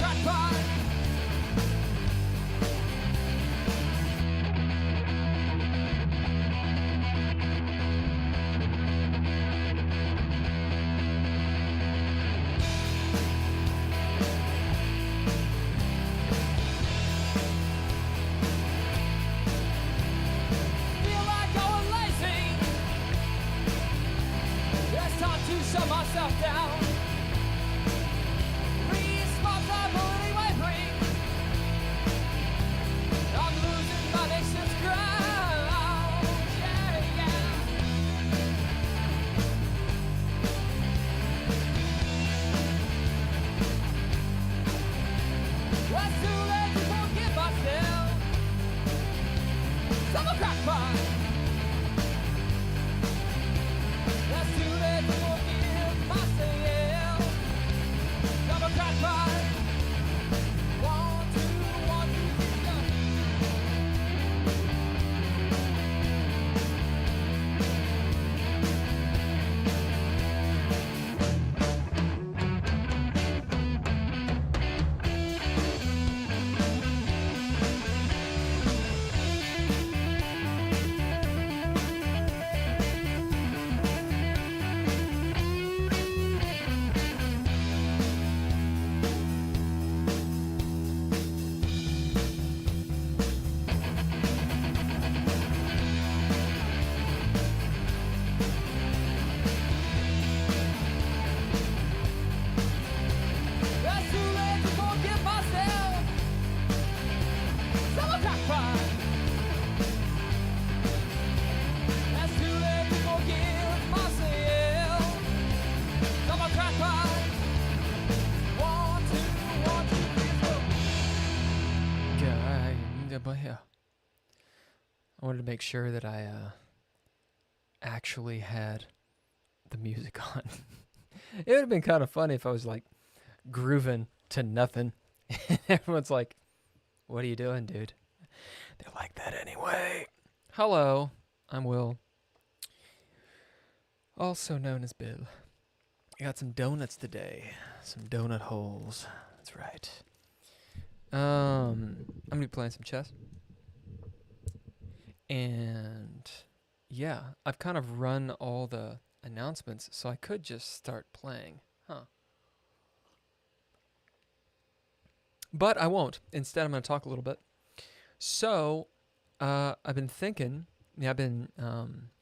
crackpot. Feel like going lazy. It's time to shut myself down. Responsibility wavering. I'm losing my nation's ground. Yeah, yeah. Well, it's too late to forgive myself. I'm a crackpot. That's too late to forgive myself. I'm a crackpot. 1, 2, 1, 2, 3, go. That's too late to forgive myself. I'm a crackpot. That's too late to forgive myself. I'm a crackpot. 1, 2, 1, 2, 3, go. Yeah. I wanted to make sure that I actually had the music on. It would have been kind of funny if I was like grooving to nothing. Everyone's like, "What are you doing, dude?" They're like that anyway. Hello, I'm Will, also known as Bill. I got some donuts today. Some donut holes. That's right. I'm gonna be playing some chess. And yeah, I've kind of run all the announcements, so I could just start playing. But I won't. Instead, I'm going to talk a little bit. So, I've been thinking, I've been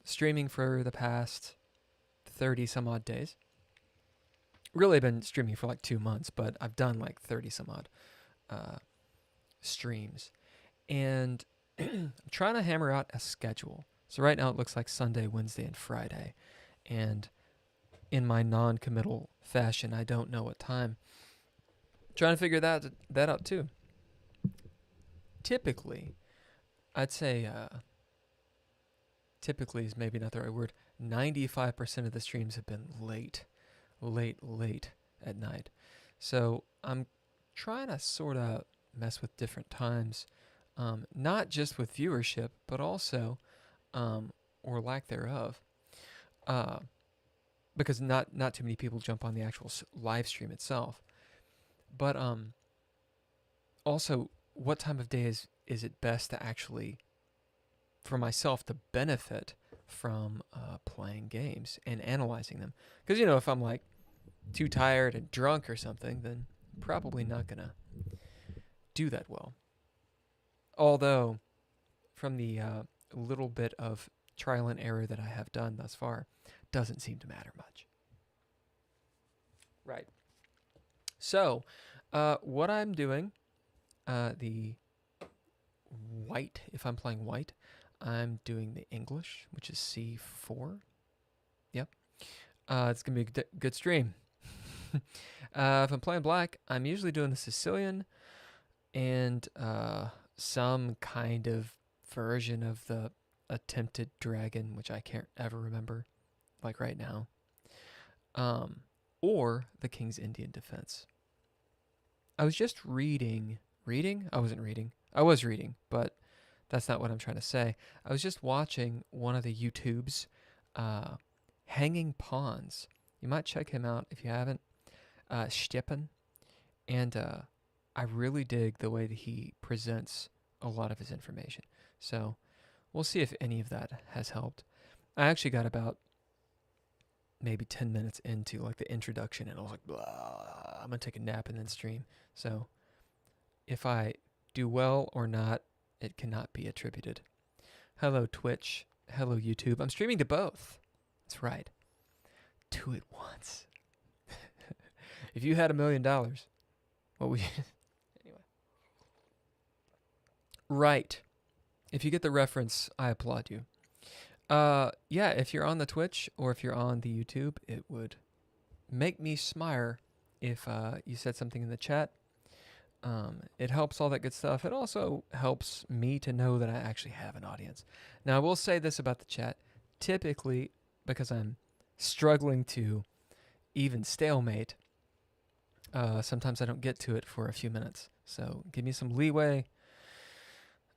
streaming for the past 30 some odd days. Really, I've been streaming for like 2 months, but I've done like 30 some odd streams. And I'm trying to hammer out a schedule. So right now it looks like Sunday, Wednesday, and Friday. And in my non-committal fashion, I don't know what time. Trying to figure that out too. Typically, I'd say typically is maybe not the right word. 95% of the streams have been late at night. So I'm trying to sort of mess with different times, not just with viewership, but also, or lack thereof, because not too many people jump on the actual live stream itself. But also, what time of day is it best to actually, for myself, to benefit from playing games and analyzing them? Because, you know, if I'm like too tired and drunk or something, then probably not going to do that well. Although, from the little bit of trial and error that I have done thus far, doesn't seem to matter much. Right. So, what I'm doing, the white, if I'm playing white, I'm doing the English, which is C4. Yep. It's going to be a good stream. If I'm playing black, I'm usually doing the Sicilian and some kind of version of the attempted dragon, which I can't ever remember, like right now, or the King's Indian Defense. I was just reading? I wasn't reading. I was reading, but that's not what I'm trying to say. I was just watching one of the YouTubes, Hanging Pawns. You might check him out if you haven't. Stepan. And I really dig the way that he presents a lot of his information. So we'll see if any of that has helped. I actually got about maybe 10 minutes into like the introduction and I was like, blah, I'm going to take a nap and then stream. So if I do well or not, it cannot be attributed. Hello, Twitch. Hello, YouTube. I'm streaming to both. That's right. Do it once. If you had $1 million, what would you... Anyway. Right. If you get the reference, I applaud you. Yeah, if you're on the Twitch or if you're on the YouTube, it would make me smile if you said something in the chat. It helps, all that good stuff. It also helps me to know that I actually have an audience. Now, I will say this about the chat. Typically, because I'm struggling to even stalemate, sometimes I don't get to it for a few minutes. So give me some leeway.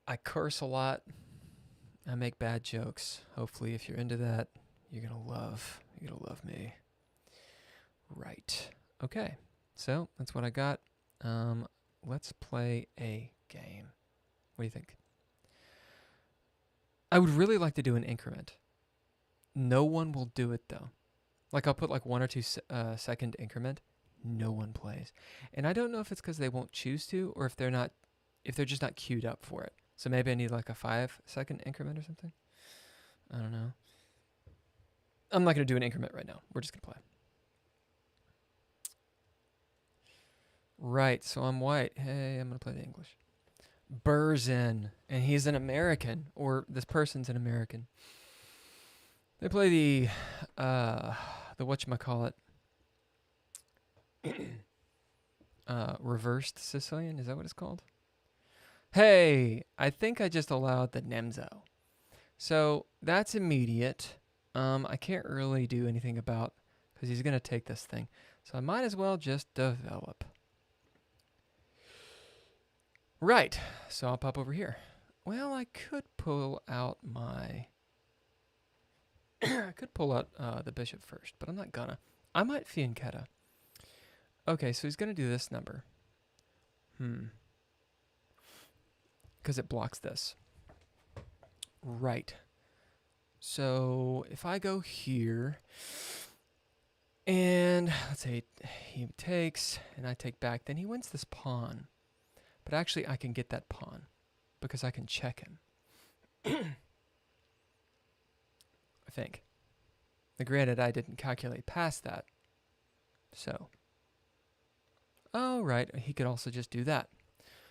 I curse a lot. I make bad jokes. Hopefully, if you're into that, you're gonna love me. Right. Okay. So that's what I got. Let's play a game. What do you think? I would really like to do an increment. No one will do it though. Like I'll put like 1 or 2 second increment. No one plays, and I don't know if it's because they won't choose to, or if they're just not queued up for it. So maybe I need like a 5-second increment or something. I don't know. I'm not going to do an increment right now. We're just going to play. Right, so I'm white. Hey, I'm going to play the English. Burzin, and he's an American, or this person's an American. They play the whatchamacallit, reversed Sicilian, is that what it's called? Hey, I think I just allowed the Nemzo. So that's immediate. I can't really do anything about, because he's going to take this thing. So I might as well just develop. Right, so I'll pop over here. Well, I could pull out my... I could pull out the bishop first, but I'm not gonna. I might fianchetto. Okay, so he's going to do this number. Because it blocks this. Right. So if I go here, and let's say he takes, and I take back, then he wins this pawn. But actually, I can get that pawn, because I can check him. I think. Now, granted, I didn't calculate past that. So. Oh, right. He could also just do that.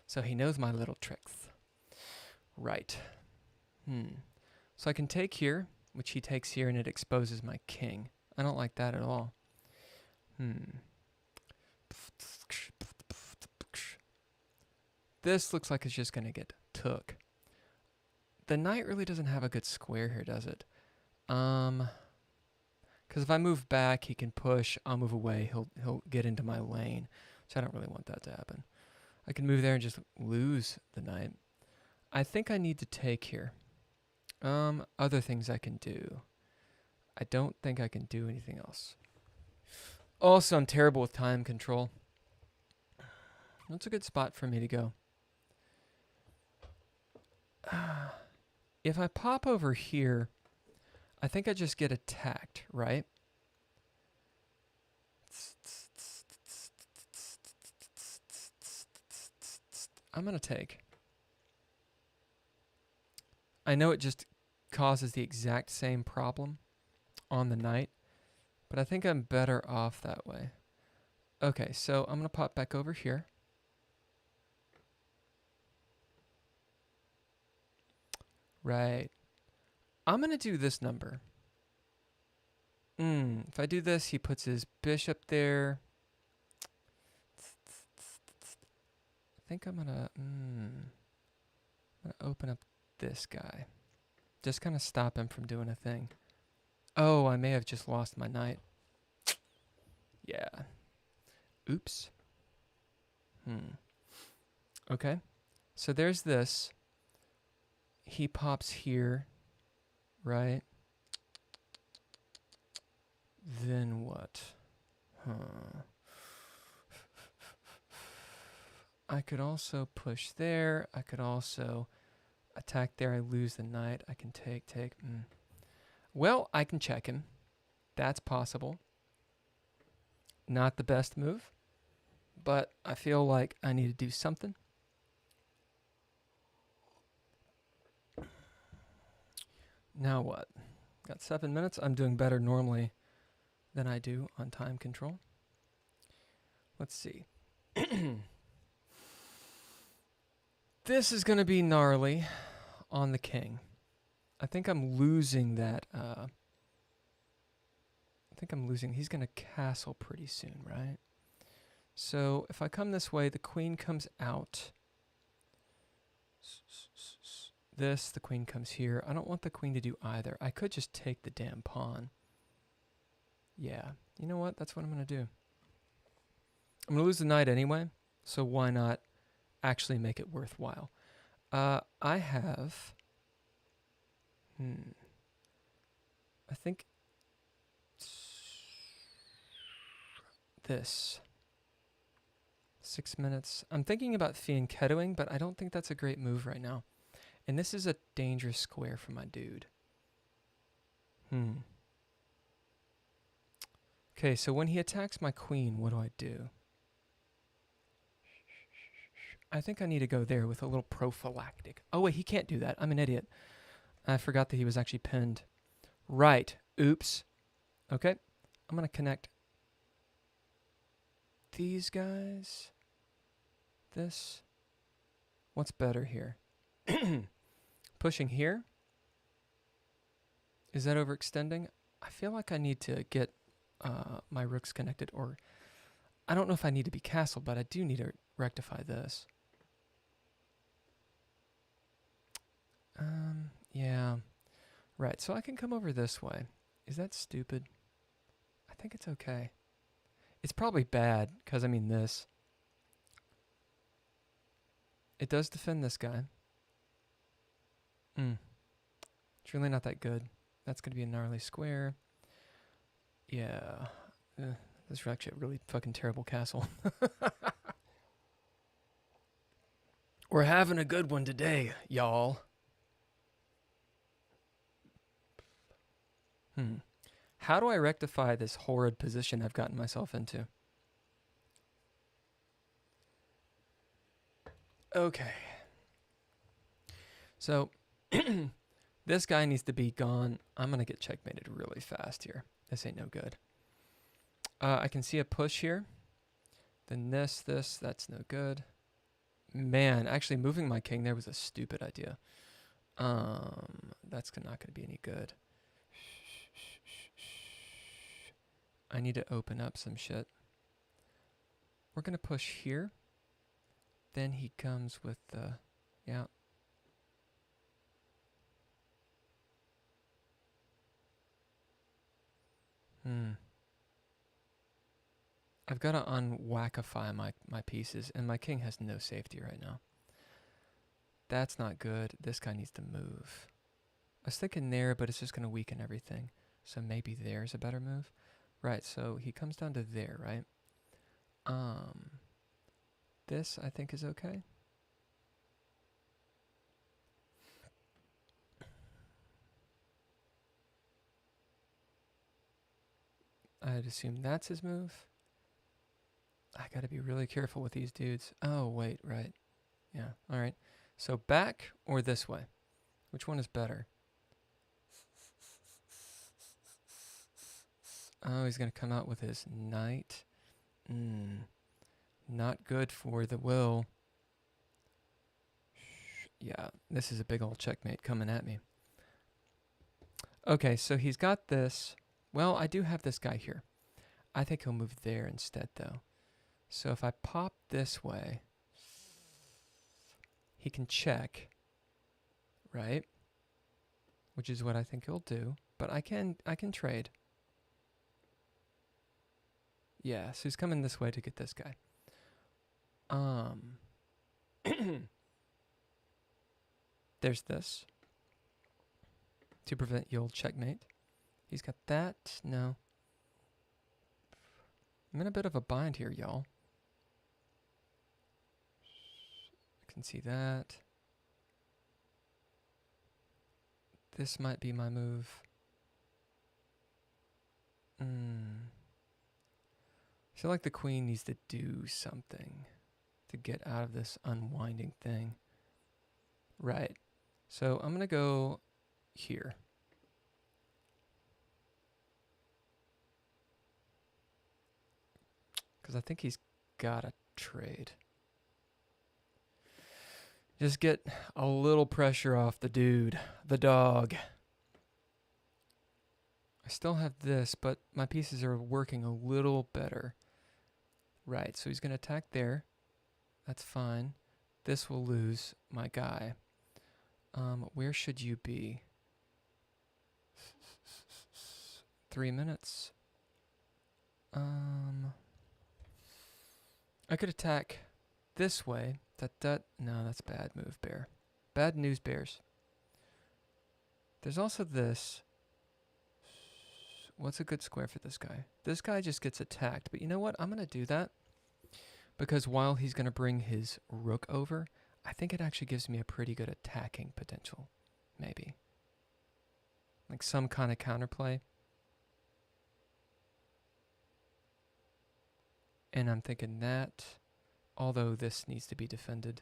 So he knows my little tricks. Right. So I can take here, which he takes here, and it exposes my king. I don't like that at all. This looks like it's just going to get took. The knight really doesn't have a good square here, does it? Because if I move back, he can push. I'll move away. He'll get into my lane. So I don't really want that to happen. I can move there and just lose the knight. I think I need to take here. Other things I can do. I don't think I can do anything else. Also, I'm terrible with time control. That's a good spot for me to go. If I pop over here, I think I just get attacked, right? I'm going to take. I know it just causes the exact same problem on the knight, but I think I'm better off that way. Okay, so I'm going to pop back over here. Right. I'm going to do this number. If I do this, he puts his bishop there. I think I'm going to open up this guy. Just kind of stop him from doing a thing. Oh, I may have just lost my knight. Yeah. Oops. Okay. So there's this. He pops here, right? Then what? I could also push there. I could also attack there. I lose the knight. I can take. Well, I can check him. That's possible. Not the best move, but I feel like I need to do something. Now what? Got 7 minutes. I'm doing better normally than I do on time control. Let's see. This is going to be gnarly on the king. I think I'm losing that. I think I'm losing. He's going to castle pretty soon, right? So if I come this way, the queen comes out. The queen comes here. I don't want the queen to do either. I could just take the damn pawn. Yeah. You know what? That's what I'm going to do. I'm going to lose the knight anyway, so why not actually make it worthwhile? I have... I think... this. 6 minutes. I'm thinking about fianchettoing, but I don't think that's a great move right now. And this is a dangerous square for my dude. Okay, so when he attacks my queen, what do I do? I think I need to go there with a little prophylactic. Oh, wait, he can't do that. I'm an idiot. I forgot that he was actually pinned. Right. Oops. Okay. I'm going to connect these guys. This. What's better here? Pushing here. Is that overextending? I feel like I need to get my rooks connected, or I don't know if I need to be castled, but I do need to rectify this. Yeah. Right, so I can come over this way. Is that stupid? I think it's okay. It's probably bad, because I mean this. It does defend this guy. It's really not that good. That's going to be a gnarly square. Yeah. This is actually a really fucking terrible castle. We're having a good one today, y'all. How do I rectify this horrid position I've gotten myself into? Okay. So, this guy needs to be gone. I'm going to get checkmated really fast here. This ain't no good. I can see a push here. Then this, that's no good. Man, actually moving my king there was a stupid idea. That's not going to be any good. I need to open up some shit. We're going to push here. Then he comes with the... Yeah. I've got to unwackify my pieces, and my king has no safety right now. That's not good. This guy needs to move. I was thinking there, but it's just going to weaken everything. So maybe there's a better move. Right, so he comes down to there, right? This, I think, is okay. I'd assume that's his move. I gotta be really careful with these dudes. Oh, wait, right. Yeah, alright. So back or this way? Which one is better? Oh, he's gonna come out with his knight. Not good for the will. Yeah, this is a big old checkmate coming at me. Okay, so he's got this. Well, I do have this guy here. I think he'll move there instead, though. So if I pop this way, he can check, right? Which is what I think he'll do. But I can trade. Yeah, so he's coming this way to get this guy. There's this. To prevent the old checkmate. He's got that. No. I'm in a bit of a bind here, y'all. Can see that. This might be my move. I feel like the queen needs to do something to get out of this unwinding thing. Right. So I'm going to go here. Because I think he's got a trade. Just get a little pressure off the dude, the dog. I still have this, but my pieces are working a little better. Right, so he's going to attack there. That's fine. This will lose my guy. Where should you be? 3 minutes. I could attack this way. No, that's bad move, bear. Bad news, bears. There's also this. What's a good square for this guy? This guy just gets attacked. But you know what? I'm going to do that. Because while he's going to bring his rook over, I think it actually gives me a pretty good attacking potential. Maybe. Like some kind of counterplay. And I'm thinking that, although this needs to be defended,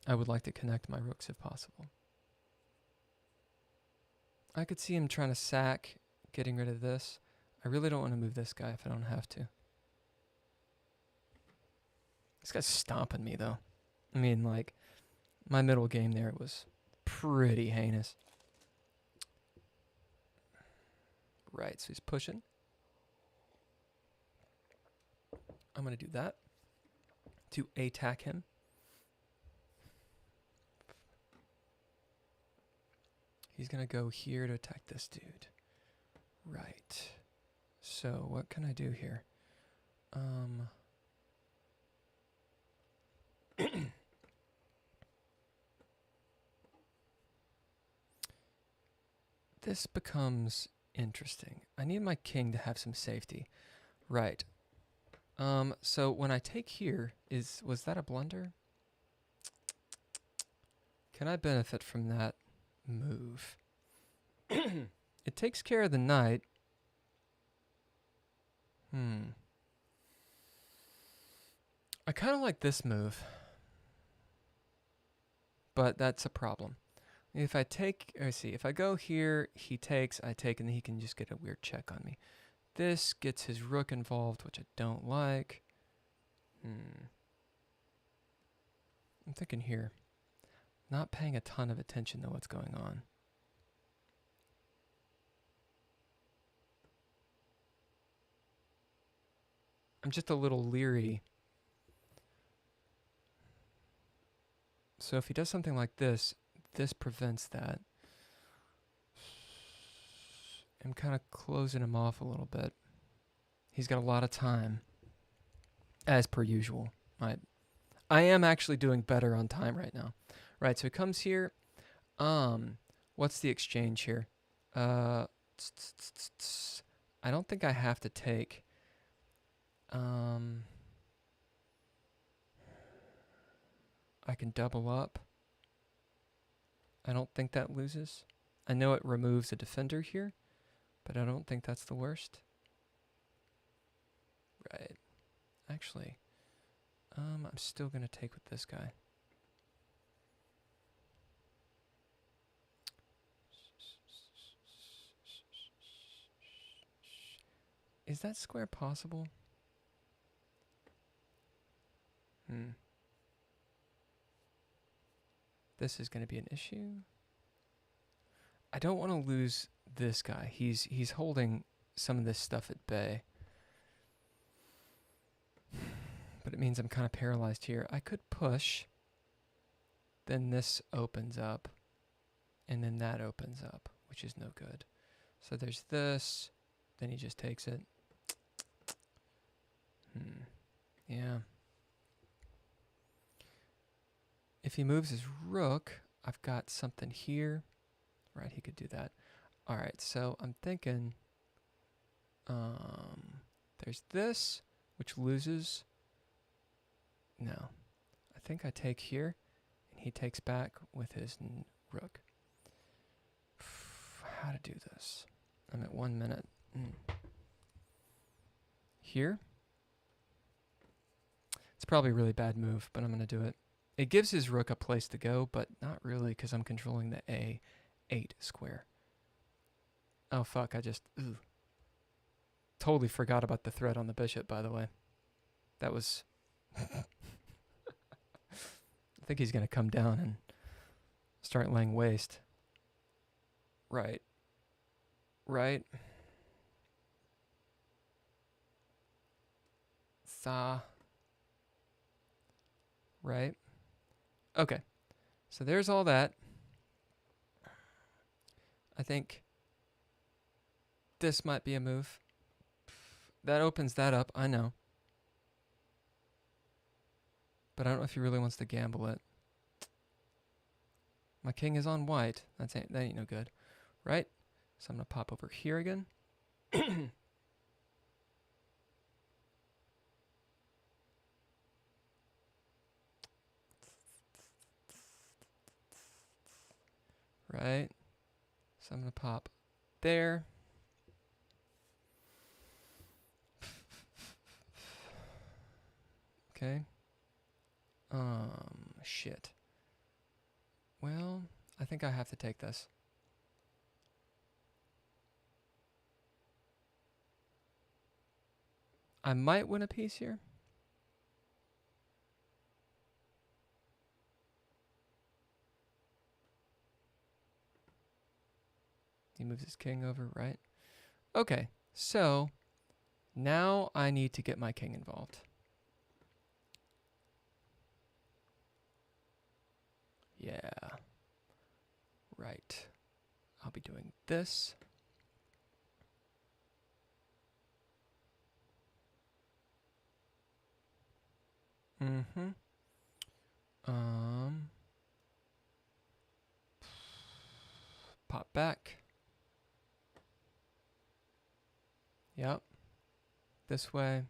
I would like to connect my rooks if possible. I could see him trying to sack, getting rid of this. I really don't want to move this guy if I don't have to. This guy's stomping me, though. I mean, like, my middle game there was pretty heinous. Right, so he's pushing. I'm going to do that to attack him. He's going to go here to attack this dude. Right. So what can I do here? This becomes interesting. I need my king to have some safety. Right. So when I take here, was that a blunder? Can I benefit from that move? It takes care of the knight. I kind of like this move. But that's a problem. If I take, if I go here, he takes, I take, and then he can just get a weird check on me. This gets his rook involved, which I don't like. I'm thinking here. Not paying a ton of attention to what's going on. I'm just a little leery. So if he does something like this, this prevents that. I'm kind of closing him off a little bit. He's got a lot of time, as per usual. I am actually doing better on time right now. Right, so he comes here. What's the exchange here? I don't think I have to take. I can double up. I don't think that loses. I know it removes a defender here, but I don't think that's the worst. Right. Actually, I'm still going to take with this guy. Is that square possible? This is going to be an issue. I don't want to lose this guy. He's holding some of this stuff at bay. But it means I'm kind of paralyzed here. I could push. Then this opens up. And then that opens up, which is no good. So there's this. Then he just takes it. Yeah. If he moves his rook, I've got something here. Right, he could do that. All right, so I'm thinking there's this, which loses. No. I think I take here, and he takes back with his rook. How to do this? I'm at 1 minute. Here. It's probably a really bad move, but I'm going to do it. It gives his rook a place to go, but not really because I'm controlling the A8 square. Oh, fuck. I just... Ooh. Totally forgot about the threat on the bishop, by the way. That was... I think he's going to come down and start laying waste. Right. Right. Sa. Right. Okay. So there's all that. I think this might be a move. That opens that up, I know. But I don't know if he really wants to gamble it. My king is on white. That ain't no good. Right? So I'm going to pop over here again. Right? So I'm going to pop there. Okay. Shit. Well, I think I have to take this. I might win a piece here. He moves his king over, right? Okay, so now I need to get my king involved. Yeah. Right. I'll be doing this. Mm-hmm. Pop back. Yep. This way.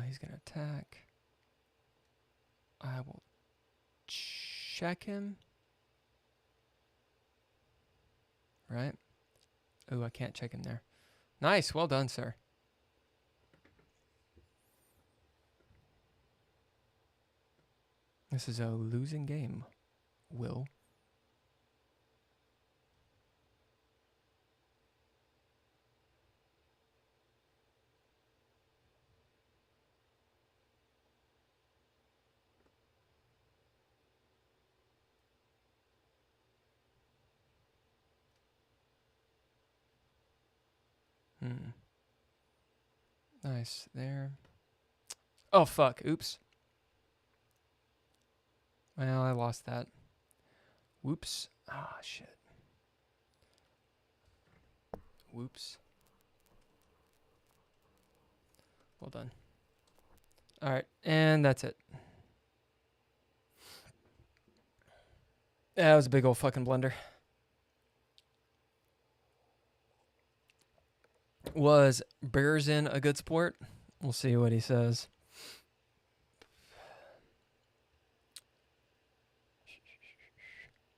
He's going to attack. I will check him. Right? Ooh, I can't check him there. Nice. Well done, sir. This is a losing game, Will. Nice. There. Oh, fuck. Oops. Well, I lost that. Whoops. Ah, shit. Whoops. Well done. All right. And that's it. That was a big old fucking blunder. Was Bearsin a good sport? We'll see what he says.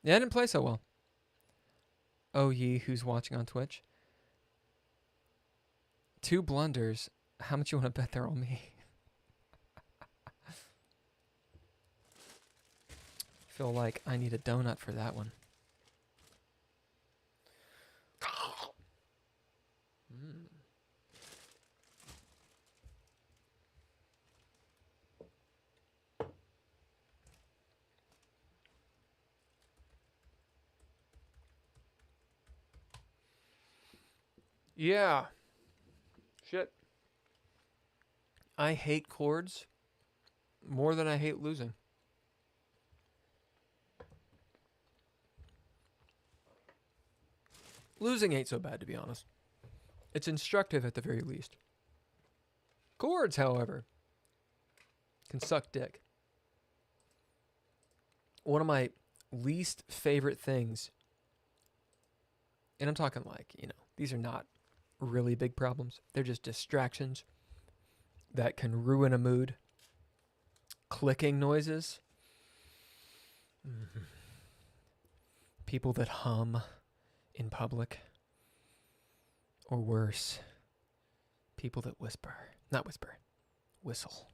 Yeah, I didn't play so well. Oh, ye who's watching on Twitch. 2 blunders. How much you want to bet they're on me? Feel like I need a donut for that one. Yeah. Shit. I hate chords more than I hate losing. Losing ain't so bad, to be honest. It's instructive at the very least. Chords, however, can suck dick. One of my least favorite things, and I'm talking like, these are not really big problems. They're just distractions that can ruin a mood. clicking noises. Mhm. People that hum in public. Or worse, people that whisper. Not whisper. Whistle.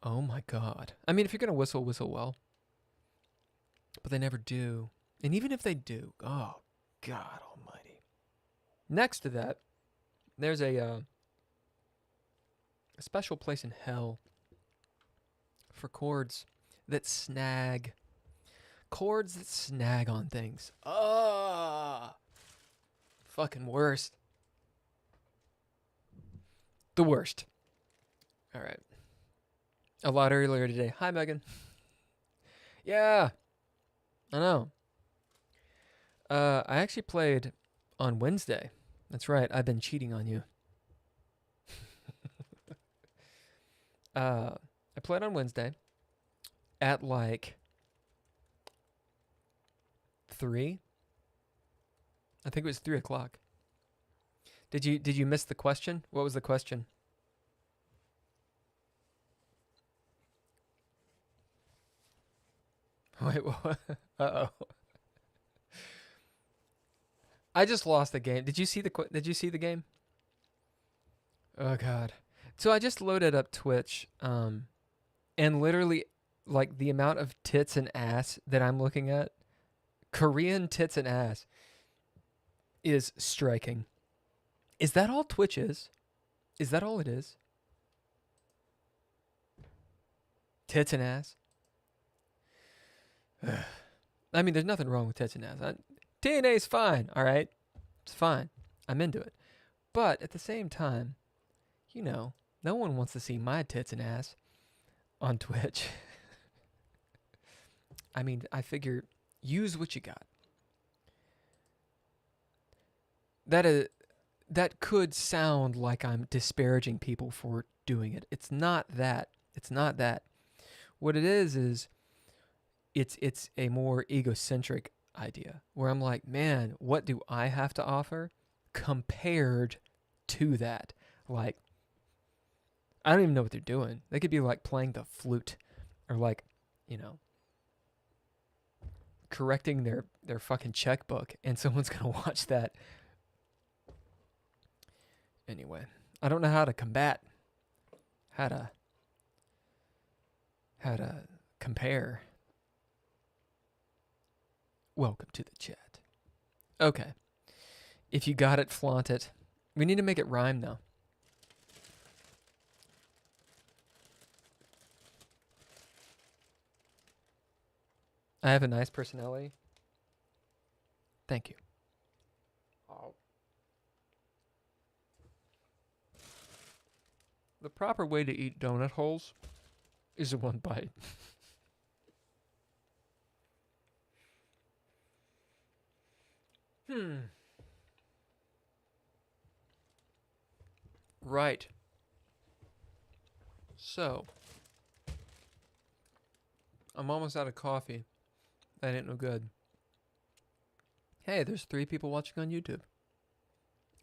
Oh my god. I mean, if you're going to whistle, whistle well. But they never do. And even if they do, oh, God almighty. Next to that, there's a special place in hell for chords that snag. Chords that snag on things. Ah! Fucking worst. The worst. All right. A lot earlier today. Hi, Megan. Yeah. I know. I actually played on Wednesday. That's right. I've been cheating on you. I played on Wednesday at like 3. I think it was 3 o'clock. Did you miss the question? What was the question? Wait, what? Uh-oh. I just lost the game. Did you see the game? Oh god. So I just loaded up Twitch and literally like the amount of tits and ass that I'm looking at, Korean tits and ass, is striking. Is that all Twitch is? Is that all it is? Tits and ass? I mean, there's nothing wrong with tits and ass. TNA's fine, all right? It's fine. I'm into it. But at the same time, you know, no one wants to see my tits and ass on Twitch. I mean, I figure use what you got. That could sound like I'm disparaging people for doing it. It's not that. It's not that. What it is it's a more egocentric idea where I'm like, man, what do I have to offer compared to that? Like, I don't even know what they're doing. They could be like playing the flute or like, you know, correcting their fucking checkbook and someone's going to watch that. Anyway, I don't know how to combat, how to compare. Welcome to the chat. Okay. If you got it, flaunt it. We need to make it rhyme, though. I have a nice personality. Thank you. Oh. The proper way to eat donut holes is in one bite. Right. So, I'm almost out of coffee. That ain't no good. Hey, there's 3 people watching on YouTube.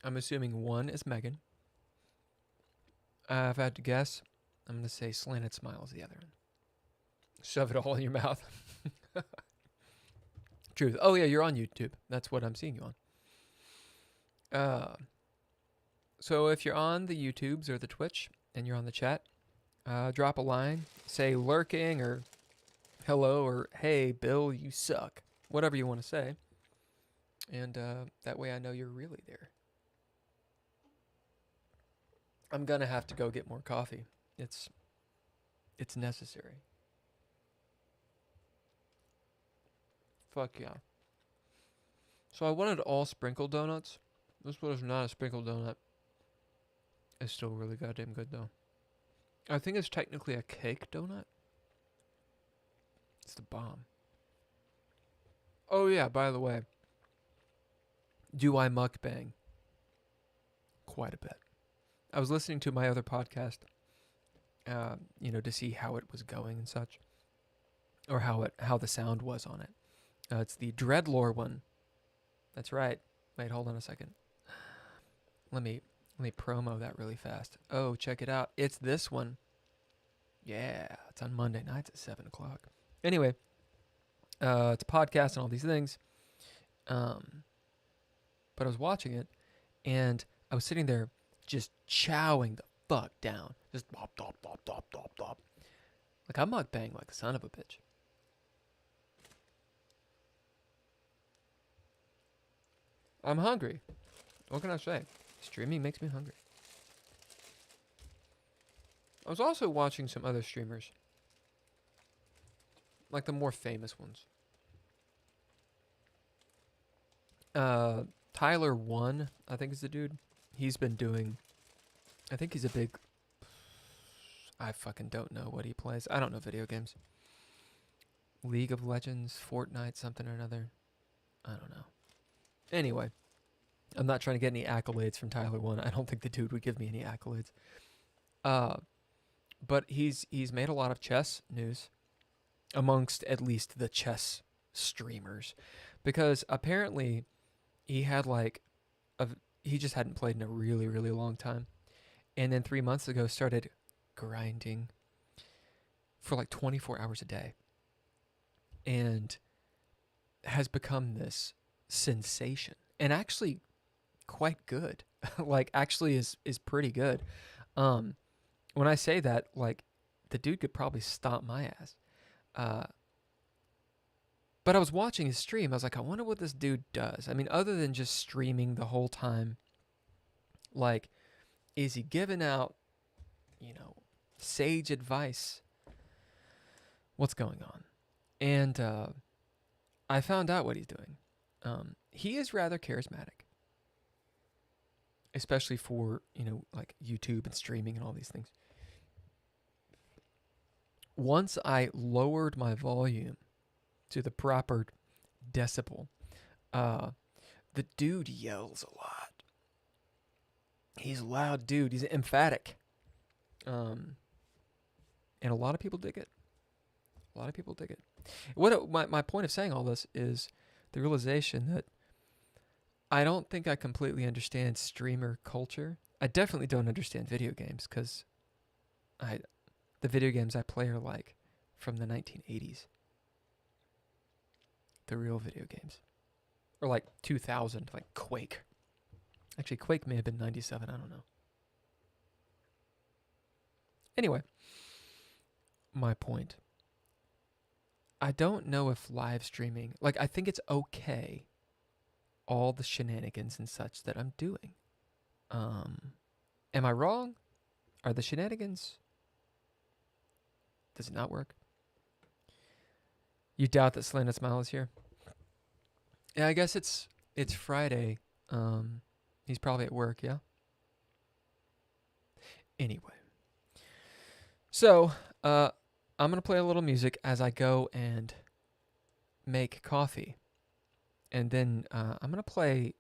I'm assuming 1 is Megan. If I had to guess, I'm going to say slanted smile is the other one. Shove it all in your mouth. Truth. Oh, yeah, you're on YouTube. That's what I'm seeing you on. So if you're on the YouTubes or the Twitch and you're on the chat, drop a line. Say lurking or hello or hey, Bill, you suck. Whatever you want to say. And that way I know you're really there. I'm going to have to go get more coffee. It's necessary. Fuck yeah. So I wanted all sprinkle donuts. This one is not a sprinkle donut. It's still really goddamn good though. I think it's technically a cake donut. It's the bomb. Oh yeah, by the way. Do I mukbang? Quite a bit. I was listening to my other podcast, to see how it was going and such. Or how the sound was on it. It's the Dreadlore one. That's right. Wait, hold on a second. Let me promo that really fast. Oh, check it out. It's this one. Yeah, it's on Monday nights at 7 o'clock. Anyway, it's a podcast and all these things. But I was watching it, and I was sitting there just chowing the fuck down. Just bop, bop, bop, bop, bop, bop. Like, I'm mukbang like a son of a bitch. I'm hungry. What can I say? Streaming makes me hungry. I was also watching some other streamers. Like the more famous ones. Tyler 1, I think is the dude. He's been doing... I think he's a big... I fucking don't know what he plays. I don't know video games. League of Legends, Fortnite, something or another. I don't know. Anyway, I'm not trying to get any accolades from Tyler 1. I don't think the dude would give me any accolades. But he's made a lot of chess news amongst at least the chess streamers, because apparently he had he just hadn't played in a really, really long time, and then 3 months ago started grinding for like 24 hours a day, and has become this sensation, and actually quite good. Like, actually is pretty good. When I say that, like, the dude could probably stomp my ass. But I was watching his stream. I was like, I wonder what this dude does. I mean, other than just streaming the whole time, like, is he giving out, sage advice? What's going on? And I found out what he's doing. He is rather charismatic, especially for, like YouTube and streaming and all these things. Once I lowered my volume to the proper decibel, the dude yells a lot. He's a loud dude. He's emphatic. And a lot of people dig it. A lot of people dig it. My point of saying all this is the realization that I don't think I completely understand streamer culture. I definitely don't understand video games, because the video games I play are like from the 1980s. The real video games. Or like 2000, like Quake. Actually, Quake may have been 97, I don't know. Anyway, my point. I don't know if live streaming, like, I think it's okay, all the shenanigans and such that I'm doing. Am I wrong? Are the shenanigans... Does it not work? You doubt that Slanted Smile is here? Yeah, I guess it's Friday. He's probably at work, yeah? Anyway. So, I'm going to play a little music as I go and make coffee. And then I'm going to play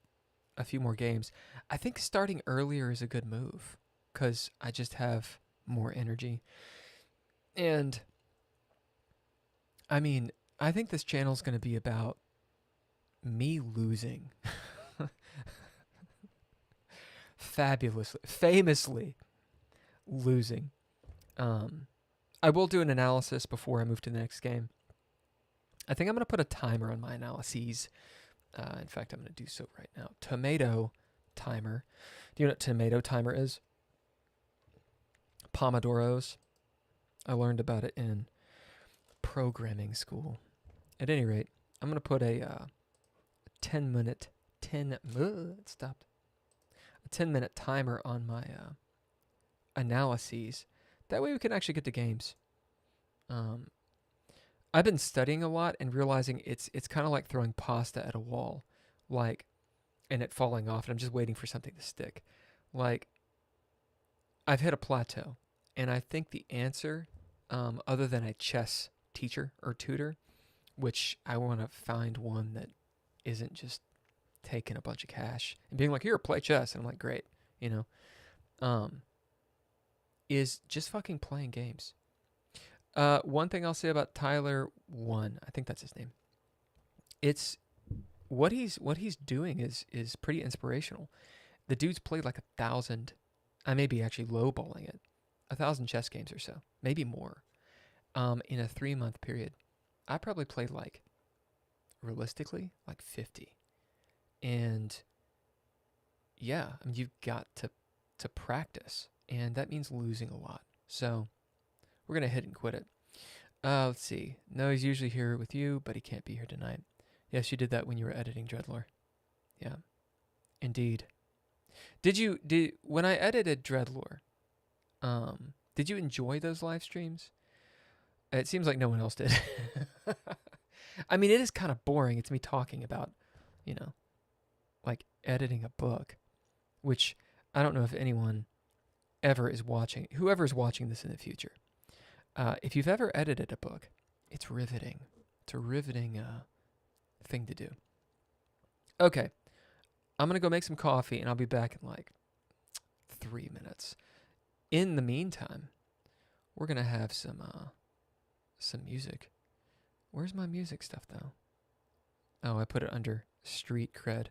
a few more games. I think starting earlier is a good move, because I just have more energy. And, I mean, I think this channel is going to be about me losing. Famously losing. I will do an analysis before I move to the next game. I think I'm going to put a timer on my analyses. In fact, I'm going to do so right now. Tomato timer. Do you know what tomato timer is? Pomodoros. I learned about it in programming school. At any rate, I'm going to put a 10-minute timer on my analyses. That way we can actually get to games. I've been studying a lot and realizing it's kind of like throwing pasta at a wall, and it falling off, and I'm just waiting for something to stick. Like, I've hit a plateau, and I think the answer, other than a chess teacher or tutor, which I want to find one that isn't just taking a bunch of cash and being like, here, play chess. And I'm like, great, is just fucking playing games. One thing I'll say about Tyler 1, I think that's his name. It's what he's doing is pretty inspirational. The dude's played like 1,000. I may be actually lowballing it. 1,000 chess games or so, maybe more, in a 3-month period. I probably played like, realistically, like 50. And yeah, I mean, you've got to practice, and that means losing a lot. So we're going to hit and quit it. Let's see. No, he's usually here with you, but he can't be here tonight. Yes, you did that when you were editing Dreadlore. Yeah, indeed. When I edited Dreadlore, did you enjoy those live streams? It seems like no one else did. I mean, it is kind of boring. It's me talking about, like editing a book, which I don't know if anyone ever is watching, whoever is watching this in the future. If you've ever edited a book, it's riveting. It's a riveting thing to do. Okay, I'm going to go make some coffee, and I'll be back in like 3 minutes. In the meantime, we're going to have some music. Where's my music stuff, though? Oh, I put it under street cred.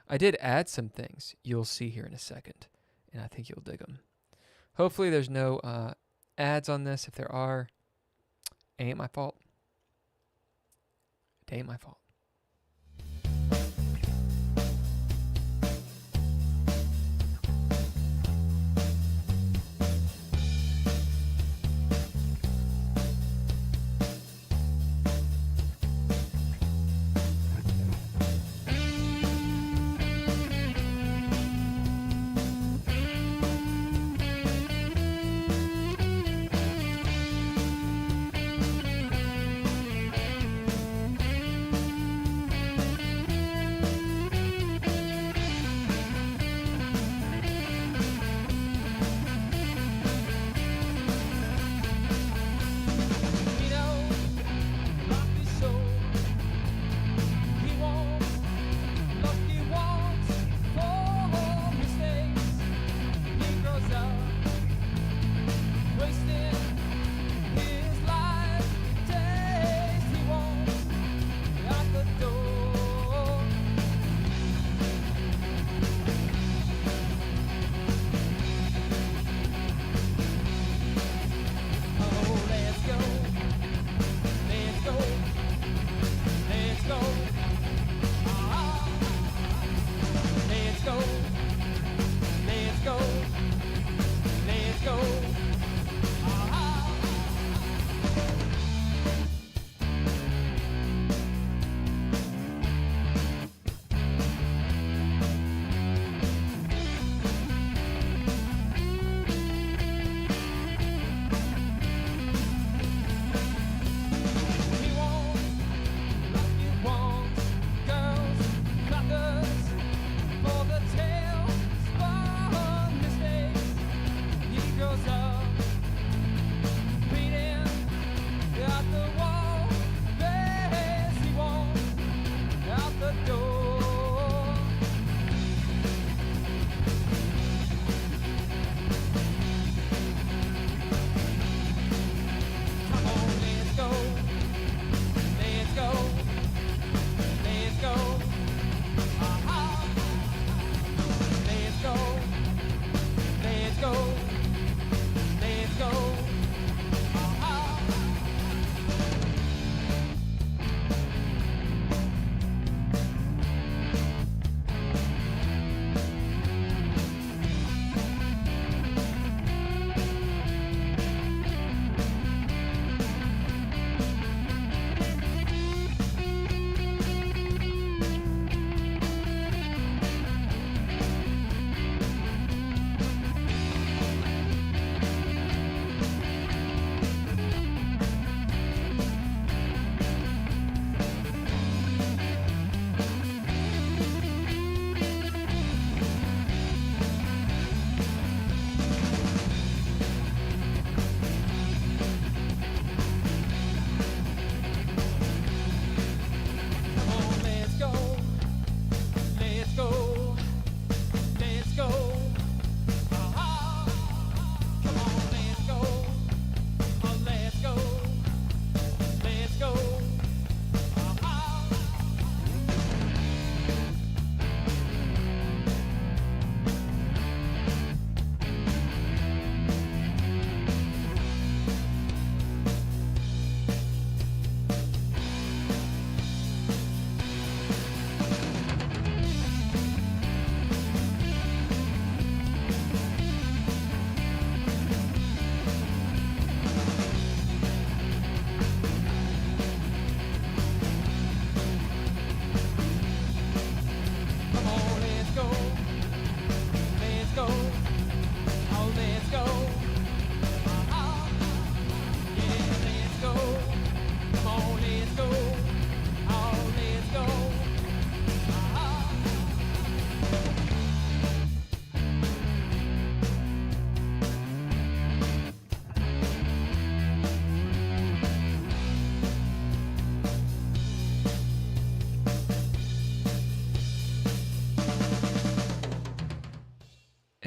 I did add some things you'll see here in a second, and I think you'll dig them. Hopefully there's no ads on this. If there are, ain't my fault. It ain't my fault.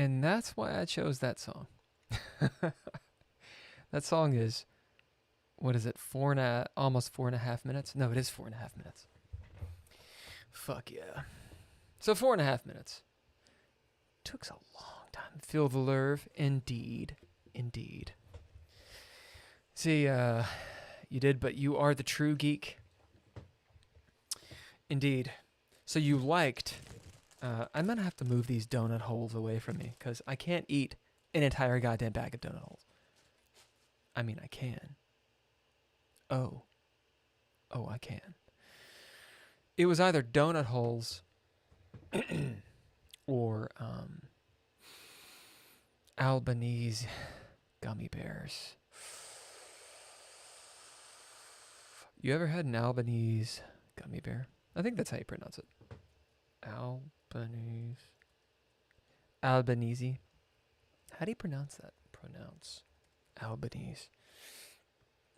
And that's why I chose that song. That song is, what is it, almost 4.5 minutes? No, it is 4.5 minutes. Fuck yeah. So 4.5 minutes. Took a long time. Feel the lurve. Indeed. Indeed. See, you did, but you are the true geek. Indeed. So you liked... I'm going to have to move these donut holes away from me because I can't eat an entire goddamn bag of donut holes. I mean, I can. Oh, I can. It was either donut holes or Albanese gummy bears. You ever had an Albanese gummy bear? I think that's how you pronounce it. Albanese. How do you pronounce that? Albanese.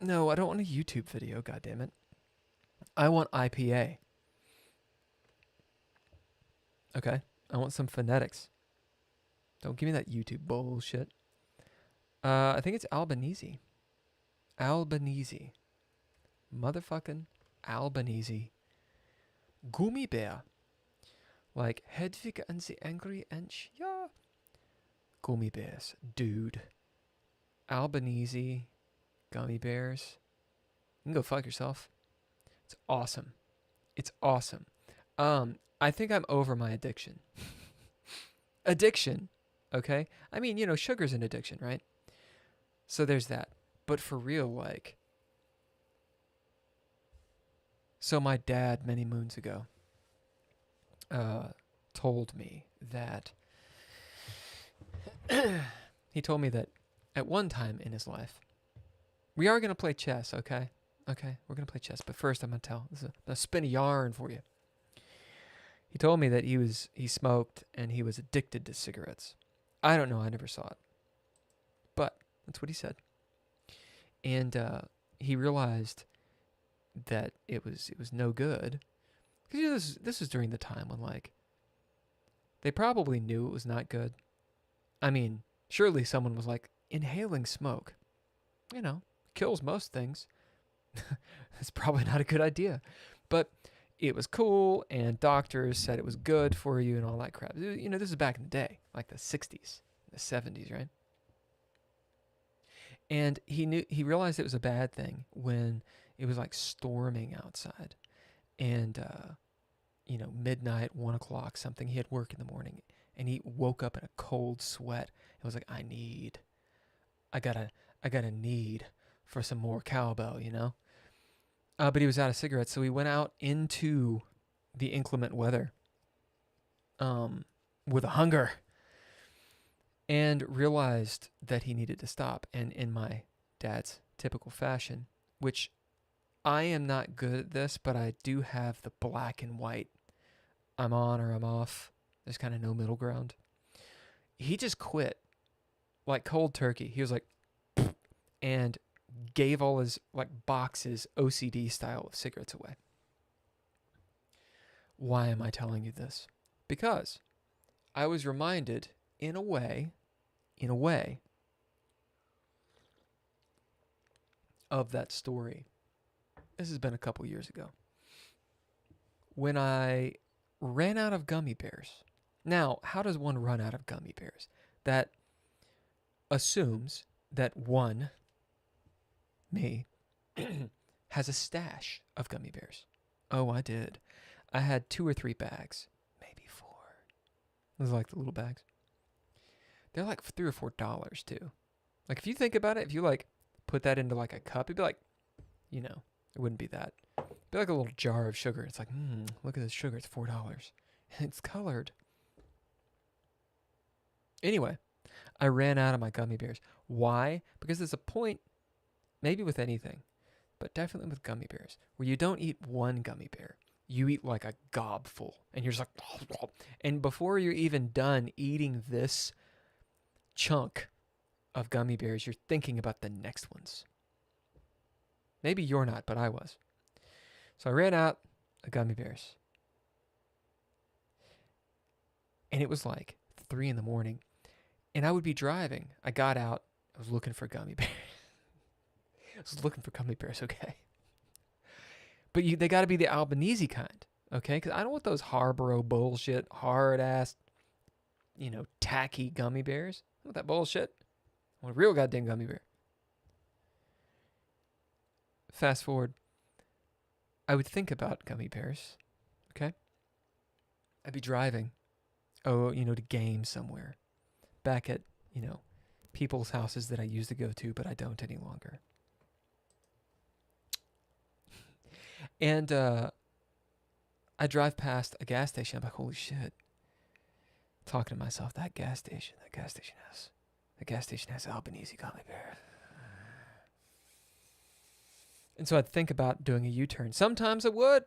No, I don't want a YouTube video, goddammit. I want IPA. Okay? I want some phonetics. Don't give me that YouTube bullshit. I think it's Albanese. Albanese. Motherfucking Albanese. Gummy bear. Like Hedwig and the Angry Inch. Yeah. Gummy bears. Dude. Albanese gummy bears. You can go fuck yourself. It's awesome. It's awesome. I think I'm over my addiction. Addiction. Okay? I mean, you know, sugar's an addiction, right? So there's that. But for real, like... So my dad, many moons ago, told me that... he told me that at one time in his life, we are going to play chess, okay? Okay, we're going to play chess. But first I'm going to tell. I'll spin a yarn for you. He told me that he smoked and he was addicted to cigarettes. I don't know. I never saw it. But that's what he said. And he realized that it was no good. Because you know, this was during the time when, like, they probably knew it was not good. I mean, surely someone was like, inhaling smoke, you know, kills most things. That's probably not a good idea. But it was cool, and doctors said it was good for you and all that crap. You know, this is back in the day, like the 60s, the 70s, right? And he realized it was a bad thing when it was like storming outside. And, you know, midnight, 1 o'clock, something. He had work in the morning, and he woke up in a cold sweat. It was like, I got a need for some more cowbell, you know? But he was out of cigarettes, so he went out into the inclement weather with a hunger and realized that he needed to stop. And in my dad's typical fashion, which I am not good at this, but I do have the black and white. I'm on or I'm off. There's kind of no middle ground. He just quit like cold turkey. He was like, and gave all his like boxes, OCD style, of cigarettes away. Why am I telling you this? Because I was reminded, in a way, of that story. This has been a couple years ago. When I ran out of gummy bears. Now, how does one run out of gummy bears? That assumes that one, me, has a stash of gummy bears. Oh, I did. I had 2 or 3 bags, maybe 4. Those are like the little bags. They're like $3 or $4 too. Like if you think about it, if you like put that into like a cup, it'd be like, you know, it wouldn't be that. It'd be like a little jar of sugar. It's like, look at this sugar. It's $4. And it's colored. Anyway, I ran out of my gummy bears. Why? Because there's a point, maybe with anything, but definitely with gummy bears, where you don't eat one gummy bear. You eat like a gobful. And you're just like, and before you're even done eating this chunk of gummy bears, you're thinking about the next ones. Maybe you're not, but I was. So I ran out of gummy bears. And it was like 3 a.m. And I would be driving. I got out. I was looking for gummy bears. I was looking for gummy bears, okay? But they got to be the Albanese kind, okay? Because I don't want those Harborough bullshit, hard-ass, tacky gummy bears. I don't want that bullshit. I want a real goddamn gummy bear. Fast forward. I would think about gummy bears, okay? I'd be driving, to game somewhere. Back at, people's houses that I used to go to, but I don't any longer. And I drive past a gas station. I'm like, holy shit. Talking to myself, that gas station has Albanese gummy bears. And so I'd think about doing a U-turn. Sometimes I would.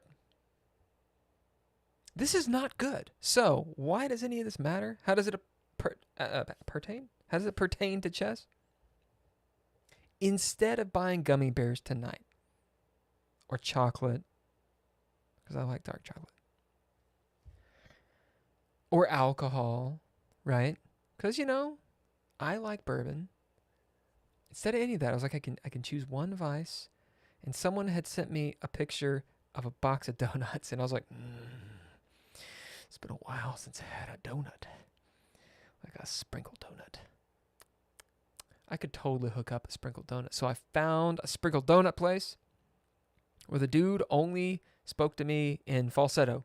This is not good. So why does any of this matter? How does it pertain? How does it pertain to chess? Instead of buying gummy bears tonight, or chocolate, because I like dark chocolate, or alcohol, right? Because, I like bourbon. Instead of any of that, I was like, I can choose one vice. And someone had sent me a picture of a box of donuts, and I was like, it's been a while since I had a donut. Like a sprinkled donut. I could totally hook up a sprinkled donut. So I found a sprinkled donut place where the dude only spoke to me in falsetto.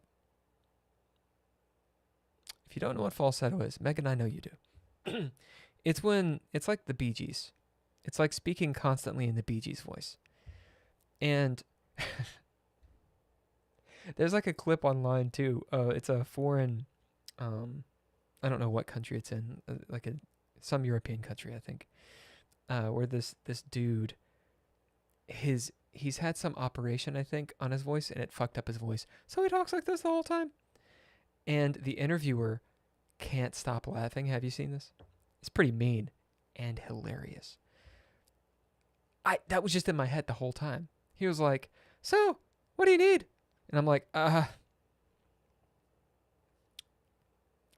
If you don't know what falsetto is, Megan, I know you do. It's like the Bee Gees. It's like speaking constantly in the Bee Gees voice. And there's like a clip online too. It's a foreign, I don't know what country it's in, some European country, I think, where this dude, he's had some operation, I think, on his voice, and it fucked up his voice. So he talks like this the whole time. And the interviewer can't stop laughing. Have you seen this? It's pretty mean and hilarious. That was just in my head the whole time. He was like, so, what do you need? And I'm like, I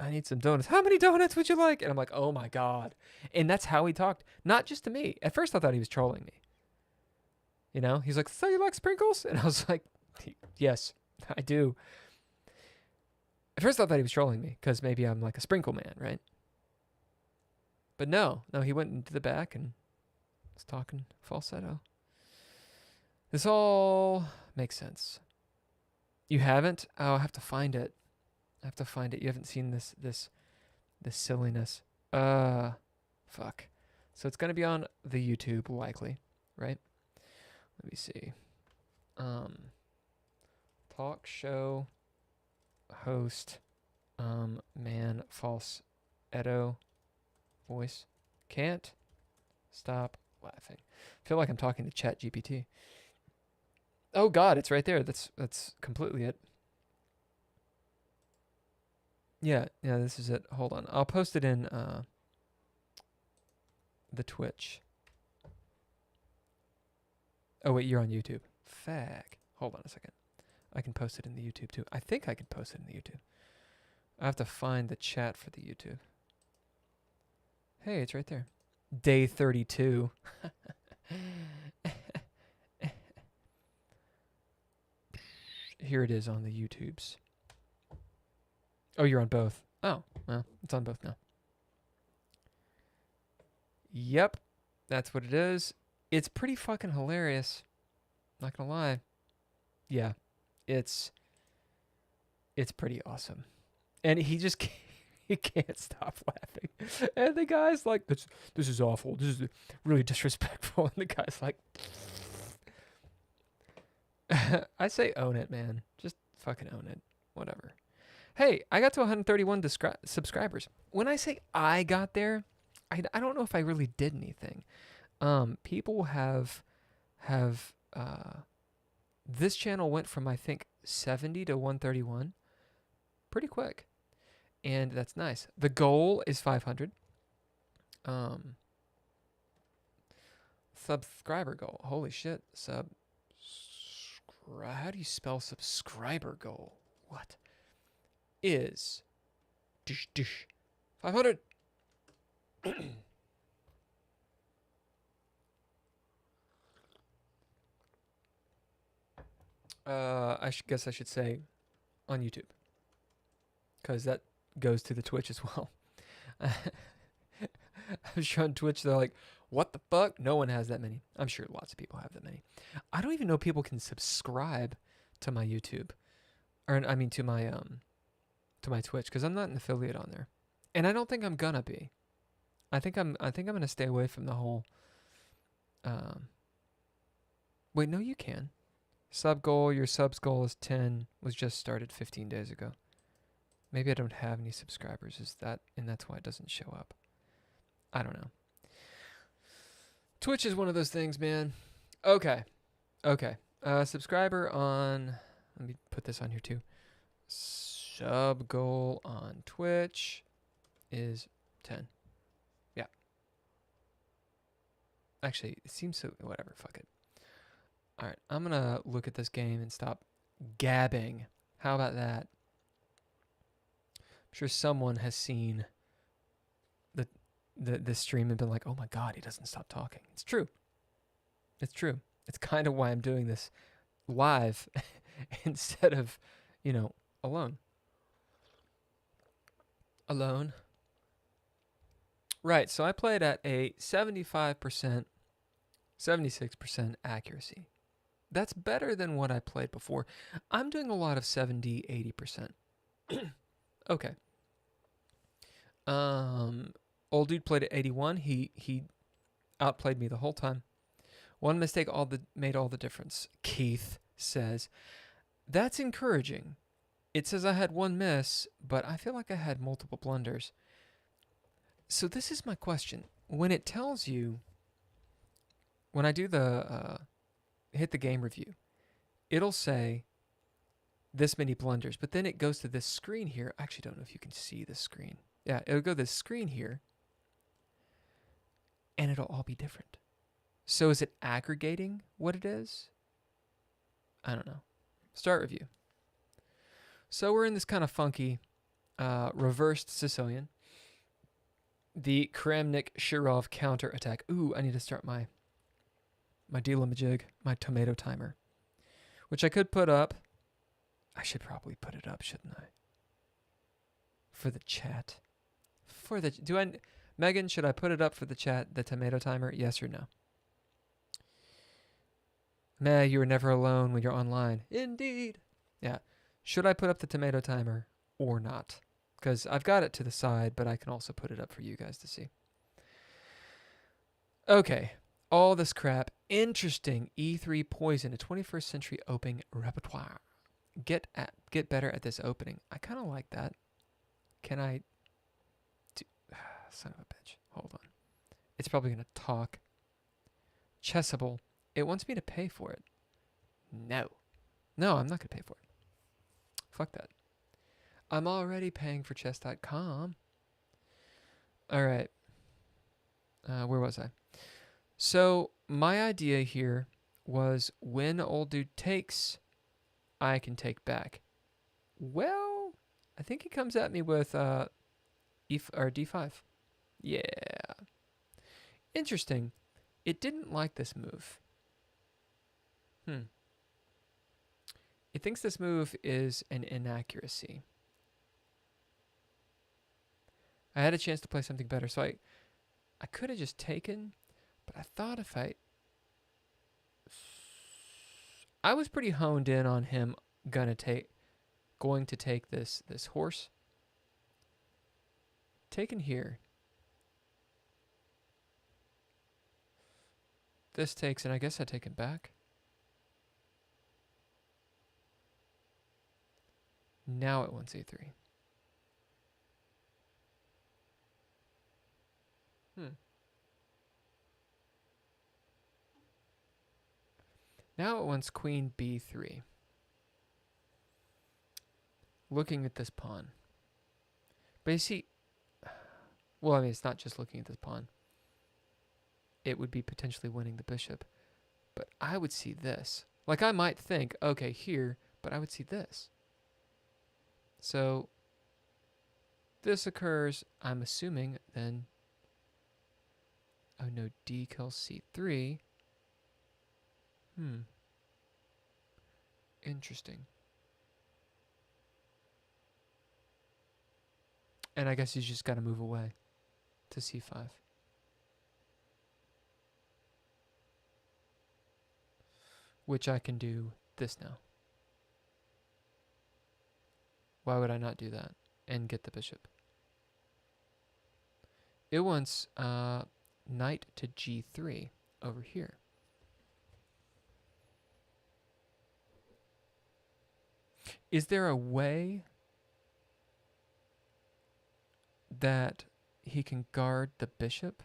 need some donuts. How many donuts would you like? And I'm like, oh my God. And that's how he talked. Not just to me. At first I thought he was trolling me. He's like, so you like sprinkles? And I was like, yes, I do. At first I thought he was trolling me because maybe I'm like a sprinkle man, right? But no, he went into the back and was talking falsetto. This all makes sense. You haven't? Oh, I have to find it. You haven't seen this silliness. Fuck. So it's gonna be on the YouTube likely, right? Let me see. Talk show host, man, falsetto voice. Can't stop laughing. I feel like I'm talking to Chat GPT. Oh God, it's right there. That's completely it. Yeah, this is it. Hold on. I'll post it in the Twitch. Oh wait, you're on YouTube. Fag. Hold on a second. I can post it in the YouTube too. I think I can post it in the YouTube. I have to find the chat for the YouTube. Hey, it's right there. Day 32. Here it is on the YouTubes. Oh, you're on both. Oh, well, it's on both now. Yep, that's what it is. It's pretty fucking hilarious. Not gonna lie. Yeah, it's pretty awesome. And he just can't stop laughing. And the guy's like, this is awful. This is really disrespectful. And the guy's like, I say own it, man. Just fucking own it. Whatever. Hey, I got to 131 subscribers. When I say I got there, I don't know if I really did anything. People have this channel went from, I think, 70 to 131 pretty quick. And that's nice. The goal is 500. Subscriber goal. Holy shit. How do you spell subscriber goal? What is 500? Guess I should say on YouTube, because that goes to the Twitch as well. I was sure on Twitch, they're like, what the fuck? No one has that many. I'm sure lots of people have that many. I don't even know people can subscribe to my YouTube, or I mean to my Twitch, because I'm not an affiliate on there, and I don't think I'm gonna be. I think I'm gonna stay away from the whole. Wait, no, you can. Sub goal, your subs goal is 10. Was just started 15 days ago. Maybe I don't have any subscribers. And that's why it doesn't show up. I don't know. Twitch is one of those things, man. Okay. Subscriber on. Let me put this on here too. Sub goal on Twitch is 10. Yeah. Actually, it seems so. Whatever. Fuck it. All right. I'm gonna look at this game and stop gabbing. How about that? I'm sure someone has seen the stream and been like, "Oh my God, he doesn't stop talking." It's true. It's true. It's kind of why I'm doing this live instead of, alone. Alone. Right. So I played at a 75%, 76% accuracy. That's better than what I played before. I'm doing a lot of 70, 80%. Okay. Old dude played at 81. He outplayed me the whole time. One mistake made all the difference. Keith says, that's encouraging. It says I had one miss, but I feel like I had multiple blunders. So this is my question. When it tells you, when I do the hit the game review, it'll say this many blunders, but then it goes to this screen here. I actually don't know if you can see this screen. Yeah, it'll go to this screen here, and it'll all be different. So is it aggregating what it is? I don't know. Start review. So we're in this kind of funky reversed Sicilian. The Kramnik-Shirov counter-attack. Ooh, I need to start my deal-a-majig, my tomato timer, which I could put up. I should probably put it up, shouldn't I? For the chat. Megan, should I put it up for the chat, the tomato timer? Yes or no? Meh, you are never alone when you're online. Indeed. Yeah. Should I put up the tomato timer or not? Because I've got it to the side, but I can also put it up for you guys to see. Okay. All this crap. Interesting. E3 poison, a 21st century opening repertoire. Get better at this opening. I kind of like that. Can I do... Son of a bitch. Hold on. It's probably going to talk. Chessable. It wants me to pay for it. No. No, I'm not going to pay for it. Fuck that. I'm already paying for chess.com. All right. Where was I? So my idea here was when old dude takes, I can take back. Well, I think he comes at me with D5. Yeah. Interesting. It didn't like this move. It thinks this move is an inaccuracy. I had a chance to play something better, so I could have just taken, but I thought if I was pretty honed in on him going to take this horse. Taken here. This takes, and I guess I take it back. Now it wants a3. Now it wants queen b3. Looking at this pawn. But you see, well, I mean, it's not just looking at this pawn. It would be potentially winning the bishop. But I would see this. Like, I might think, okay, here, but I would see this. So, this occurs, I'm assuming, then no d kills c3. Interesting. And I guess he's just got to move away to c5. Which I can do this now. Why would I not do that and get the bishop? It wants knight to g3 over here. Is there a way that he can guard the bishop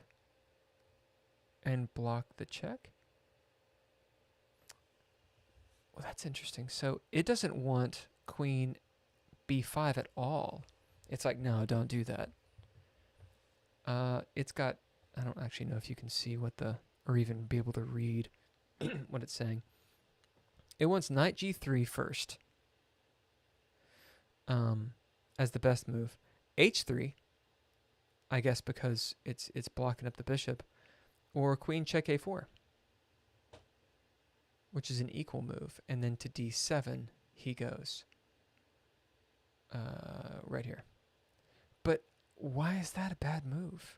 and block the check? Well, that's interesting. So it doesn't want queen b5 at all. It's like, no, don't do that. It's got, I don't actually know if you can see what or even be able to read what it's saying. It wants knight g3 first as the best move. h3, I guess because it's blocking up the bishop, or queen check a4, which is an equal move, and then to d7 he goes right here. But why is that a bad move?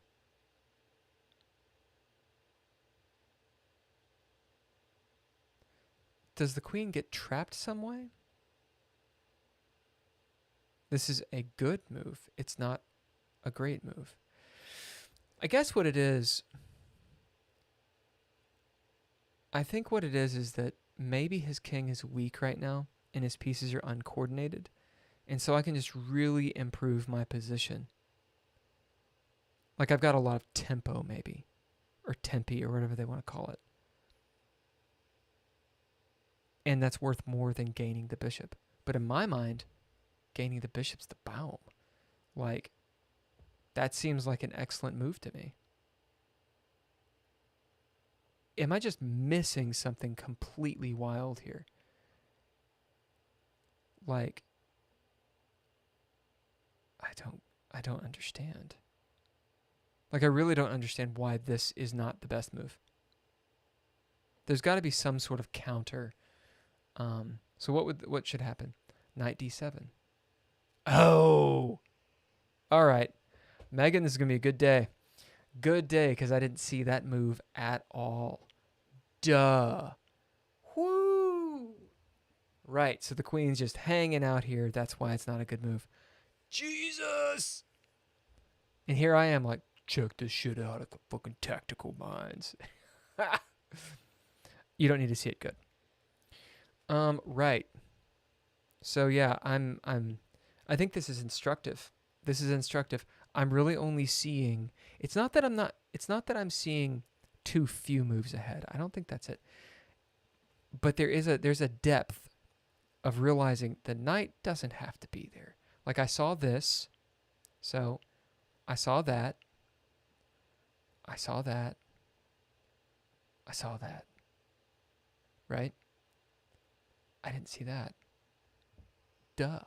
Does the queen get trapped some way? This is a good move. It's not a great move. I guess what it is, I think what it is that maybe his king is weak right now and his pieces are uncoordinated. And so I can just really improve my position. Like I've got a lot of tempo maybe, or tempi, or whatever they want to call it. And that's worth more than gaining the bishop. But in my mind, gaining the bishop's the baum. Like, that seems like an excellent move to me. Am I just missing something completely wild here? Like, I don't understand. Like, I really don't understand why this is not the best move. There's got to be some sort of counter. So what should happen? Knight d7. Oh! All right. Megan, this is going to be a good day. Good day, because I didn't see that move at all. Duh. Woo! Right, so the queen's just hanging out here. That's why it's not a good move. Jesus! And here I am like, check this shit out at the fucking tactical minds. You don't need to see it good. Right. So yeah, I think this is instructive. This is instructive. I'm really only seeing, it's not that I'm seeing too few moves ahead. I don't think that's it. But there's a depth of realizing the knight doesn't have to be there. Like I saw this, so I saw that. I saw that. I saw that. Right? I didn't see that. Duh.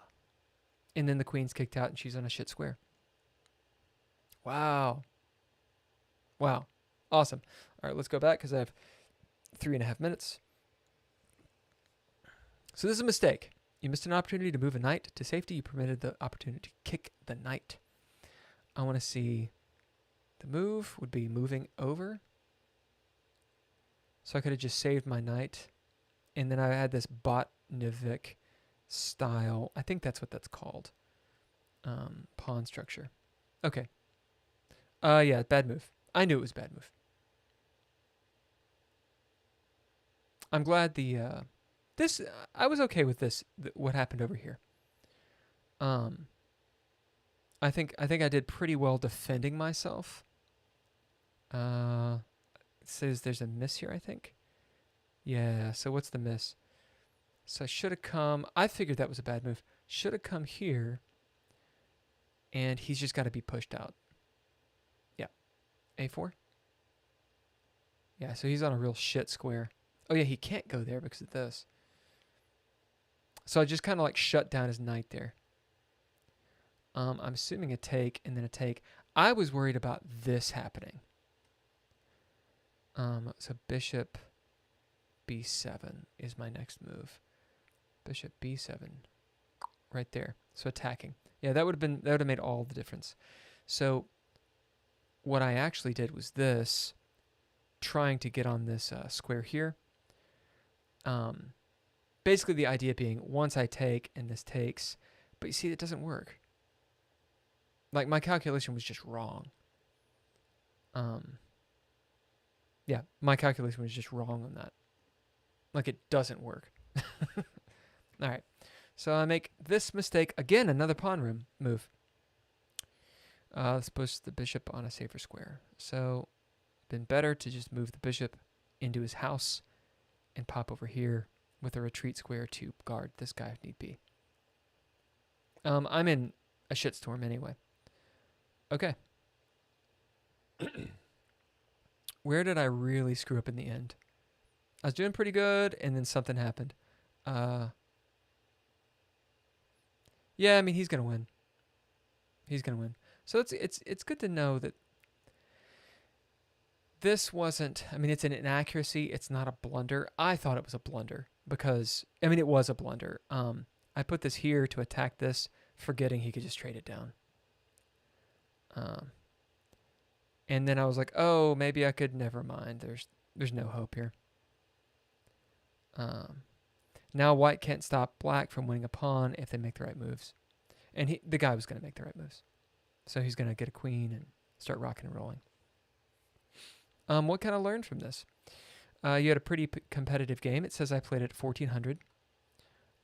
And then the queen's kicked out and she's on a shit square. Wow. Wow. Awesome. All right, let's go back because I have 3.5 minutes. So this is a mistake. You missed an opportunity to move a knight to safety. You permitted the opportunity to kick the knight. I want to see the move would be moving over. So I could have just saved my knight. And then I had this Botnievik style. I think that's what that's called. Pawn structure. Okay. Yeah, bad move. I knew it was a bad move. I'm glad I was okay with this, what happened over here. I think I did pretty well defending myself. It says there's a miss here, I think. Yeah, so what's the miss? So I should have come, I figured that was a bad move. Should have come here, and he's just got to be pushed out. Yeah. A4? Yeah, so he's on a real shit square. Oh yeah, he can't go there because of this. So I just kind of like shut down his knight there. I'm assuming a take and then a take. I was worried about this happening. So bishop b7 is my next move. Bishop b7, right there. So attacking. Yeah, that would have made all the difference. So what I actually did was this, trying to get on this square here. Basically the idea being once I take and this takes, but you see it doesn't work. Like my calculation was just wrong. Yeah, my calculation was just wrong on that. Like it doesn't work. All right. So I make this mistake again, another pawn room move. Let's push the bishop on a safer square. So been better to just move the bishop into his house and pop over here with a retreat square to guard this guy if need be. I'm in a shitstorm anyway. Okay. Where did I really screw up in the end? I was doing pretty good, and then something happened. Yeah, I mean he's gonna win. He's gonna win. So it's good to know that this wasn't. I mean, it's an inaccuracy. It's not a blunder. I thought it was a blunder because I mean it was a blunder. I put this here to attack this, forgetting he could just trade it down. And then I was like, oh, maybe I could. Never mind. There's no hope here. Now white can't stop black from winning a pawn if they make the right moves. And the guy was going to make the right moves. So he's going to get a queen and start rocking and rolling. What can I learn from this? You had a pretty competitive game. It says I played it at 1400.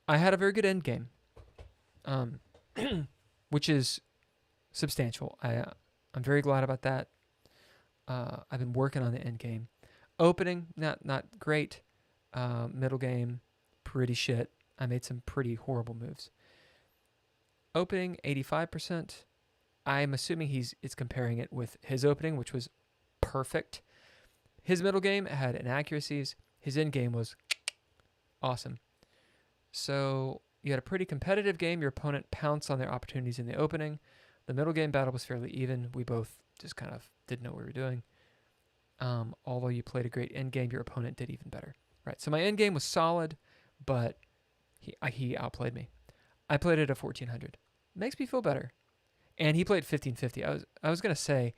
I had a very good end game, which is substantial. I'm very glad about that. I've been working on the end game. Opening, not great. Middle game, pretty shit. I made some pretty horrible moves. Opening, 85%. I'm assuming it's comparing it with his opening, which was perfect. His middle game had inaccuracies. His end game was awesome. So you had a pretty competitive game. Your opponent pounced on their opportunities in the opening. The middle game battle was fairly even. We both just kind of didn't know what we were doing. Although you played a great end game, your opponent did even better. Right. So my end game was solid, but he outplayed me. I played it at 1400. Makes me feel better. And he played 1550. I was gonna say,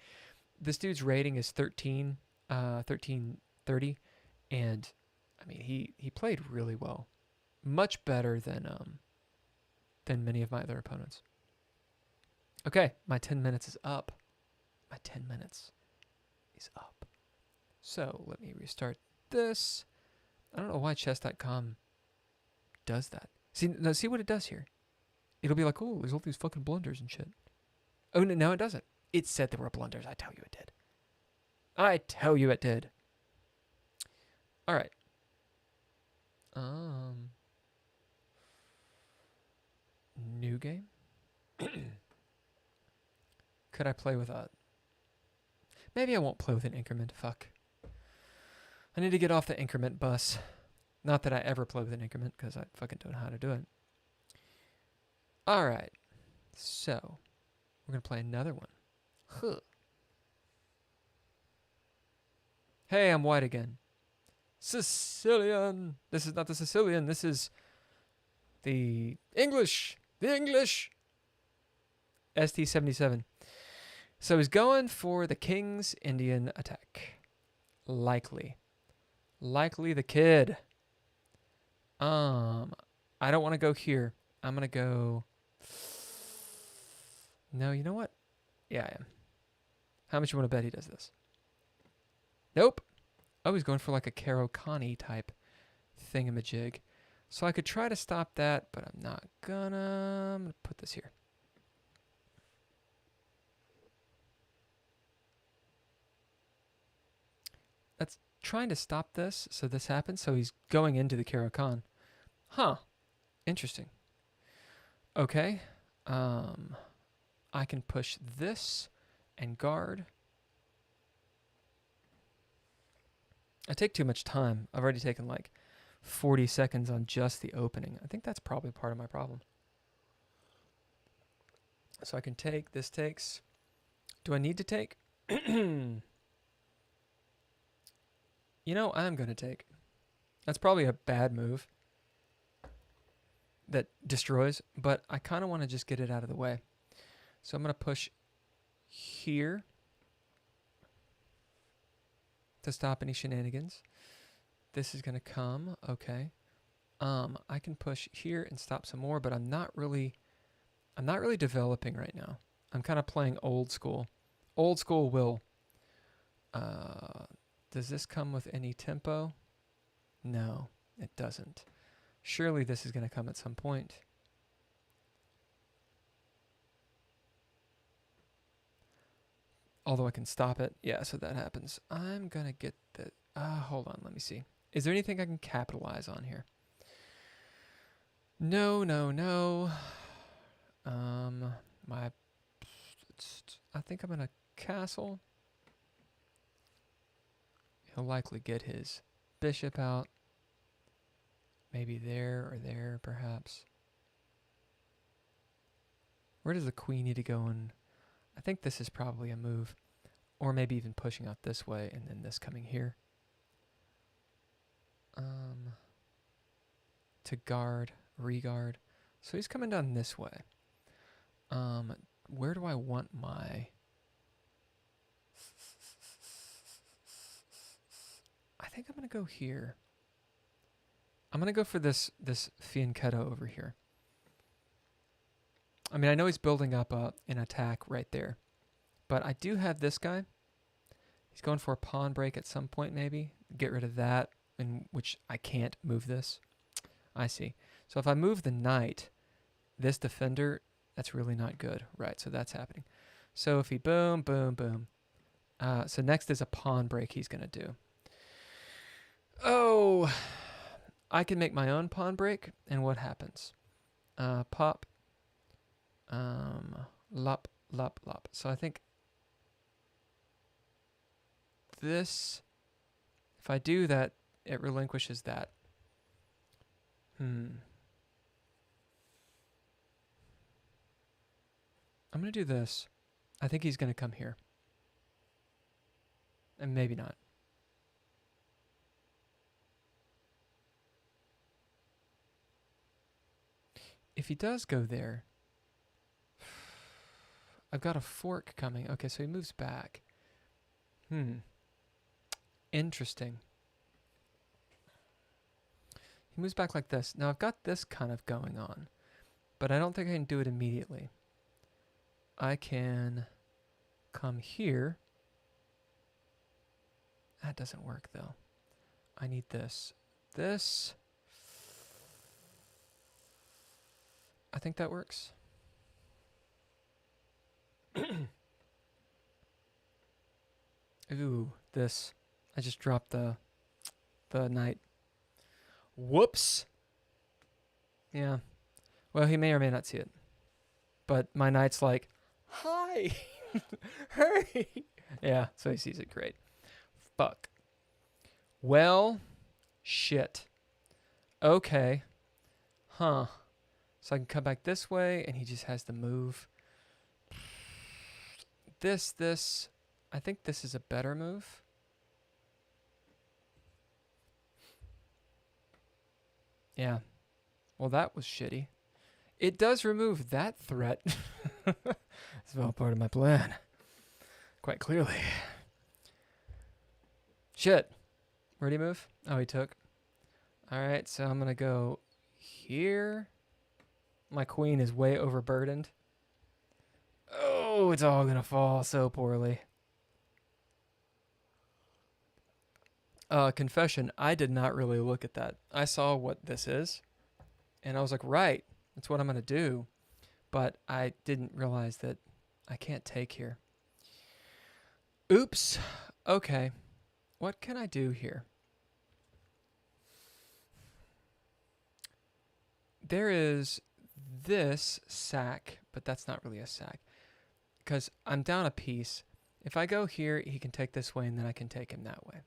this dude's rating is 1330, and I mean he played really well, much better than many of my other opponents. Okay, my 10 minutes is up. My 10 minutes is up. So let me restart this. I don't know why chess.com does that. See what it does here. It'll be like, oh, there's all these fucking blunders and shit. Oh, no, it doesn't. It said there were blunders. I tell you it did. I tell you it did. All right. New game? Could I play with a... Maybe I won't play with an increment. Fuck. I need to get off the increment bus. Not that I ever play with an increment, because I fucking don't know how to do it. All right. So, we're going to play another one. Huh. Hey, I'm white again. Sicilian. This is not the Sicilian. This is the English. The English. ST77. So he's going for the King's Indian attack. Likely the kid. I don't want to go here. I'm going to go... No, you know what? Yeah, I am. How much you want to bet he does this? Nope. Oh, he's going for like a Caro-Cani type thingamajig. So I could try to stop that, but I'm not gonna. I'm gonna put this here. That's trying to stop this, so this happens. So he's going into the Caro-Kann. Huh. Interesting. Okay. I can push this and guard. I take too much time. I've already taken like 40 seconds on just the opening. I think that's probably part of my problem. So I can take. This takes. Do I need to take? You know, I'm going to take. That's probably a bad move that destroys, but I kind of want to just get it out of the way. So I'm going to push here to stop any shenanigans. This is going to come. Okay. I can push here and stop some more, but I'm not really developing right now. I'm kind of playing old school. Old school will. Does this come with any tempo? No, it doesn't. Surely this is going to come at some point. Although I can stop it. Yeah, so that happens. I'm going to get the... hold on, let me see. Is there anything I can capitalize on here? No. I think I'm going to castle. He'll likely get his bishop out. Maybe there or there, perhaps. Where does the queen need to go? And I think this is probably a move. Or maybe even pushing out this way and then this coming here. To guard, regard. So he's coming down this way. Where do I want my... I think I'm going to go here. I'm going to go for this fianchetto over here. I mean, I know he's building up an attack right there. But I do have this guy. He's going for a pawn break at some point, maybe. Get rid of that, in which I can't move this. I see. So if I move the knight, this defender, that's really not good. Right, so that's happening. So if he boom, boom, boom. So next is a pawn break he's going to do. Oh, I can make my own pawn break, and what happens? Pop. Lop, lop, lop. So I think this, if I do that, it relinquishes that. I'm going to do this. I think he's going to come here. And maybe not. If he does go there, I've got a fork coming. Okay, so he moves back. Interesting. He moves back like this. Now I've got this kind of going on, but I don't think I can do it immediately. I can come here. That doesn't work though. I need this. This. I think that works. Ooh, this. I just dropped the knight. Whoops. Yeah. Well, he may or may not see it. But my knight's like, hi. Hurry. Yeah, so he sees it. Great. Fuck. Well, shit. Okay. Huh. So I can come back this way, and he just has to move. This. I think this is a better move. Yeah. Well, that was shitty. It does remove that threat. It's all part of my plan. Quite clearly. Shit. Where'd he move? Oh, he took. Alright, so I'm going to go here. My queen is way overburdened. Oh, it's all going to fall so poorly. Confession, I did not really look at that. I saw what this is, and I was like, right, that's what I'm going to do. But I didn't realize that I can't take here. Oops. Okay. What can I do here? There is this sack, but that's not really a sack. Because I'm down a piece. If I go here, he can take this way, and then I can take him that way.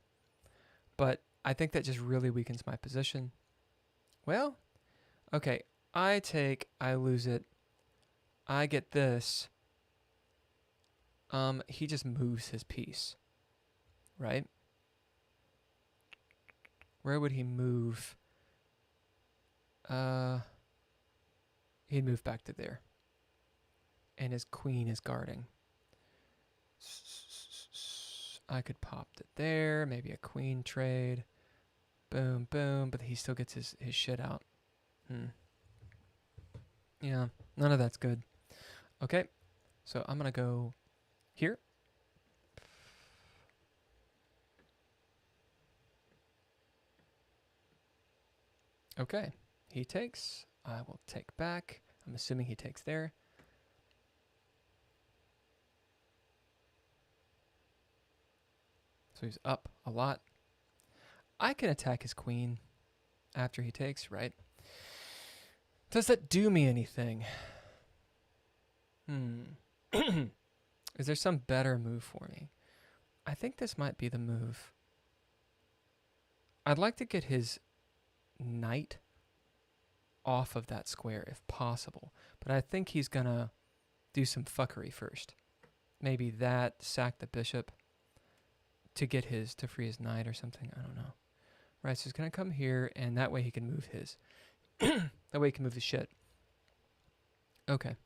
But I think that just really weakens my position. Well, okay. I lose it. I get this. He just moves his piece. Right? Where would he move? He'd move back to there. And his queen is guarding. I could pop it there. Maybe a queen trade. Boom, boom. But he still gets his shit out. Yeah, none of that's good. Okay, so I'm going to go here. Okay, he takes. I will take back. I'm assuming he takes there. So he's up a lot. I can attack his queen after he takes, right? Does that do me anything? Is there some better move for me? I think this might be the move. I'd like to get his knight off of that square if possible. But I think he's going to do some fuckery first. Maybe that, sack the bishop to get to free his knight or something. I don't know. Right, so he's going to come here, and that way he can move his. That way he can move the shit. Okay.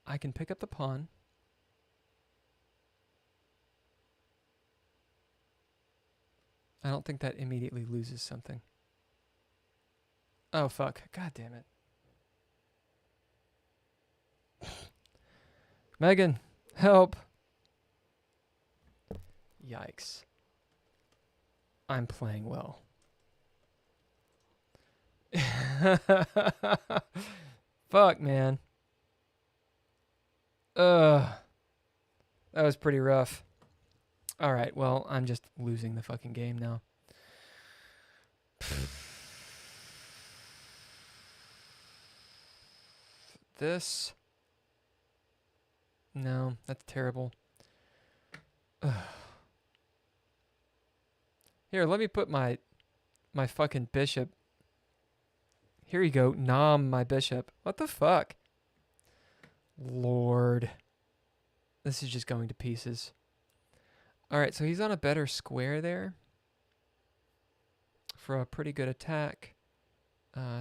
I can pick up the pawn. I don't think that immediately loses something. Oh, fuck. God damn it. Megan, help. Yikes. I'm playing well. Fuck, man. That was pretty rough. All right, well, I'm just losing the fucking game now. This. No, that's terrible. Here, let me put my fucking bishop. Here you go. Nom my bishop. What the fuck? Lord. This is just going to pieces. Alright, so he's on a better square there. For a pretty good attack.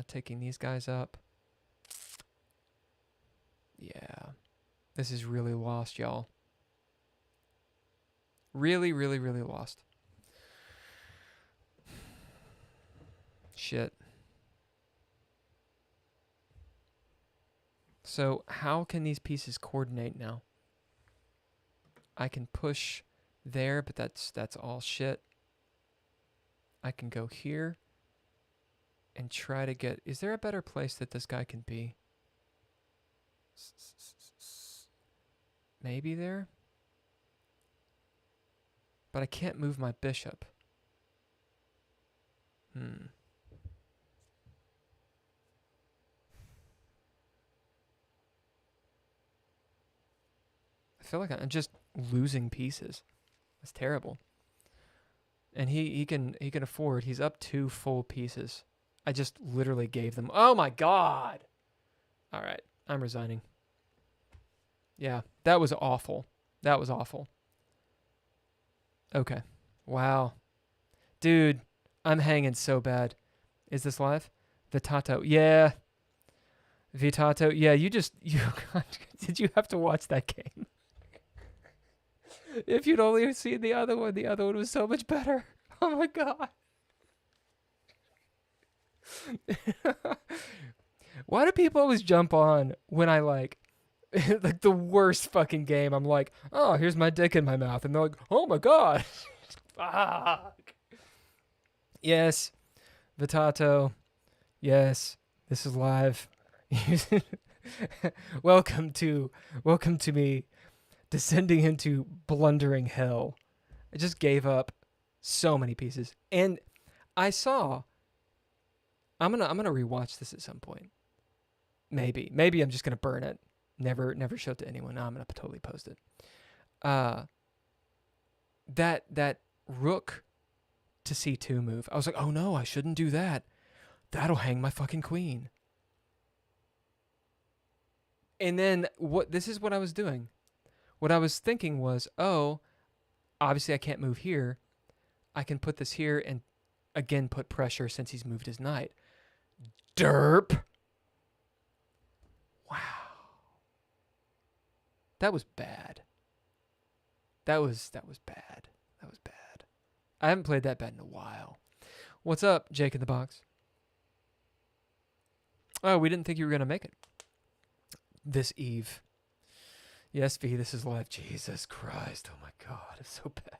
Taking these guys up. Yeah. This is really lost, y'all. Really, really, really lost. Shit. So how can these pieces coordinate now? I can push there, but that's all shit. I can go here and try to get... Is there a better place that this guy can be? Maybe there? But I can't move my bishop. I feel like I'm just losing pieces. That's terrible. And he can afford. He's up 2 full pieces. I just literally gave them. Oh my god. All right, I'm resigning. Yeah, that was awful. That was awful. Okay. Wow. Dude, I'm hanging so bad. Is this live? Vitato. Yeah. Vitato. Yeah, you did you have to watch that game? If you'd only seen the other one was so much better. Oh my god. Why do people always jump on when I like the worst fucking game? I'm like, oh, here's my dick in my mouth. And they're like, oh my god. Fuck. Yes. Vitato. Yes. This is live. Welcome to me descending into blundering hell. I just gave up so many pieces. And I saw I'm gonna rewatch this at some point. Maybe I'm just gonna burn it. Never show it to anyone. No, I'm gonna totally post it. That rook to c2 move. I was like, oh no, I shouldn't do that. That'll hang my fucking queen. And then this is what I was doing. What I was thinking was, oh, obviously I can't move here. I can put this here and again put pressure since he's moved his knight. Derp. Wow. That was bad. That was bad. That was bad. I haven't played that bad in a while. What's up, Jake in the box? Oh, we didn't think you were going to make it this eve. Yes, V, this is live. Jesus Christ. Oh my God, it's so bad.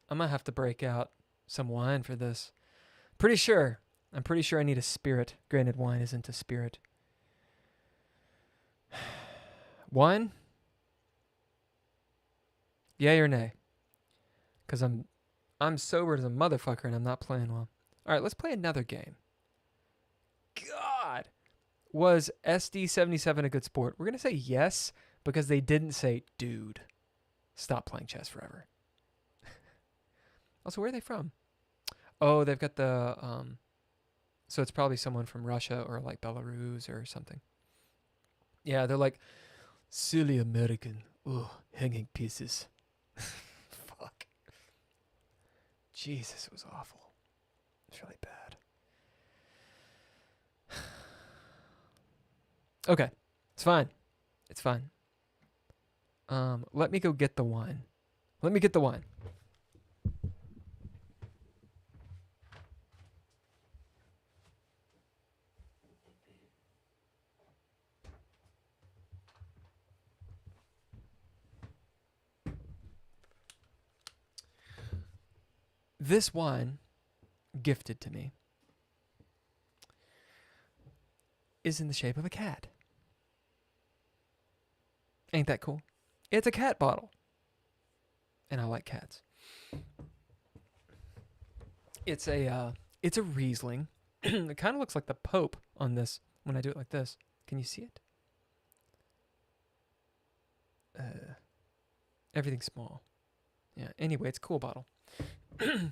I'm going to have to break out some wine for this. I'm pretty sure I need a spirit. Granted, wine isn't a spirit. Wine? Yay or nay? Because I'm sober as a motherfucker and I'm not playing well. All right, let's play another game. God. Was SD77 a good sport? We're going to say yes because they didn't say, dude, stop playing chess forever. Also, where are they from? Oh, they've got the, so it's probably someone from Russia or like Belarus or something. Yeah, they're like, silly American. Ugh, hanging pieces. Fuck. Jesus, it was awful. It's really bad. Okay, it's fine. It's fine. Let me go get the wine. Let me get the wine. This wine, gifted to me, is in the shape of a cat. Ain't that cool? It's a cat bottle. And I like cats. It's a Riesling. It kind of looks like the Pope on this when I do it like this. Can you see it? Everything's small. Yeah, anyway, it's a cool bottle.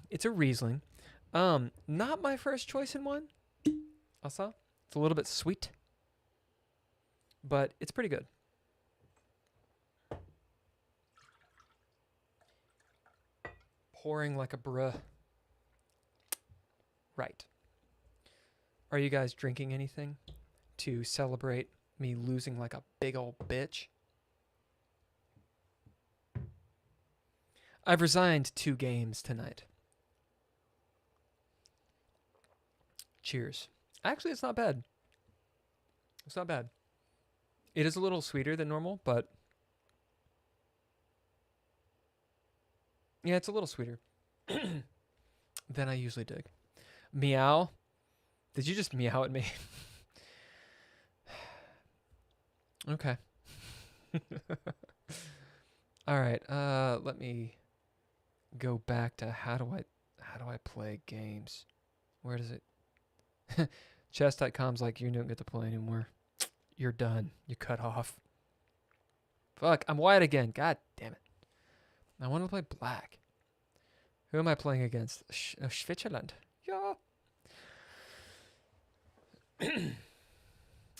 It's a Riesling. Not my first choice in wine. Also, it's a little bit sweet. But it's pretty good. Pouring like a bruh. Right. Are you guys drinking anything to celebrate me losing like a big old bitch? I've resigned 2 games tonight. Cheers. Actually, it's not bad. It's not bad. It is a little sweeter than normal, but yeah, it's a little sweeter than I usually dig. Meow. Did you just meow at me? Okay. All right. Let me go back to how do I play games? Where does it? Chess.com's like, you don't get to play anymore. You're done. You cut off. Fuck, I'm white again. God damn it. I want to play black. Who am I playing against? Switzerland. Yeah.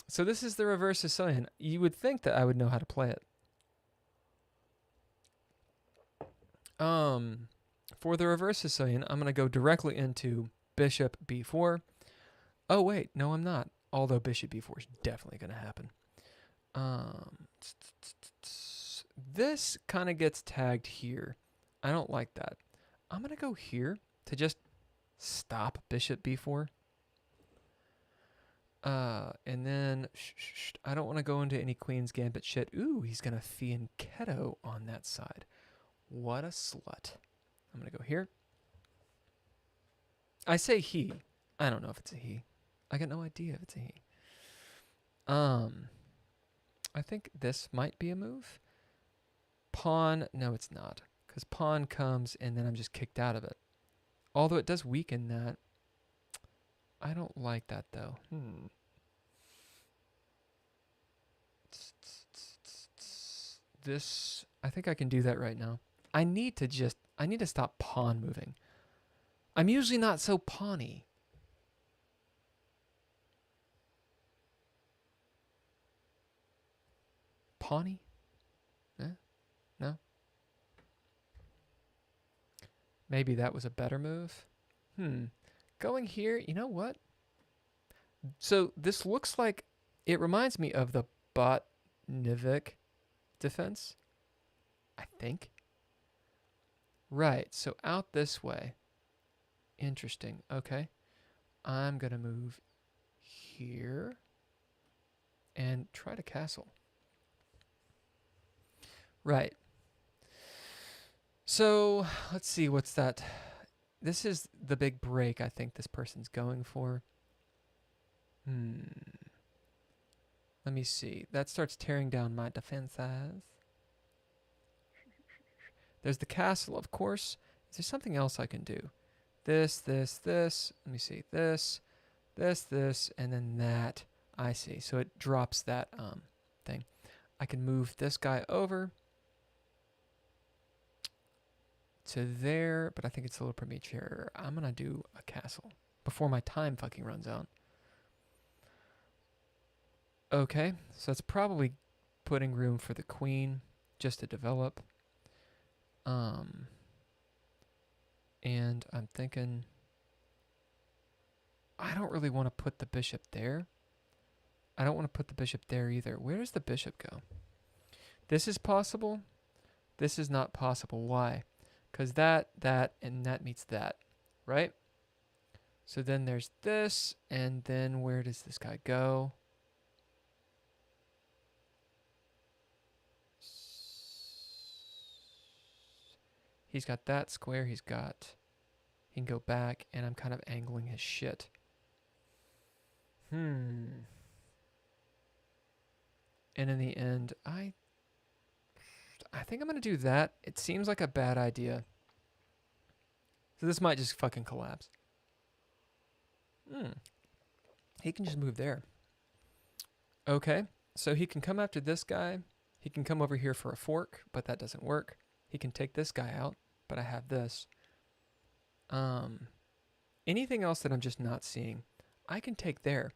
So this is the reverse Sicilian. You would think that I would know how to play it. For the reverse Sicilian, I'm going to go directly into bishop b4. Oh, wait. No, I'm not. Although bishop b4 is definitely going to happen. This kind of gets tagged here. I don't like that. I'm going to go here to just stop bishop b4. And then I don't want to go into any queen's gambit shit. Ooh, he's going to fianchetto on that side. What a slut. I'm going to go here. I say he. I don't know if it's a he. I got no idea if it's a he. I think this might be a move. Pawn. No, it's not. Because pawn comes and then I'm just kicked out of it. Although it does weaken that. I don't like that though. This, I think I can do that right now. I need to stop pawn moving. I'm usually not so pawny. Pawney? Eh? No? Maybe that was a better move. Going here, you know what? So this looks like, it reminds me of the Botnivik defense, I think. Right, so out this way. Interesting, okay. I'm going to move here and try to castle. Right. So let's see, what's that? This is the big break I think this person's going for. Let me see. That starts tearing down my defenses. There's the castle, of course. Is there something else I can do? This. Let me see. This, and then that. I see. So it drops that thing. I can move this guy over to there, but I think it's a little premature. I'm going to do a castle before my time fucking runs out. Okay, so that's probably putting room for the queen just to develop. And I'm thinking, I don't really want to put the bishop there. I don't want to put the bishop there either. Where does the bishop go? This is possible. This is not possible. Why? Because that, and that meets that, right? So then there's this, and then where does this guy go? He's got that square. He can go back, and I'm kind of angling his shit. And in the end, I think I'm going to do that. It seems like a bad idea. So this might just fucking collapse. He can just move there. Okay, so he can come after this guy. He can come over here for a fork, but that doesn't work. He can take this guy out, but I have this. Anything else that I'm just not seeing, I can take there.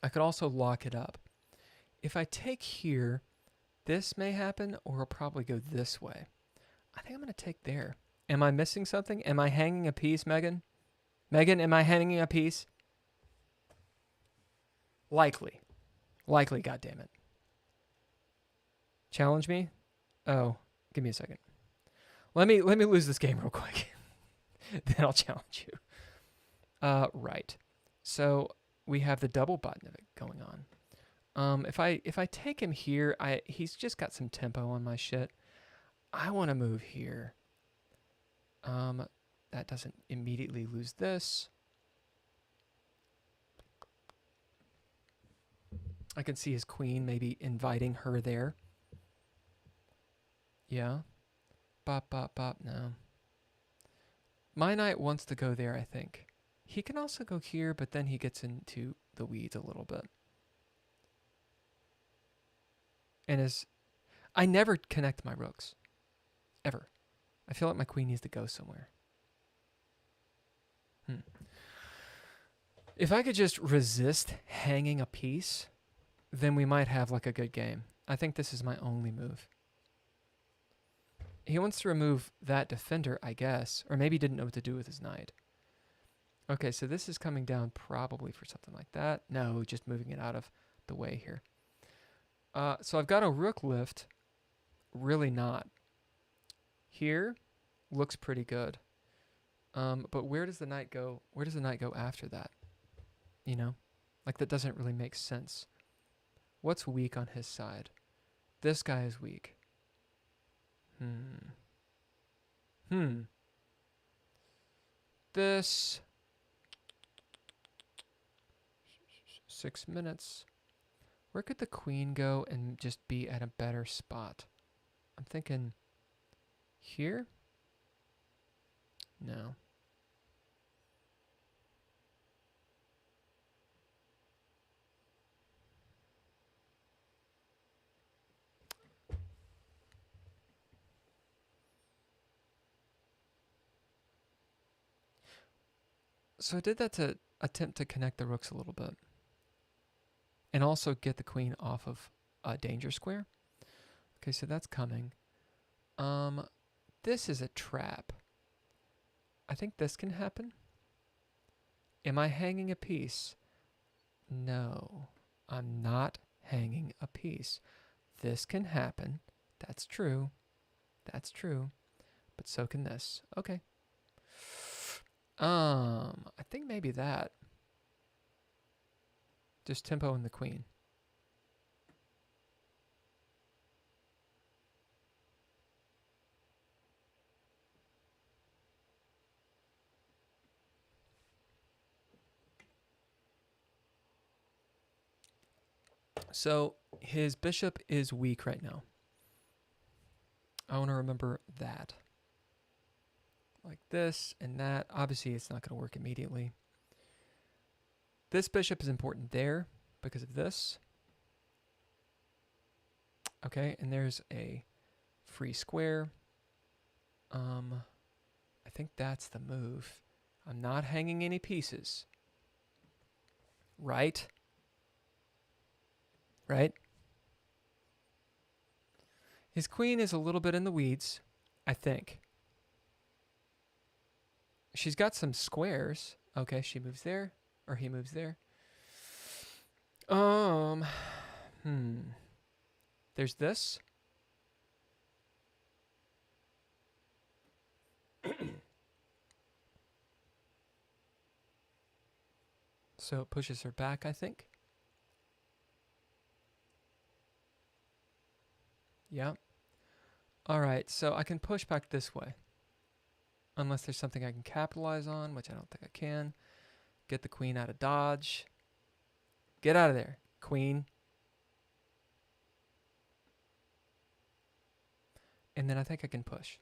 I could also lock it up. If I take here, this may happen, or I'll probably go this way. I think I'm going to take there. Am I missing something? Am I hanging a piece, Megan? Megan, am I hanging a piece? Likely. Likely, goddammit. Challenge me? Oh, give me a second. Let me lose this game real quick. Then I'll challenge you. Right. So we have the double Botnivik going on. If I take him here, he's just got some tempo on my shit. I want to move here. That doesn't immediately lose this. I can see his queen maybe inviting her there. Yeah. Bop, bop, bop. No. My knight wants to go there, I think. He can also go here, but then he gets into the weeds a little bit. And I never connect my rooks. Ever. I feel like my queen needs to go somewhere. If I could just resist hanging a piece, then we might have like a good game. I think this is my only move. He wants to remove that defender, I guess. Or maybe he didn't know what to do with his knight. Okay, so this is coming down probably for something like that. No, just moving it out of the way here. So I've got a rook lift. Really not. Here looks pretty good. But where does the knight go? Where does the knight go after that? You know? Like, that doesn't really make sense. What's weak on his side? This guy is weak. This 6 minutes. Where could the queen go and just be at a better spot? I'm thinking here? No. So I did that to attempt to connect the rooks a little bit. And also get the queen off of a danger square. Okay, so that's coming. This is a trap. I think this can happen. Am I hanging a piece? No, I'm not hanging a piece. This can happen. That's true. That's true. But so can this. Okay. I think maybe that. Just tempo and the queen. So his bishop is weak right now. I want to remember that. Like this and that. Obviously, it's not going to work immediately. This bishop is important there because of this. Okay, and there's a free square. I think that's the move. I'm not hanging any pieces. Right? Right? His queen is a little bit in the weeds, I think. She's got some squares. Okay, she moves there, or he moves there. There's this. So it pushes her back, I think. Yeah. All right, so I can push back this way. Unless there's something I can capitalize on, which I don't think I can. Get the queen out of dodge. Get out of there, queen. And then I think I can push.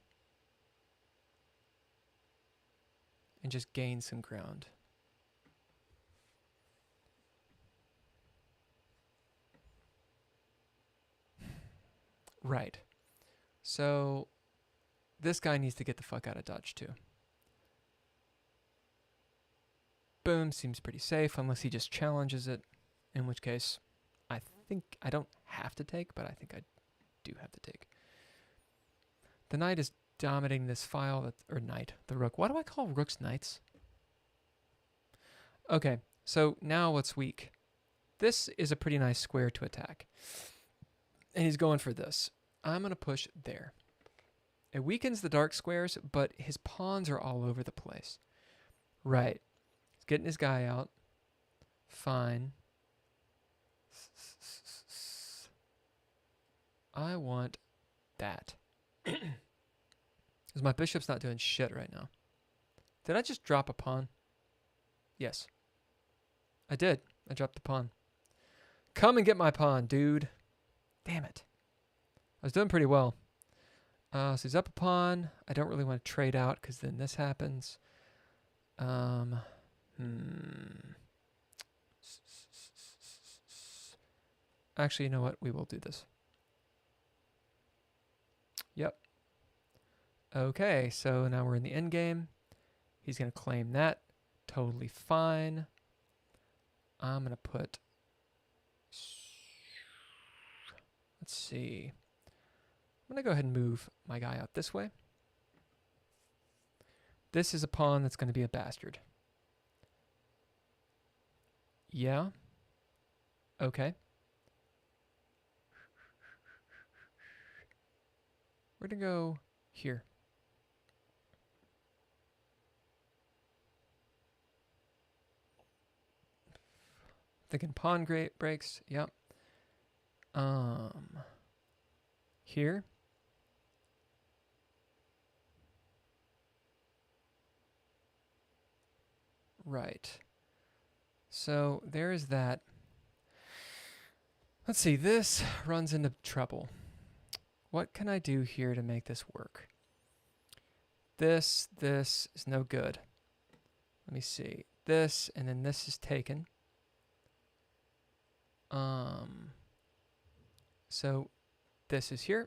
And just gain some ground. Right. So this guy needs to get the fuck out of dodge too. Boom, seems pretty safe unless he just challenges it. In which case, I think I don't have to take, but I think I do have to take. The knight is dominating this file, or knight, the rook. Why do I call rooks knights? Okay, so now what's weak? This is a pretty nice square to attack. And he's going for this. I'm going to push there. It weakens the dark squares, but his pawns are all over the place. Right. He's getting his guy out. Fine. I want that. Because my bishop's not doing shit right now. Did I just drop a pawn? Yes. I did. I dropped the pawn. Come and get my pawn, dude. Damn it. I was doing pretty well. So he's up a pawn. I don't really want to trade out because then this happens. Actually, you know what? We will do this. Yep. Okay, so now we're in the end game. He's going to claim that. Totally fine. I'm going to put... Let's see. I'm going to go ahead and move my guy out this way. This is a pawn that's going to be a bastard. Yeah. Okay. We're going to go here. Thinking pawn breaks. Yep. Here. Right. So there is that. Let's see. This runs into trouble. What can I do here to make this work? This is no good. Let me see. This, and then this is taken. So this is here.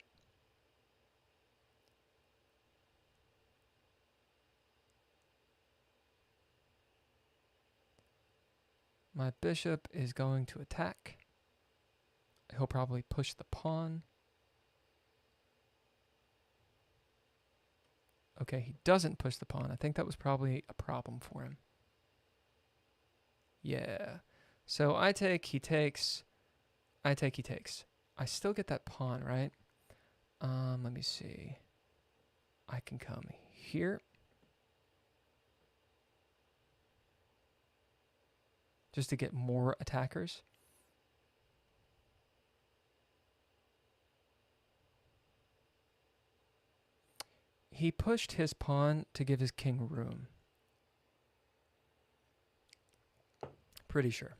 My bishop is going to attack. He'll probably push the pawn. Okay, he doesn't push the pawn. I think that was probably a problem for him. Yeah. So I take, he takes. I take, he takes. I still get that pawn, right? Let me see. I can come here. Just to get more attackers. He pushed his pawn to give his king room. Pretty sure.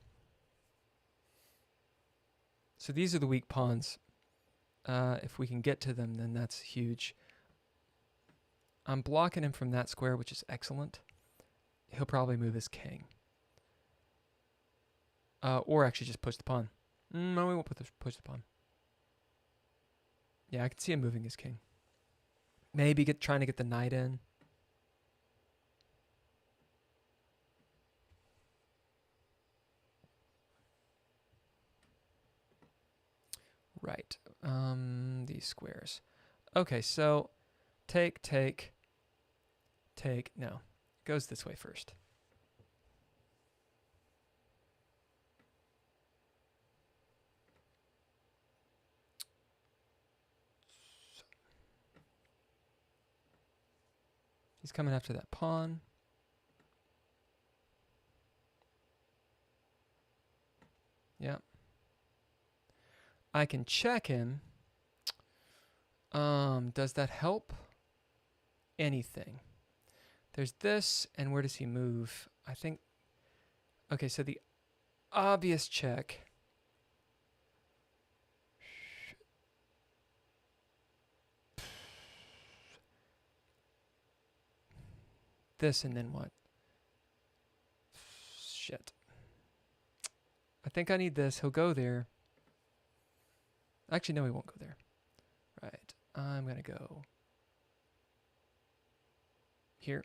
So these are the weak pawns. If we can get to them, then that's huge. I'm blocking him from that square, which is excellent. He'll probably move his king. Or actually just push the pawn. No, we won't push the pawn. Yeah, I can see him moving his king. Maybe trying to get the knight in. Right. These squares. Okay, so take. No, goes this way first. He's coming after that pawn. Yeah. I can check him. Does that help? Anything. There's this, and where does he move? I think... Okay, so the obvious check... This, and then what? Shit. I think I need this. He'll go there. Actually, no, he won't go there. Right. I'm going to go here.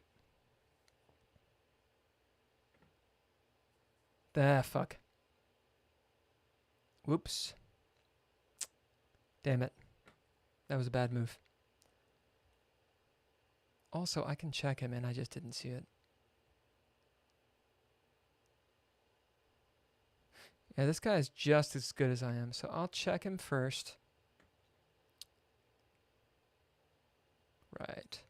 Ah, fuck. Whoops. Damn it. That was a bad move. Also, I can check him, and I just didn't see it. Yeah, this guy is just as good as I am, so I'll check him first. Right.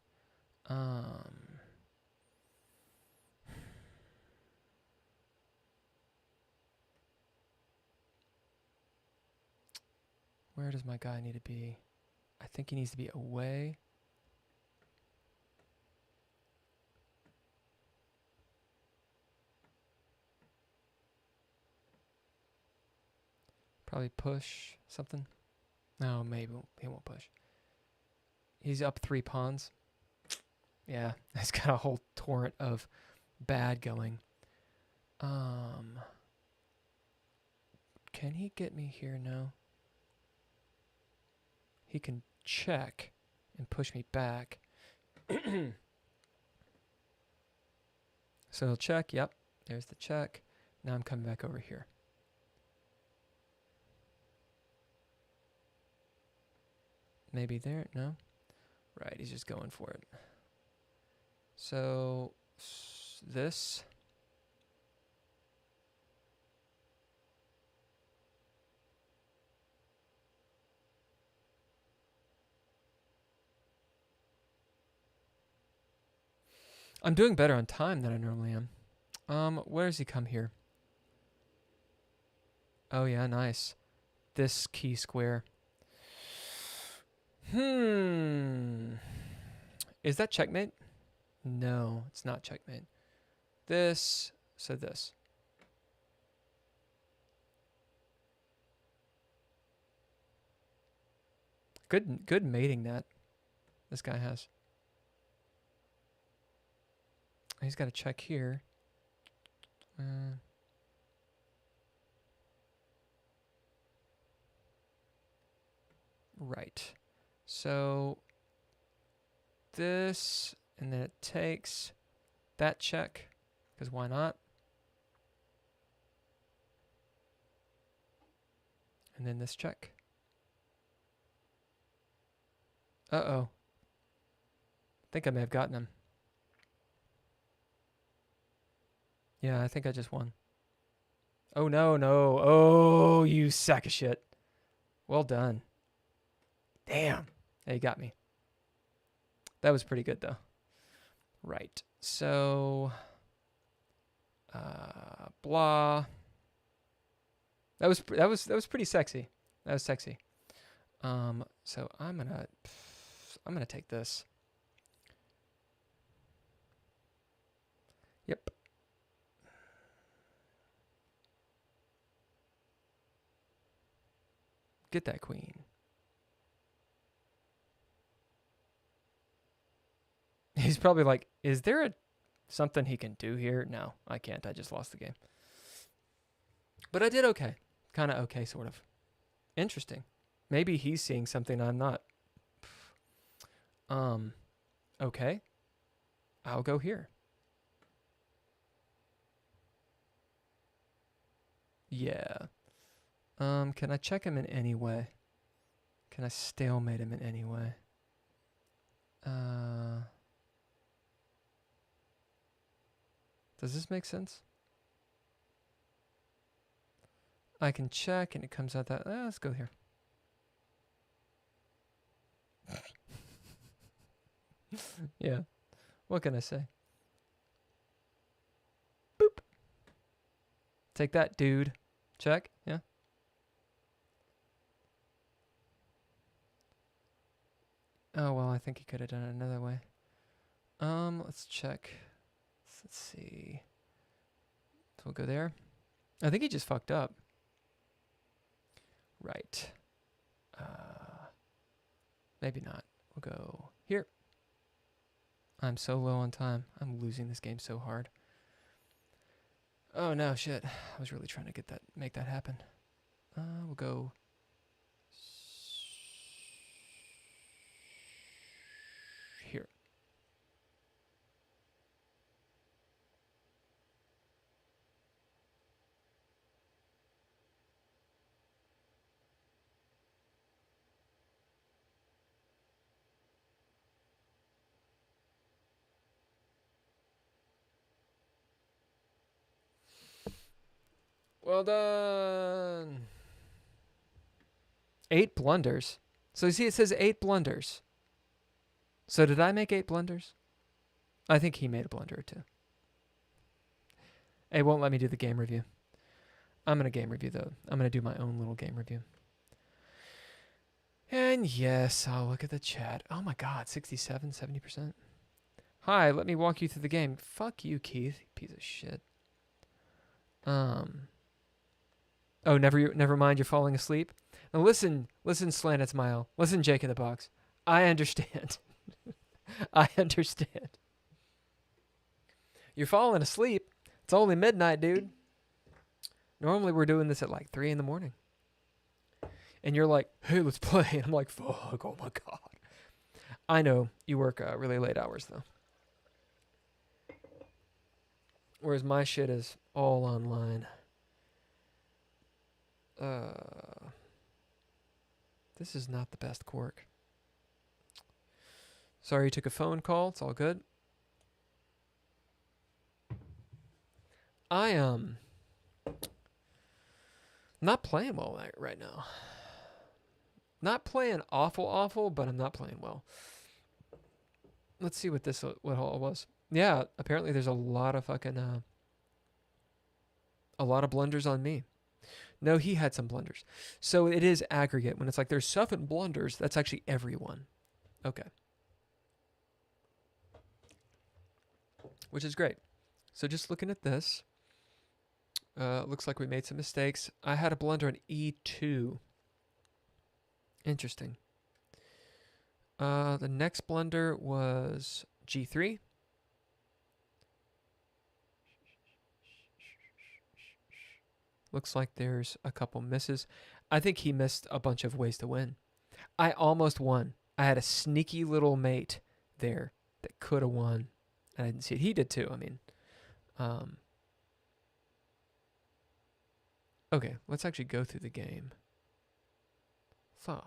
Where does my guy need to be? I think he needs to be away. Probably push something. No, maybe he won't push. He's up 3 pawns. Yeah, he's got a whole torrent of bad going. Can he get me here? No. He can check and push me back. So he'll check. Yep, there's the check. Now I'm coming back over here. Maybe there? No? Right, he's just going for it. So, this. I'm doing better on time than I normally am. Where does he come here? Oh yeah, nice. This key square. Is that checkmate? No, it's not checkmate. This, so this. Good mating that this guy has. He's got to check here. Right. So this, and then it takes that check, because why not? And then this check. Uh-oh. think I may have gotten him. Yeah, I think I just won. Oh, no, no. Oh, you sack of shit. Well done. Damn. Yeah, you got me. That was pretty good, though. Right. So, blah. That was pretty sexy. That was sexy. So I'm gonna take this. Yep. Get that queen. He's probably like, is there something he can do here? No, I can't. I just lost the game. But I did okay. Kind of okay, sort of. Interesting. Maybe he's seeing something I'm not. Okay. I'll go here. Yeah. Can I check him in any way? Can I stalemate him in any way? Does this make sense? I can check and it comes out that, let's go here. Yeah. What can I say? Boop. Take that, dude. Check. Yeah. Oh, well, I think he could have done it another way. Let's check. Let's see. So we'll go there. I think he just fucked up. Right. Maybe not. We'll go here. I'm so low on time. I'm losing this game so hard. Oh no, shit. I was really trying to make that happen. We'll go here. Well done. 8 blunders. So you see it says 8 blunders. So did I make 8 blunders? I think he made a blunder or 2. It won't let me do the game review. I'm going to game review though. I'm going to do my own little game review. And yes, I'll look at the chat. Oh my god, 67, 70%. Hi, let me walk you through the game. Fuck you, Keith, piece of shit. Oh, never mind, you're falling asleep. Now listen, Slanted Smile. Listen, Jake in the Box. I understand. I understand. You're falling asleep. It's only midnight, dude. Normally we're doing this at like 3 in the morning. And you're like, hey, let's play. And I'm like, fuck, oh my god. I know, you work really late hours though. Whereas my shit is all online. This is not the best quirk. Sorry you took a phone call. It's all good. I am not playing well right now. Not playing awful, but I'm not playing well. Let's see what what all was. Yeah, apparently there's a lot of fucking a lot of blunders on me. No, he had some blunders. So it is aggregate. When it's like there's 7 blunders, that's actually everyone. Okay. Which is great. So just looking at this, looks like we made some mistakes. I had a blunder on E2. Interesting. The next blunder was G3. Looks like there's a couple misses. I think he missed a bunch of ways to win. I almost won. I had a sneaky little mate there that could have won. I didn't see it. He did too. I mean, okay, let's actually go through the game. So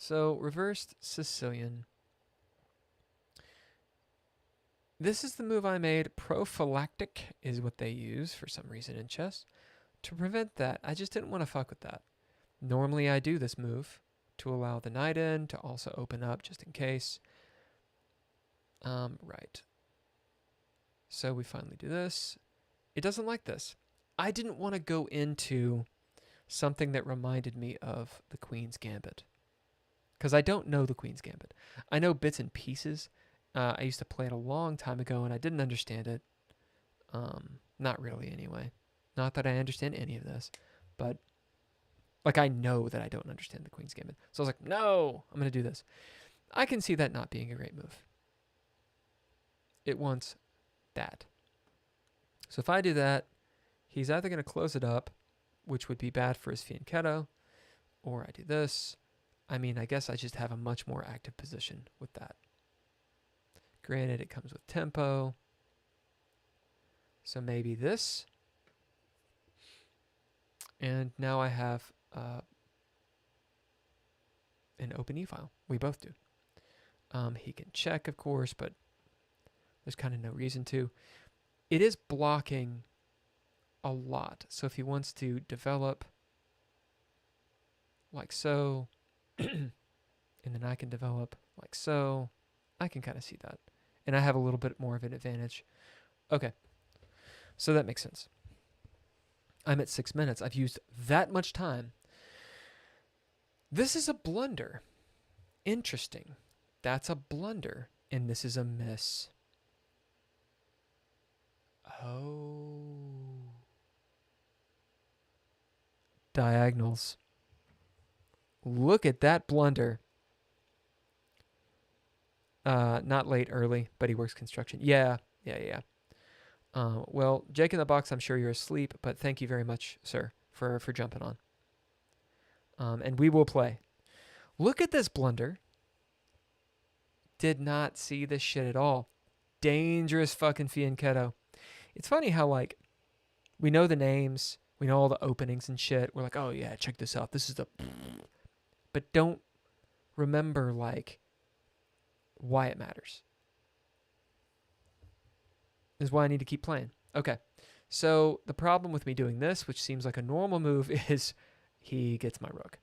So reversed Sicilian. This is the move I made. Prophylactic is what they use for some reason in chess. To prevent that, I just didn't want to fuck with that. Normally I do this move to allow the knight in, to also open up just in case. Right. So we finally do this. It doesn't like this. I didn't want to go into something that reminded me of the Queen's Gambit. Because I don't know the Queen's Gambit. I know bits and pieces. I used to play it a long time ago and I didn't understand it. Not really anyway. Not that I understand any of this. But like I know that I don't understand the Queen's Gambit. So I was like, no, I'm going to do this. I can see that not being a great move. It wants that. So if I do that, he's either going to close it up, which would be bad for his fianchetto, or I do this. I mean, I guess I just have a much more active position with that. Granted, it comes with tempo. So maybe this. And now I have an open e-file. We both do. He can check, of course, but there's kind of no reason to. It is blocking a lot. So if he wants to develop like so, and then I can develop like so, I can kind of see that. And I have a little bit more of an advantage. Okay, so that makes sense. I'm at 6 minutes. I've used that much time. This is a blunder. Interesting. That's a blunder, and this is a miss. Oh. Diagonals. Look at that blunder. Not late, early, but he works construction. Yeah. Well, Jake in the Box, I'm sure you're asleep, but thank you very much, sir, for jumping on. And we will play. Look at this blunder. Did not see this shit at all. Dangerous fucking fianchetto. It's funny how, like, we know the names, we know all the openings and shit. We're like, oh yeah, check this out. This is the... But don't remember, like, why it matters. This is why I need to keep playing. Okay. So the problem with me doing this, which seems like a normal move, is he gets my rook.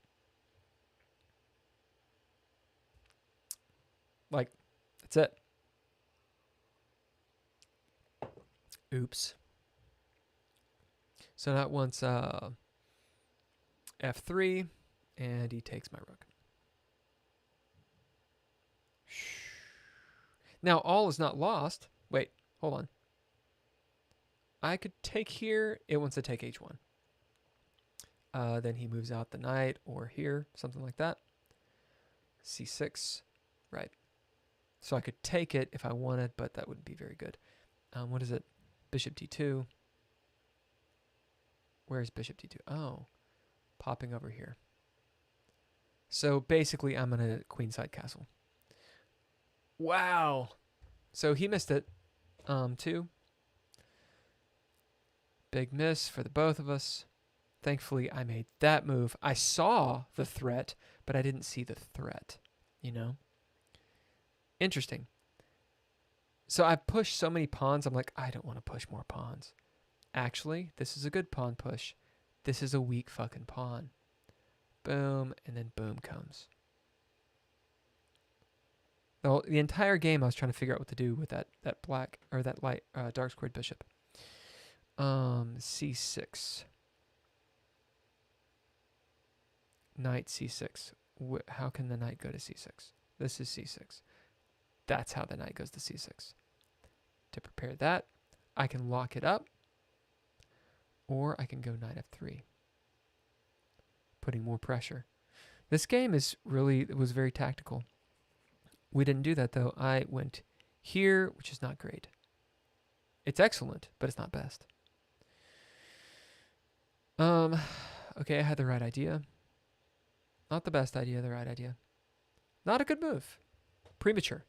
Like, that's it. Oops. So that wants F3, and he takes my rook. Now, all is not lost. Wait, hold on. I could take here. It wants to take H1. Then he moves out the knight, or here, something like that. C6. Right. So I could take it if I wanted, but that wouldn't be very good. What is it? Bishop D2. Where's bishop D2? Oh, popping over here. So basically, I'm going to queenside castle. Wow. So he missed it, too. Big miss for the both of us. Thankfully, I made that move. I saw the threat, but I didn't see the threat, you know? Interesting. So I pushed so many pawns, I'm like, I don't want to push more pawns. Actually, this is a good pawn push. This is a weak fucking pawn. Boom, and then boom comes. The entire game I was trying to figure out what to do with that black, or that light, dark squared bishop. C6. Knight C6. How can the knight go to C6? This is C6. That's how the knight goes to C6. To prepare that, I can lock it up, or I can go knight F3, putting more pressure. This game is really, it was very tactical. We didn't do that though. I went here, which is not great. It's excellent, but it's not best. Okay, I had the right idea. Not the best idea, the right idea. Not a good move. Premature.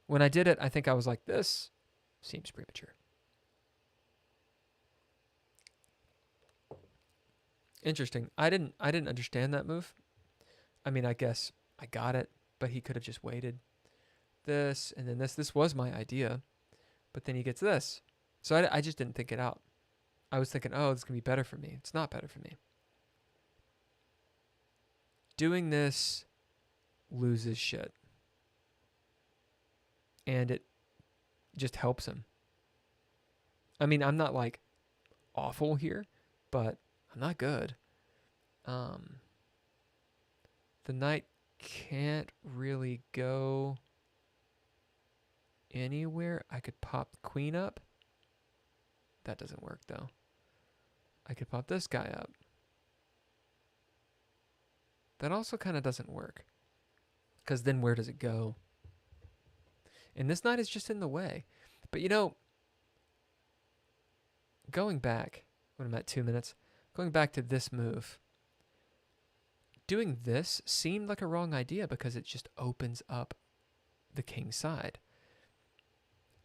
When I did it, I think I was like, this seems premature. Interesting. I didn't understand that move. I mean, I guess I got it, but he could have just waited. This, and then this. This was my idea, but then he gets this. So I just didn't think it out. I was thinking, oh, this is going to be better for me. It's not better for me. Doing this loses shit. And it just helps him. I mean, I'm not like awful here, but I'm not good. The knight can't really go anywhere. I could pop the queen up. That doesn't work though. I could pop this guy up. That also kind of doesn't work. Because then where does it go? And this knight is just in the way. But you know, going back, when I'm at 2 minutes, going back to this move, doing this seemed like a wrong idea because it just opens up the king's side.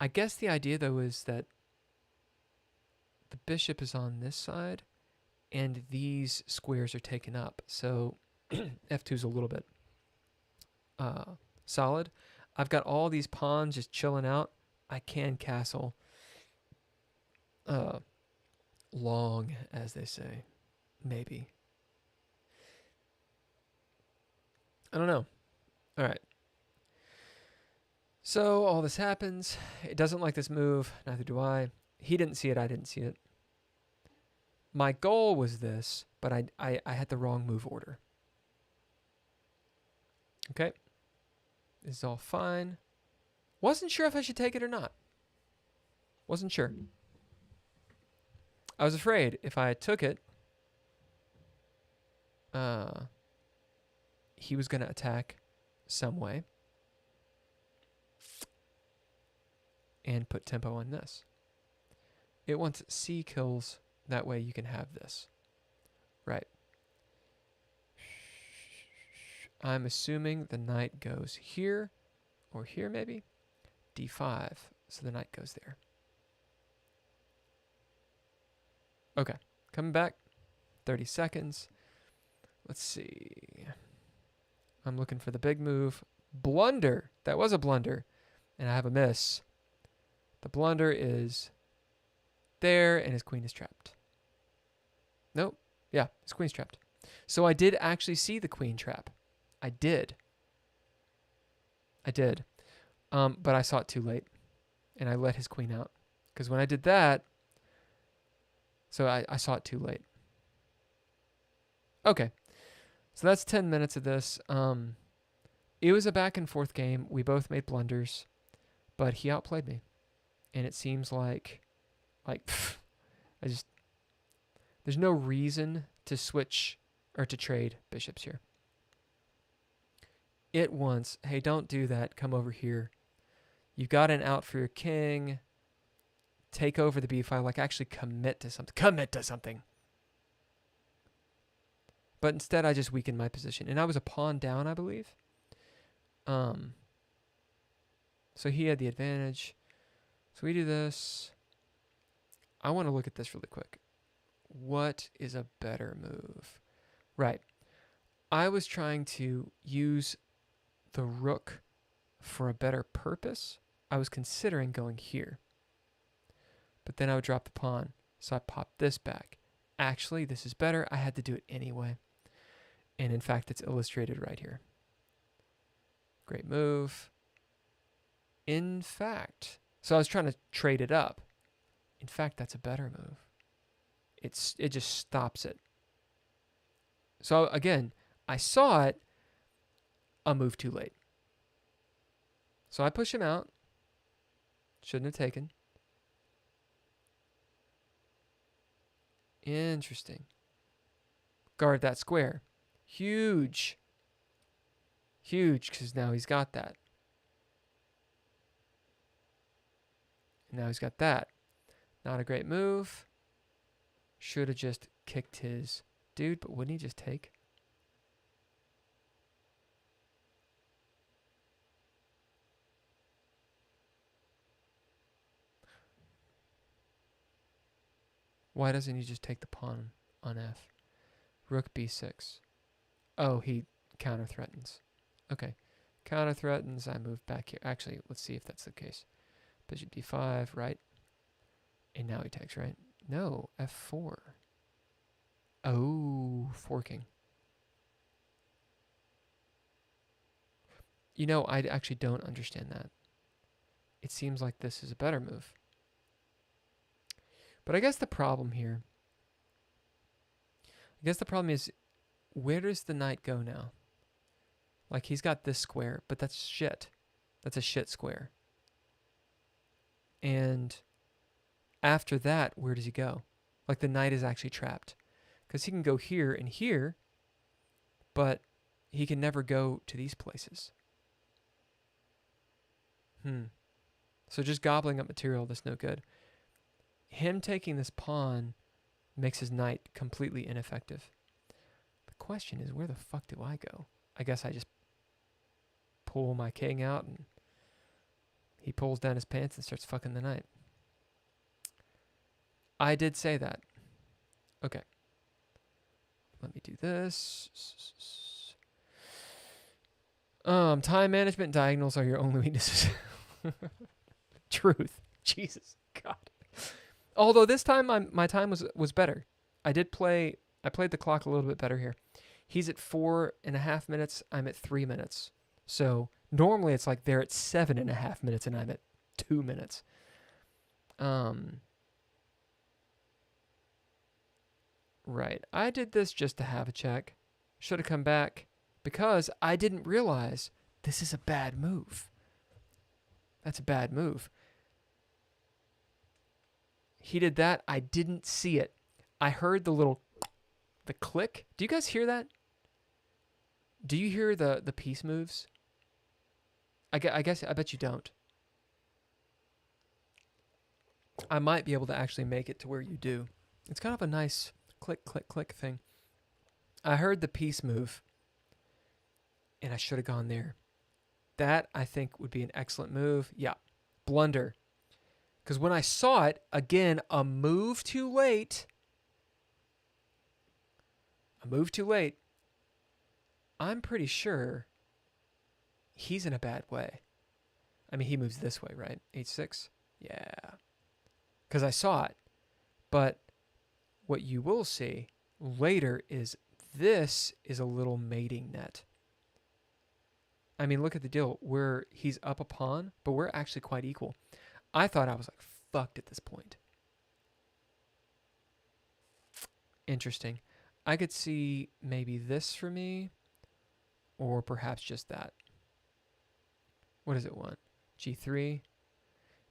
I guess the idea though is that the bishop is on this side and these squares are taken up. So f2 is a little bit solid. I've got all these pawns just chilling out. I can castle long, as they say. Maybe. I don't know. All right. So all this happens. It doesn't like this move. Neither do I. He didn't see it. I didn't see it. My goal was this, but I had the wrong move order. Okay. This is all fine. Wasn't sure if I should take it or not. Wasn't sure. I was afraid if I took it, he was going to attack some way and put tempo on this. It wants C kills. That way you can have this. Right. I'm assuming the knight goes here or here maybe. D5. So the knight goes there. Okay. Coming back. 30 seconds. Let's see. I'm looking for the big move. Blunder. That was a blunder. And I have a miss. The blunder is there and his queen is trapped. Nope. Yeah, his queen's trapped. So I did actually see the queen trap. I did. But I saw it too late. And I let his queen out. Because when I did that, so I saw it too late. Okay. So that's 10 minutes of this. It was a back and forth game. We both made blunders. But he outplayed me. And it seems like there's no reason to switch or to trade bishops here. It wants, hey, don't do that. Come over here. You've got an out for your king. Take over the b file. Like, actually commit to something. Commit to something. But instead, I just weakened my position. And I was a pawn down, I believe. So he had the advantage. So we do this. I want to look at this really quick. What is a better move? Right. I was trying to use the rook for a better purpose. I was considering going here. But then I would drop the pawn. So I popped this back. Actually, this is better. I had to do it anyway. And in fact, it's illustrated right here. Great move. In fact, so I was trying to trade it up. In fact, that's a better move. It just stops it. So again, I saw it a move too late. So I push him out. Shouldn't have taken. Interesting. Guard that square. Huge. Huge, because now he's got that. And now he's got that. Not a great move. Should have just kicked his dude, but wouldn't he just take? Why doesn't he just take the pawn on F? Rook B6. Oh, he counter threatens. Okay. Counter threatens. I move back here. Actually, let's see if that's the case. Bishop d5, right? And now he takes, right? No, f4. Oh, forking. You know, I actually don't understand that. It seems like this is a better move. But I guess the problem here... is, where does the knight go now? Like, he's got this square, but that's shit. That's a shit square. And after that, where does he go? Like, the knight is actually trapped. Because he can go here and here, but he can never go to these places. So just gobbling up material, that's no good. Him taking this pawn makes his knight completely ineffective. The question is, where the fuck do I go? I guess I just pull my king out and he pulls down his pants and starts fucking the knight. I did say that. Okay. Let me do this. Time management diagonals are your only weaknesses. Truth. Jesus. God. Although this time my time was better. I played the clock a little bit better here. He's at 4.5 minutes. I'm at 3 minutes. So normally it's like they're at 7.5 minutes and I'm at 2 minutes. Right. I did this just to have a check. Should have come back because I didn't realize this is a bad move. That's a bad move. He did that. I didn't see it. I heard the click. Do you guys hear that? Do you hear the piece moves? I bet you don't. I might be able to actually make it to where you do. It's kind of a nice click, click, click thing. I heard the piece move, and I should have gone there. That, I think, would be an excellent move. Yeah, blunder. Because when I saw it, again, a move too late. I'm pretty sure he's in a bad way. I mean, he moves this way, right? H6? Yeah. Because I saw it. But what you will see later is this is a little mating net. I mean, look at the deal. He's up a pawn, but we're actually quite equal. I thought I was like fucked at this point. Interesting. I could see maybe this for me, or perhaps just that. What does it want? G3.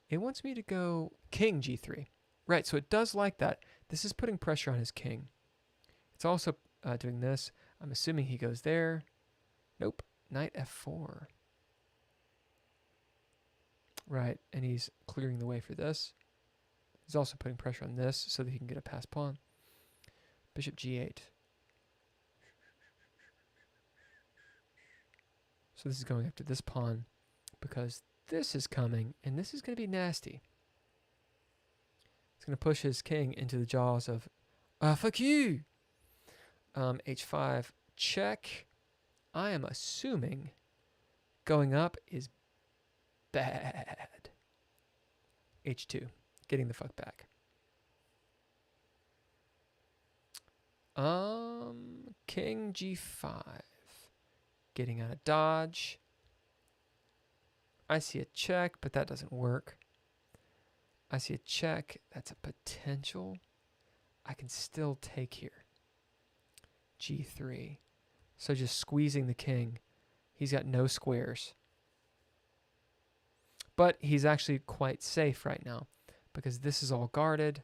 It wants me to go king G3. Right, so it does like that. This is putting pressure on his king. It's also doing this. I'm assuming he goes there. Nope. Knight F4. Right, and he's clearing the way for this. He's also putting pressure on this so that he can get a passed pawn. Bishop G8. So this is going after this pawn because this is coming, and this is going to be nasty. It's going to push his king into the jaws of, fuck you! H5, check. I am assuming going up is bad. H2, getting the fuck back. King G5, getting out of dodge. I see a check, but that doesn't work. I see a check. That's a potential. I can still take here. G3. So just squeezing the king. He's got no squares. But he's actually quite safe right now because this is all guarded.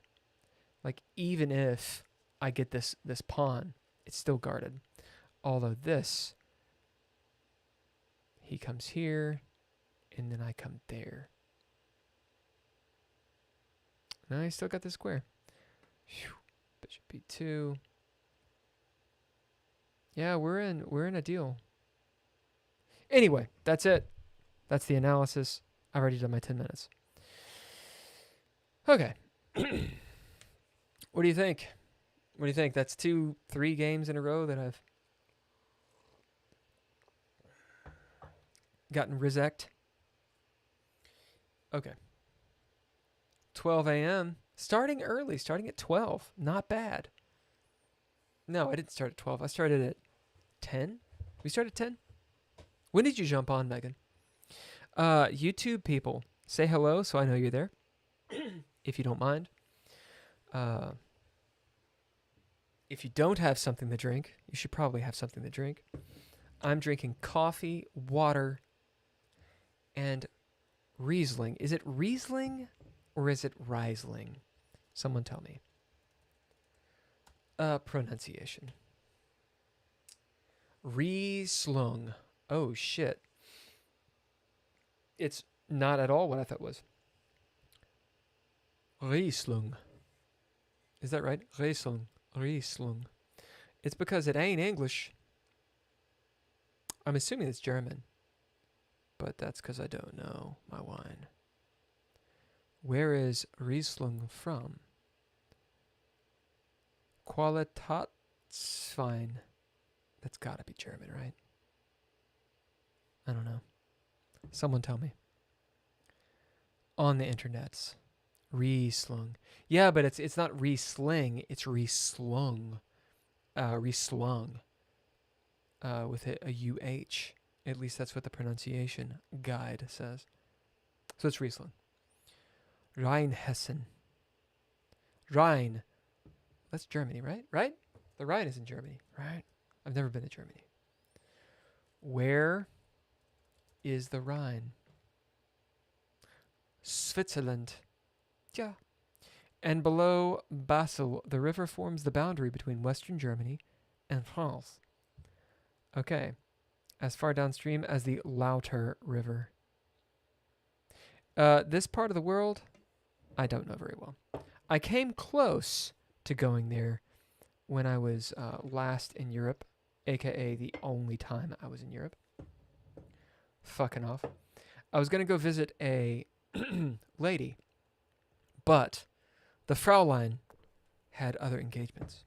Like, even if I get this pawn, it's still guarded. Although this, he comes here, and then I come there. No, I still got the square. Whew. Bishop B2. Yeah, we're in a deal. Anyway, that's it. That's the analysis. I've already done my 10 minutes. Okay. What do you think? What do you think? That's 3 games in a row that I've... Gotten Rizeked. Okay. 12 a.m. Starting early. Starting at 12. Not bad. No, I didn't start at 12. I started at 10. We started at 10? When did you jump on, Megan? YouTube people, say hello so I know you're there. If you don't mind. If you don't have something to drink, you should probably have something to drink. I'm drinking coffee, water, and Riesling. Is it Riesling or is it Riesling? Someone tell me. Pronunciation. Riesling. Oh, shit. It's not at all what I thought it was. Riesling. Is that right? Riesling. Riesling. It's because it ain't English. I'm assuming it's German. But that's because I don't know my wine. Where is Riesling from? Qualitätswein. That's gotta be German, right? I don't know. Someone tell me. On the internets. Riesling. Yeah, but it's not Riesling, it's Rieslung. Rieslung. With a UH. At least that's what the pronunciation guide says. So it's Riesling. Rheinhessen. Rhine. That's Germany, right? Right? The Rhine is in Germany, right? I've never been to Germany. Where is the Rhine? Switzerland. Yeah. And below Basel, the river forms the boundary between Western Germany and France. Okay. As far downstream as the Lauter River. This part of the world, I don't know very well. I came close to going there when I was last in Europe, aka the only time I was in Europe. Fucking off. I was going to go visit a lady, but the Fraulein had other engagements.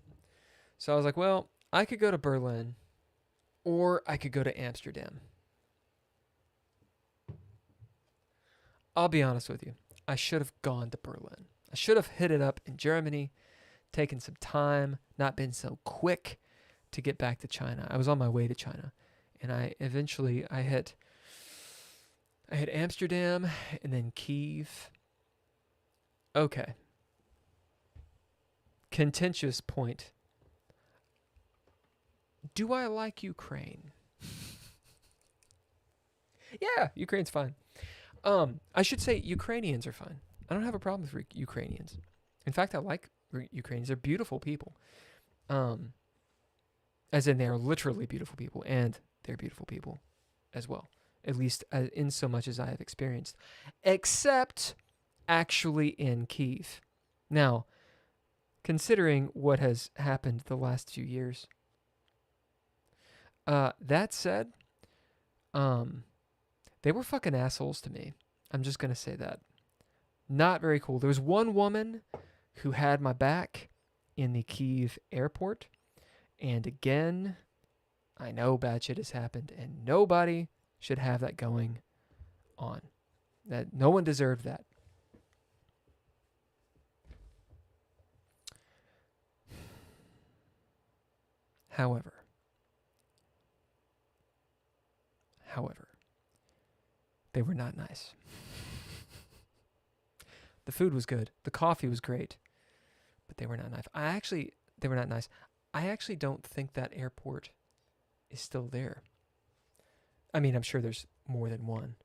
So I was like, well, I could go to Berlin or I could go to Amsterdam. I'll be honest with you. I should have gone to Berlin. I should have hit it up in Germany, taken some time, not been so quick to get back to China. I was on my way to China, and I hit Amsterdam and then Kyiv. Okay. Contentious point. Do I like Ukraine? Yeah, Ukraine's fine. I should say Ukrainians are fine. I don't have a problem with Ukrainians. In fact, I like Ukrainians. They're beautiful people. As in, they're literally beautiful people, and they're beautiful people as well. At least in so much as I have experienced. Except actually in Kyiv. Now, considering what has happened the last few years, that said, they were fucking assholes to me. I'm just going to say that. Not very cool. There was one woman who had my back in the Kyiv airport. And again, I know bad shit has happened, and nobody should have that going on. That no one deserved that. However, they were not nice. The food was good. The coffee was great. But they were not nice. They were not nice. I actually don't think that airport is still there. I mean, I'm sure there's more than one.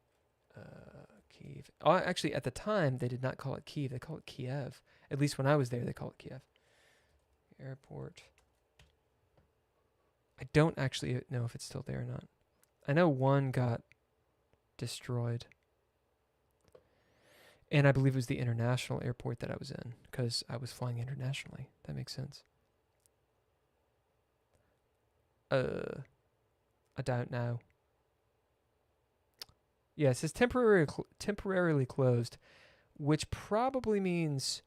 Kyiv. Oh, actually, at the time, they did not call it Kyiv. They call it Kiev. At least when I was there, they call it Kiev. Airport. I don't actually know if it's still there or not. I know one got destroyed. And I believe it was the international airport that I was in, because I was flying internationally. That makes sense. I don't know. Yeah, it says temporarily closed, which probably means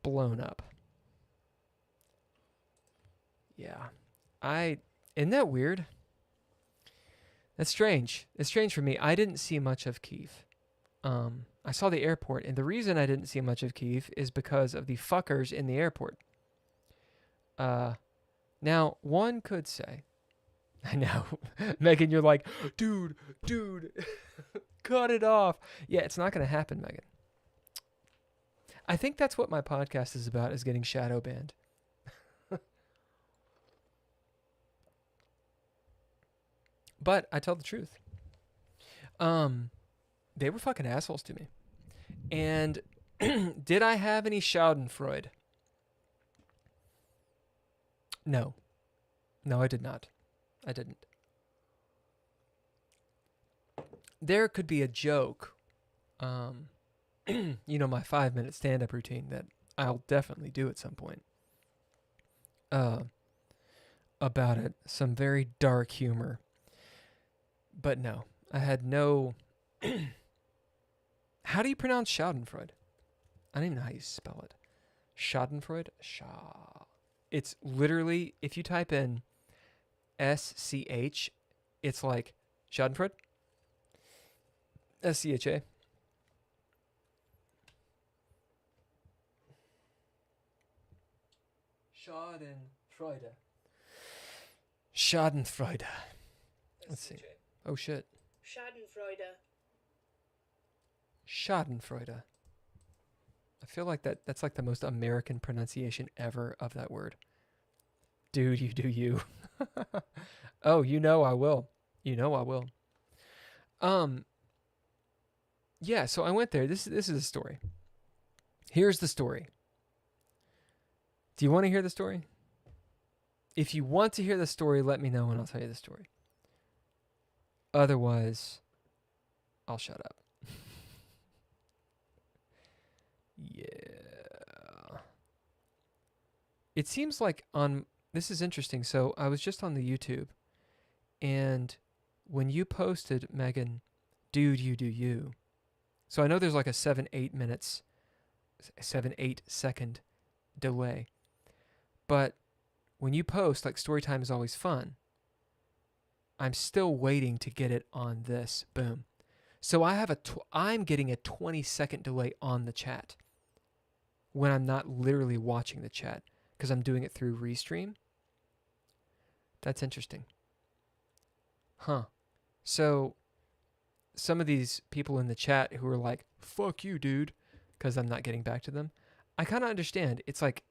blown up. Yeah. Isn't that weird? That's strange. It's strange for me. I didn't see much of Kiev. I saw the airport, and the reason I didn't see much of Kiev is because of the fuckers in the airport. Now, one could say, I know, Megan, you're like, dude, cut it off. Yeah, it's not going to happen, Megan. I think that's what my podcast is about, is getting shadow banned. But I tell the truth. They were fucking assholes to me. And did I have any schadenfreude? No. No, I did not. I didn't. There could be a joke, you know, my 5-minute stand-up routine that I'll definitely do at some point, about it. Some very dark humor. But no, I had no... How do you pronounce schadenfreude? I don't even know how you spell it. Schadenfreude? It's literally, if you type in SCH, it's like schadenfreude. SCHA. Schadenfreude. Schadenfreude. Let's see. Oh shit. Schadenfreude. Schadenfreude. I feel like that's like the most American pronunciation ever of that word. Dude, you do you. Oh, you know I will. You know I will. Yeah, so I went there. This is a story. Here's the story. Do you want to hear the story? If you want to hear the story, let me know and I'll tell you the story. Otherwise, I'll shut up. Yeah. It seems like this is interesting. So I was just on the YouTube, and when you posted, Megan, dude, you do you. So I know there's like a 7-8 second delay. But when you post, like, story time is always fun, I'm still waiting to get it on this. Boom. So I have I'm getting a 20-second delay on the chat when I'm not literally watching the chat because I'm doing it through Restream. That's interesting. Huh. So some of these people in the chat who are like, fuck you, dude, because I'm not getting back to them, I kind of understand. It's like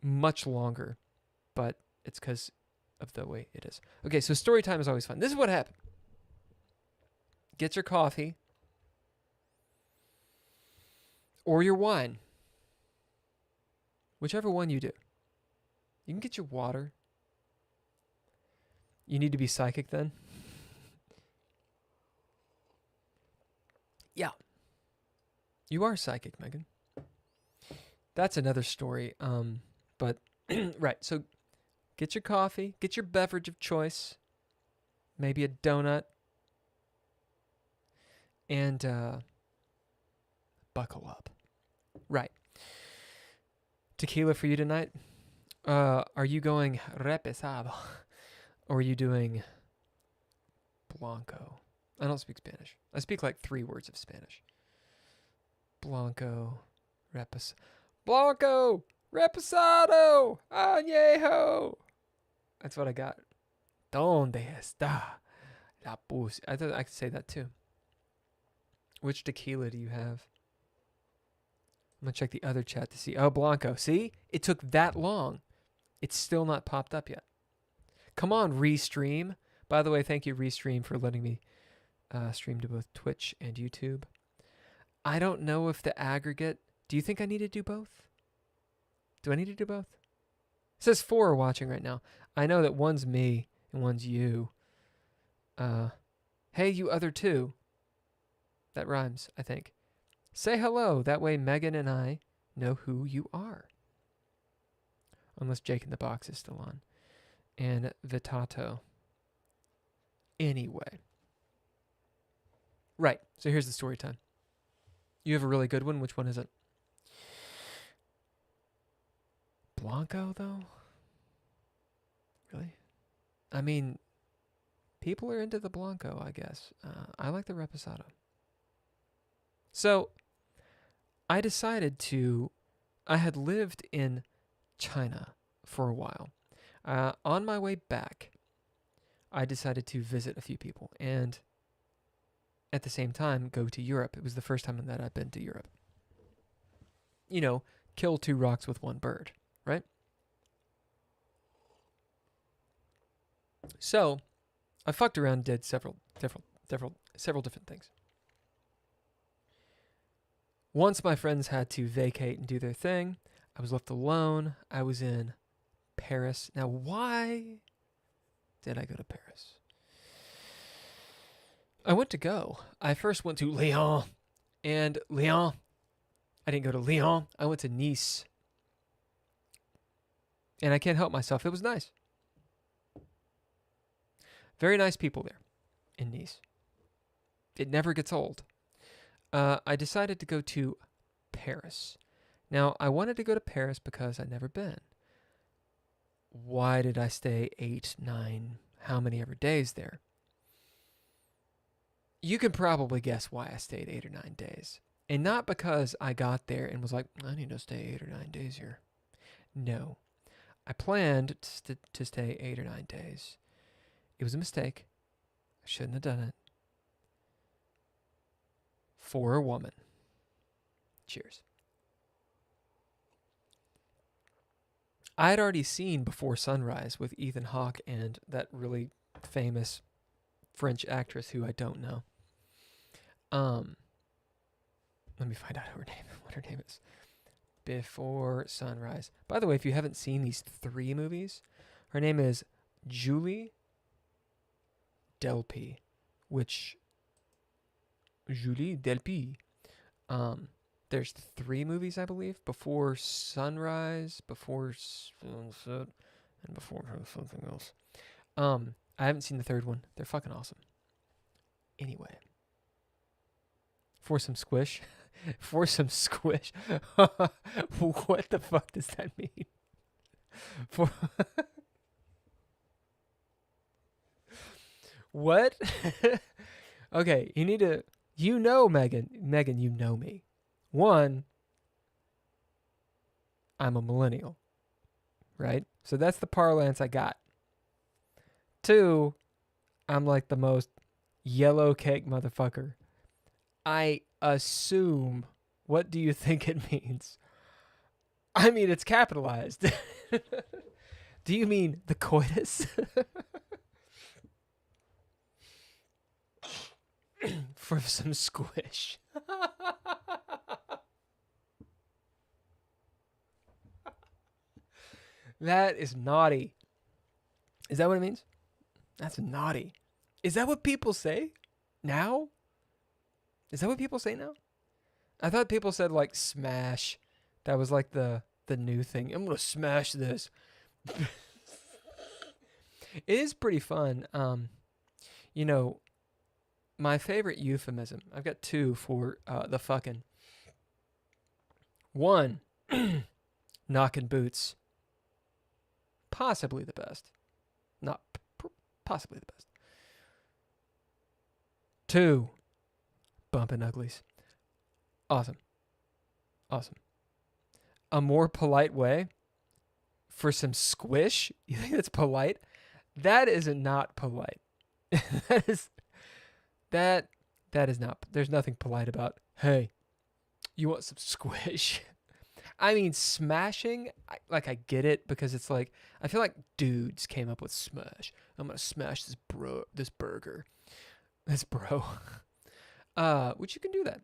much longer, but it's because of the way it is. Okay, so story time is always fun. This is what happened. Get your coffee or your wine, whichever one you do. You can get your water. You need to be psychic then. Yeah. You are psychic, Megan. That's another story. But right, so get your coffee, get your beverage of choice, maybe a donut, and buckle up. Right. Tequila for you tonight? Are you going reposado? Or are you doing blanco? I don't speak Spanish. I speak like 3 words of Spanish. Blanco, Blanco, reposado, añejo. That's what I got. ¿Dónde está la pussy? I thought I could say that too. Which tequila do you have? I'm going to check the other chat to see. Oh, Blanco. See? It took that long. It's still not popped up yet. Come on, Restream. By the way, thank you, Restream, for letting me stream to both Twitch and YouTube. I don't know if the aggregate... Do you think I need to do both? Do I need to do both? It says 4 are watching right now. I know that one's me and one's you. Hey, you other 2. That rhymes, I think. Say hello. That way Megan and I know who you are. Unless Jake in the Box is still on. And Vitato. Anyway. Right. So here's the story time. You have a really good one. Which one is it? Blanco, though? Really? I mean, People are into the Blanco, I guess. I like the Reposado. So I decided to. I had lived in China for a while. On my way back, I decided to visit a few people and at the same time go to Europe. It was the first time that I'd been to Europe. You know, kill two rocks with one bird, right? So I fucked around and did several different things. Once my friends had to vacate and do their thing, I was left alone. I was in Paris. Now, why did I go to Paris? I first went to Lyon. And Lyon, I didn't go to Lyon. I went to Nice. And I can't help myself. It was nice. Very nice people there in Nice. It never gets old. I decided to go to Paris. Now, I wanted to go to Paris because I'd never been. Why did I stay 8, 9, how many ever days there? You can probably guess why I stayed 8 or 9 days. And not because I got there and was like, I need to stay 8 or 9 days here. No. I planned to stay 8 or 9 days. It was a mistake. I shouldn't have done it. For a woman. Cheers. I had already seen Before Sunrise with Ethan Hawke and that really famous French actress who I don't know. Let me find out what her name is. Before Sunrise. By the way, if you haven't seen these 3 movies, her name is Julie Delpy, Julie Delpy. There's 3 movies, I believe. Before Sunrise, Before Sunset, and Before something else. I haven't seen the 3rd one. They're fucking awesome. Anyway. For some squish. For some squish. What the fuck does that mean? For what? Okay, you need to. You know, Megan. Megan, you know me. 1, I'm a millennial. Right? So that's the parlance I got. 2, I'm like the most yellow cake motherfucker. I assume. What do you think it means? I mean, it's capitalized. Do you mean the coitus? For some squish. That is naughty. Is that what it means? That's naughty. Is that what people say now? Is that what people say now? I thought people said like smash. That was like the new thing. I'm going to smash this. It is pretty fun. You know, my favorite euphemism. I've got 2 for the fucking. 1, knocking boots. Possibly the best. Not possibly the best. 2, bumping uglies. Awesome. Awesome. A more polite way for some squish? You think that's polite? That is not polite. that is not. There's nothing polite about, hey, you want some squish? I mean, smashing, I get it because it's like, I feel like dudes came up with smash. I'm going to smash this burger. This bro. Which you can do that.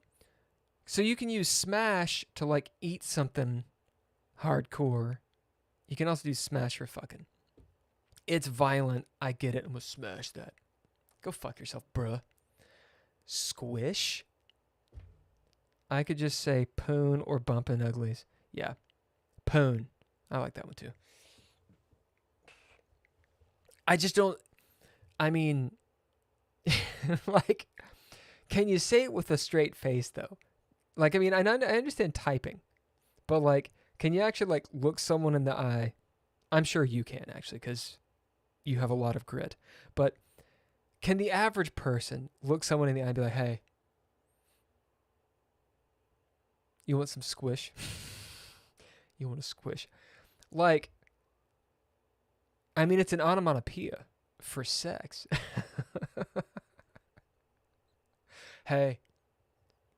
So you can use smash to like eat something hardcore. You can also do smash for fucking. It's violent. I get it. I'm going to smash that. Go fuck yourself, bruh. Squish. I could just say poon or bumpin' uglies. Yeah. Poon. I like that one too. I just don't. I mean, like, can you say it with a straight face though? Like, I mean, I understand typing, but like, can you actually like look someone in the eye? I'm sure you can actually, because you have a lot of grit. But Can the average person look someone in the eye and be like, hey, you want some squish? You want a squish? Like, I mean, it's an onomatopoeia for sex. Hey,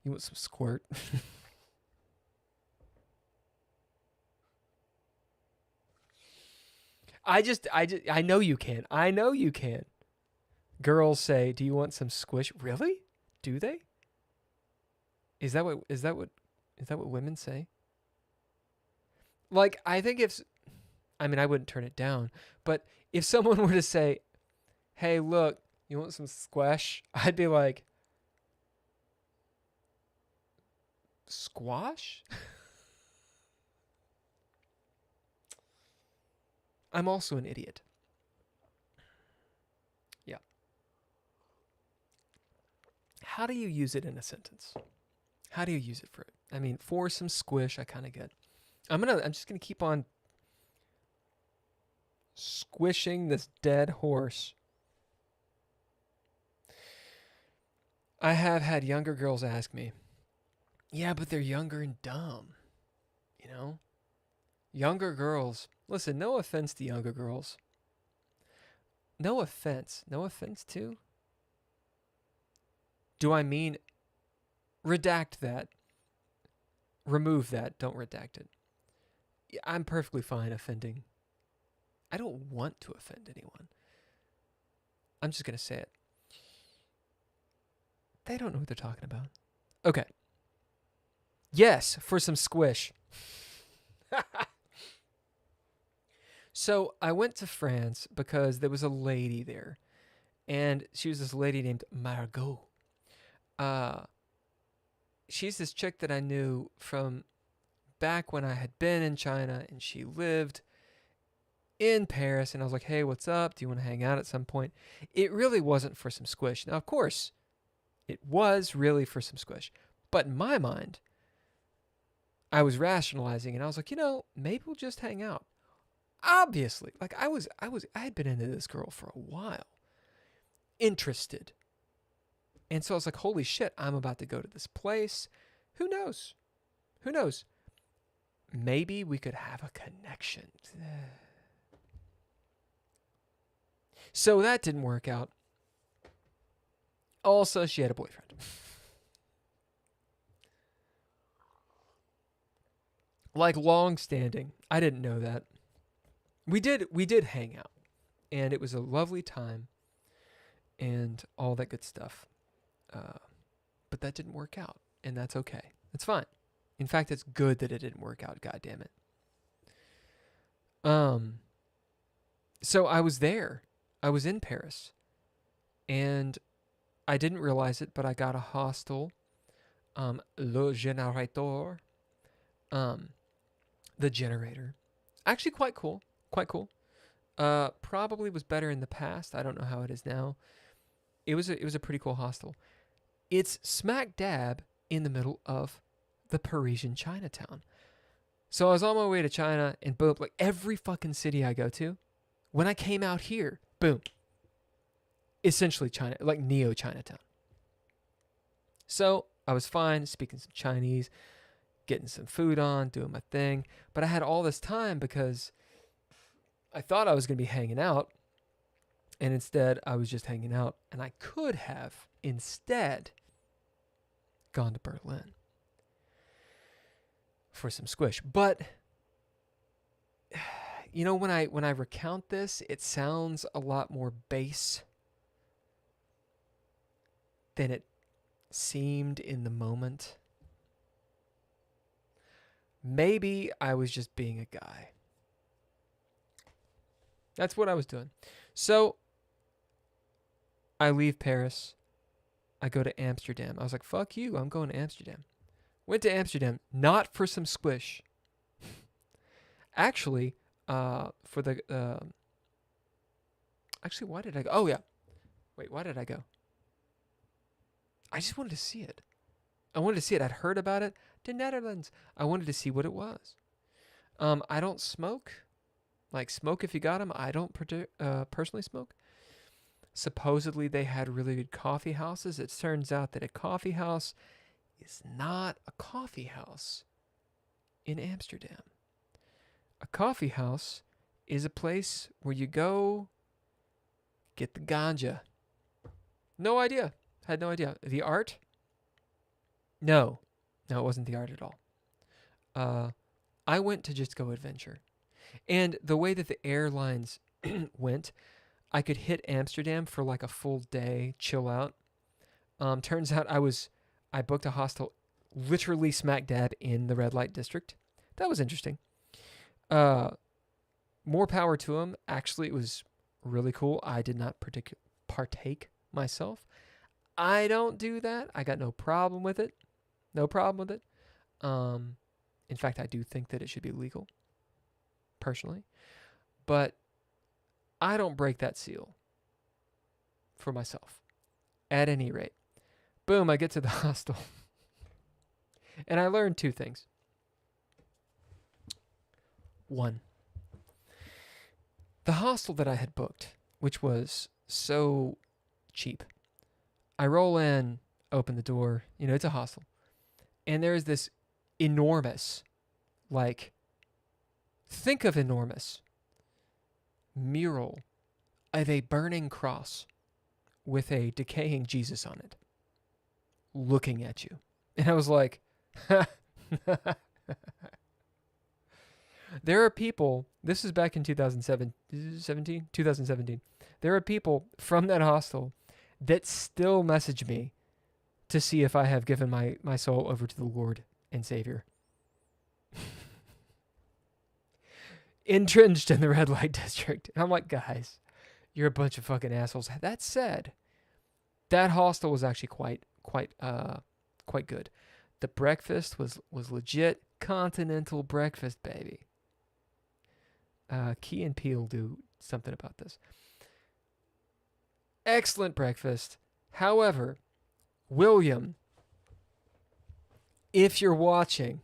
you want some squirt? I know you can. I know you can. Girls say, "Do you want some squish?" Really? Do they? Is that what women say? Like, I think I mean, I wouldn't turn it down, but if someone were to say, "Hey, look, you want some squash?" I'd be like, "Squash?" I'm also an idiot. Yeah. How do you use it in a sentence? How do you use it for it? I mean, for some squish, I kind of get. I'm just gonna keep on squishing this dead horse. I have had younger girls ask me, "Yeah, but they're younger and dumb." You know? Younger girls. Listen, no offense to younger girls. No offense. No offense to? Do I mean redact that? Remove that. Don't redact it. I'm perfectly fine offending. I don't want to offend anyone. I'm just going to say it. They don't know what they're talking about. Okay. Yes, for some squish. So I went to France because there was a lady there. And she was this lady named Margot. She's this chick that I knew from back when I had been in China, and she lived in Paris. And I was like, hey, what's up? Do you want to hang out at some point? It really wasn't for some squish. Now, of course, it was really for some squish. But in my mind, I was rationalizing, and I was like, maybe we'll just hang out. Obviously, like I had been into this girl for a while, interested. And so I was like, holy shit, I'm about to go to this place. Who knows? Who knows? Maybe we could have a connection. So that didn't work out. Also, she had a boyfriend. Like long standing. I didn't know that. We did hang out, and it was a lovely time and all that good stuff. But that didn't work out, and that's okay. It's fine. In fact, it's good that it didn't work out, god damn it. So I was there. I was in Paris, and I didn't realize it, but I got a hostel, Le Generator, the generator. Actually quite cool. Quite cool. Probably was better in the past. I don't know how it is now. It was a pretty cool hostel. It's smack dab in the middle of the Parisian Chinatown. So I was on my way to China, and boom, like every fucking city I go to, when I came out here, boom, essentially China, like Neo Chinatown. So I was fine speaking some Chinese, getting some food on, doing my thing. But I had all this time because I thought I was going to be hanging out, and instead I was just hanging out, and I could have instead gone to Berlin for some squish. But when I recount this, it sounds a lot more base than it seemed in the moment. Maybe I was just being a guy. That's what I was doing. So I leave Paris. I go to Amsterdam. I was like, fuck you, I'm going to Amsterdam. Went to Amsterdam, not for some squish. Actually, for the... actually, why did I go? Oh, yeah. Wait, why did I go? I just wanted to see it. I wanted to see it. I'd heard about it. The Netherlands. I wanted to see what it was. I don't smoke. Like, smoke if you got them. I don't personally smoke. Supposedly they had really good coffee houses. It turns out that a coffee house is not a coffee house in Amsterdam. A coffee house is a place where you go get the ganja. No idea. Had no idea. The art? No. No, it wasn't the art at all. I went to just go adventure. And the way that the airlines went, I could hit Amsterdam for like a full day, chill out. Turns out I booked a hostel literally smack dab in the red light district. That was interesting. More power to him. Actually, it was really cool. I did not partake myself. I don't do that. I got no problem with it. No problem with it. In fact, I do think that it should be legal, personally. But I don't break that seal for myself. At any rate. Boom, I get to the hostel. And I learned two things. One, the hostel that I had booked, which was so cheap. I roll in, open the door, it's a hostel. And there is this enormous, think of enormous, mural of a burning cross with a decaying Jesus on it, looking at you. And I was like, there are people, this is back in 2017. There are people from that hostel that still message me to see if I have given my soul over to the Lord and Savior. Entrenched in the red light district. And I'm like, guys, you're a bunch of fucking assholes. That said, that hostel was actually quite good. The breakfast was legit continental breakfast, baby. Key and Peele do something about this. Excellent breakfast. However, William, if you're watching,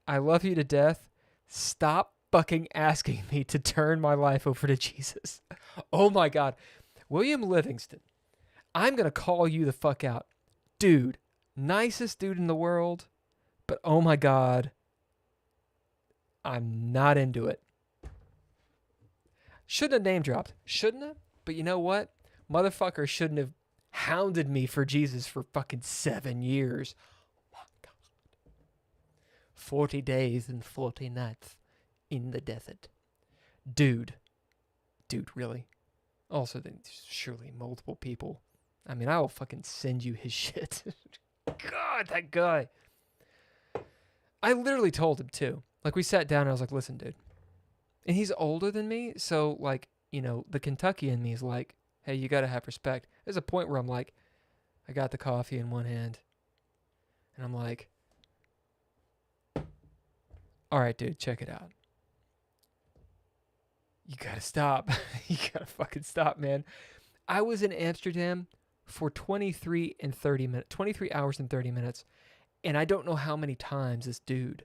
I love you to death. Stop fucking asking me to turn my life over to Jesus. Oh my God. William Livingston, I'm going to call you the fuck out. Dude, nicest dude in the world, but oh my God, I'm not into it. Shouldn't have name dropped. Shouldn't have? But you know what? Motherfucker shouldn't have hounded me for Jesus for fucking 7 years. Oh my God. 40 days and 40 nights in the desert. Dude, really? Also, then surely multiple people. I mean, I will fucking send you his shit. God, that guy. I literally told him too. We sat down and I was like, listen, dude. And he's older than me, so, the Kentucky in me is like, hey, you got to have respect. There's a point where I'm like, I got the coffee in one hand. And I'm like, all right, dude, check it out. You got to stop. You got to fucking stop, man. I was in Amsterdam for 23 hours and 30 minutes. And I don't know how many times this dude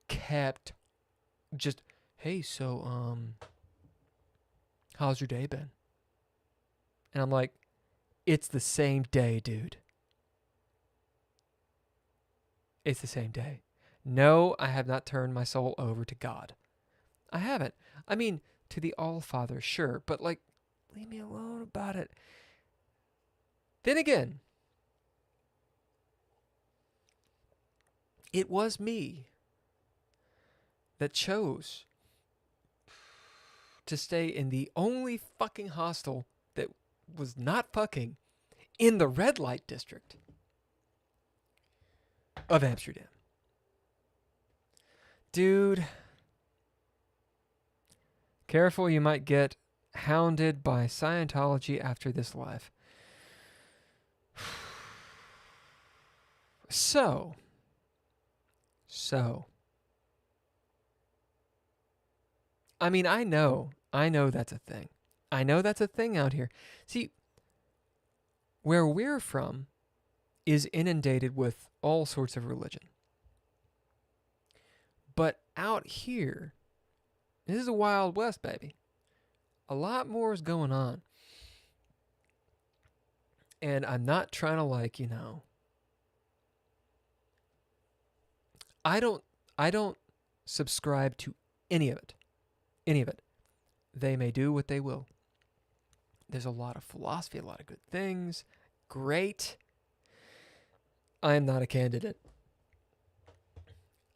kept just, hey, so, how's your day been? And I'm like, it's the same day, dude. It's the same day. No, I have not turned my soul over to God. I haven't. I mean, to the All-Father, sure, but leave me alone about it. Then again, it was me that chose to stay in the only fucking hostel that was not fucking in the red light district of Amsterdam. Dude, careful, you might get hounded by Scientology after this life. So, I mean, I know that's a thing. I know that's a thing out here. See, where we're from is inundated with all sorts of religion. But out here, this is a Wild West, baby. A lot more is going on. And I'm not trying to like, I don't subscribe to any of it. Any of it. They may do what they will. There's a lot of philosophy, a lot of good things. Great. I am not a candidate.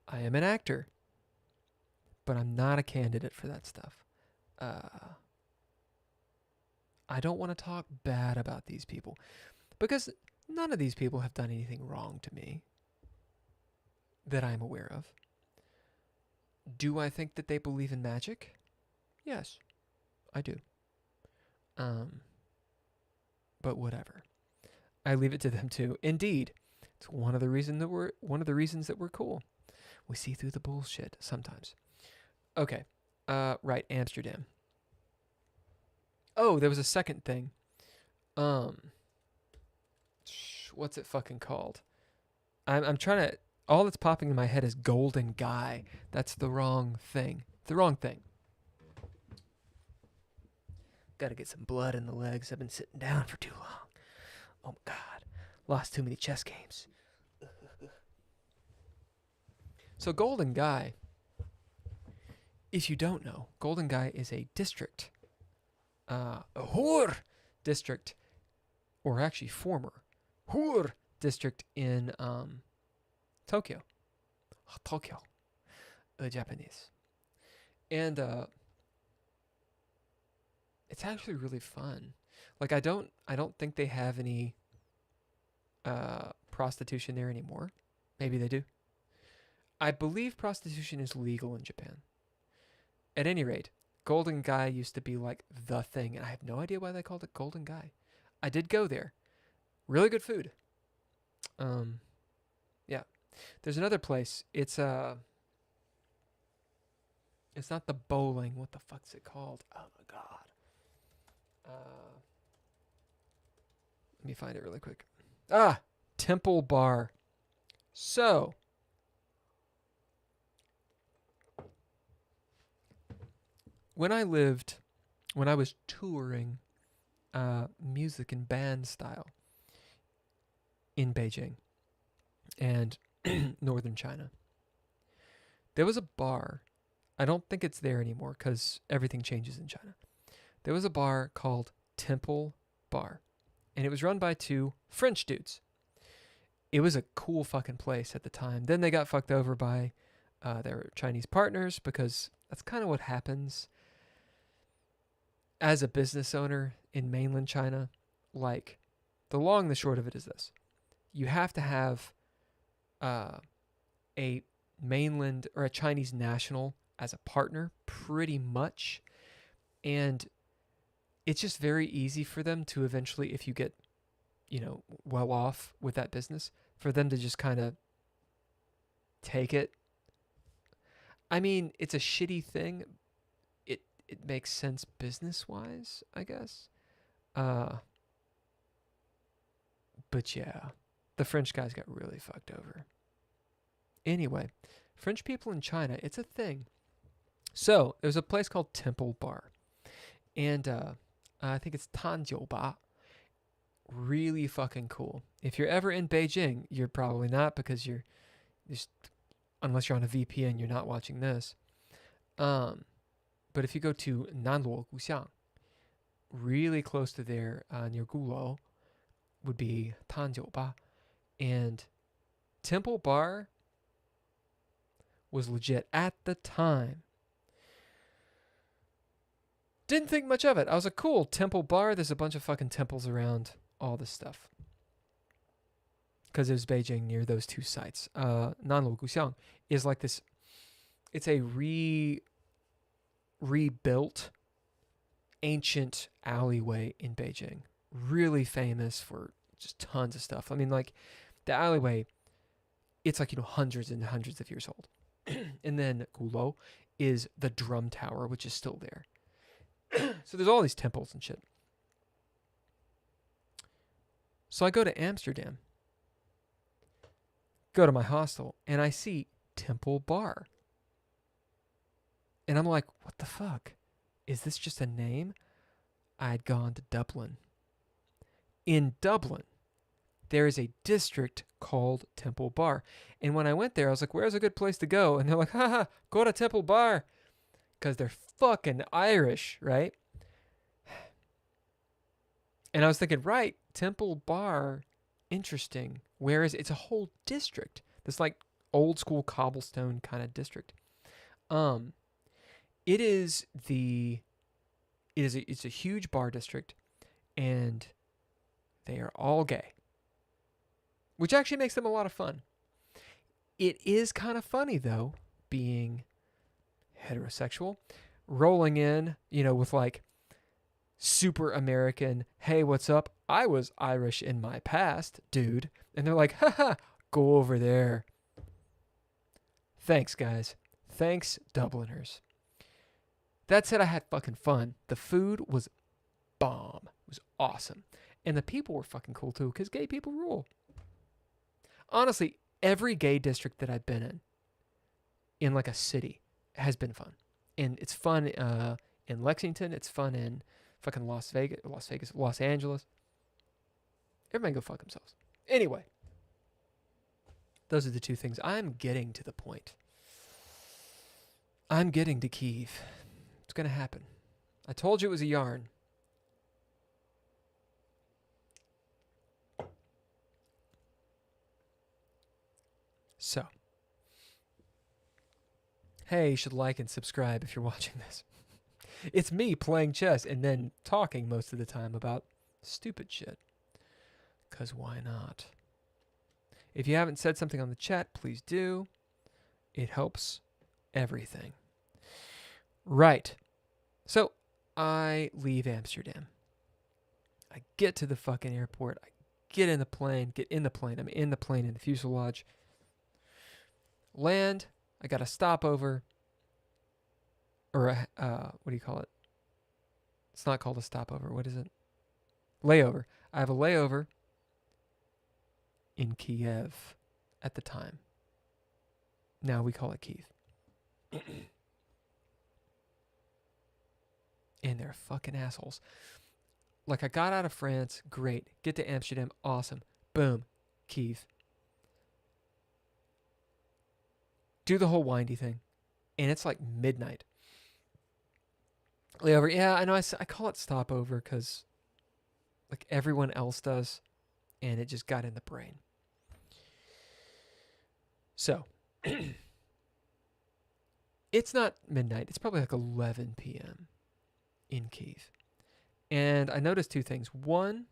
I am an actor. But I'm not a candidate for that stuff. I don't want to talk bad about these people. Because none of these people have done anything wrong to me that I'm aware of. Do I think that they believe in magic? Yes, I do. But whatever. I leave it to them too. Indeed, it's one of the reasons that we're cool. We see through the bullshit sometimes. Okay. Right, Amsterdam. Oh, there was a second thing. What's it fucking called? I'm trying to. All that's popping in my head is Golden Guy. That's the wrong thing. The wrong thing. Gotta get some blood in the legs. I've been sitting down for too long. Oh my god. Lost too many chess games. So Golden Guy, if you don't know, Golden Guy is a district. A Hur district. Or actually former Hur district in Tokyo. Tokyo. Japanese. And it's actually really fun. Like I don't think they have any prostitution there anymore. Maybe they do. I believe prostitution is legal in Japan. At any rate, Golden Guy used to be like the thing, and I have no idea why they called it Golden Guy. I did go there. Really good food. Yeah. There's another place. It's not the bowling. What the fuck's it called? Oh my god. Let me find it really quick. Temple Bar. So, when I was touring music and band style in Beijing and northern China, there was a bar. I don't think it's there anymore because everything changes in China. There was a bar called Temple Bar, and it was run by two French dudes. It was a cool fucking place at the time. Then they got fucked over by their Chinese partners because that's kind of what happens as a business owner in mainland China. Like, the long and the short of it is this. You have to have a mainland or a Chinese national as a partner, pretty much. And it's just very easy for them to eventually, if you get, well off with that business, for them to just kind of take it. I mean, it's a shitty thing. It makes sense business-wise, I guess. But yeah, the French guys got really fucked over. Anyway, French people in China, it's a thing. So, there's a place called Temple Bar. And I think it's Tanjiu Ba. Really fucking cool. If you're ever in Beijing, you're probably not because you're just, unless you're on a VPN, you're not watching this. But if you go to Nanluo Guxiang, really close to there near Gulou, would be Tanjiu Ba. And Temple Bar was legit at the time. Didn't think much of it. I was like, cool, Temple Bar. There's a bunch of fucking temples around all this stuff. Because it was Beijing near those two sites. Nanluo Guxiang is like this. It's a rebuilt ancient alleyway in Beijing. Really famous for just tons of stuff. I mean, like, the alleyway, it's like, hundreds and hundreds of years old. And then Gulou is the drum tower, which is still there. So there's all these temples and shit. So I go to Amsterdam, go to my hostel, and I see Temple Bar. And I'm like, what the fuck? Is this just a name? I had gone to Dublin. in Dublin, there is a district called Temple Bar. And when I went there, I was like, where's a good place to go? And they're like, haha, go to Temple Bar. Because they're fucking Irish, right? And I was thinking, right, Temple Bar, interesting. Whereas it's a whole district. This like old school cobblestone kind of district. It's a huge bar district, and they are all gay, which actually makes them a lot of fun. It is kind of funny though, being heterosexual, rolling in, with like super American, hey, what's up? I was Irish in my past, dude. And they're like, haha, go over there. Thanks, guys. Thanks, Dubliners. That said, I had fucking fun. The food was bomb. It was awesome. And the people were fucking cool too, because gay people rule. Honestly, every gay district that I've been in like a city, has been fun. And it's fun in Lexington. It's fun in fucking Los Angeles. Everybody go fuck themselves. Anyway, those are the two things. I'm getting to the point. I'm getting to Kyiv. It's going to happen. I told you it was a yarn. So, hey, you should like and subscribe if you're watching this. It's me playing chess and then talking most of the time about stupid shit. 'Cause why not? If you haven't said something on the chat, please do. It helps everything. Right. So, I leave Amsterdam. I get to the fucking airport. I get in the plane. I'm in the plane in the fuselage. Land. I got a stopover. Or what do you call it? It's not called a stopover. What is it? Layover. I have a layover in Kiev at the time. Now we call it Kyiv. And they're fucking assholes. Like, I got out of France, great. Get to Amsterdam, awesome. Boom, Kyiv. Do the whole windy thing. And it's like midnight. Layover, yeah, I know I call it stopover because like everyone else does. And it just got in the brain. So, it's not midnight. It's probably like 11 p.m. in Kyiv. And I noticed two things. One,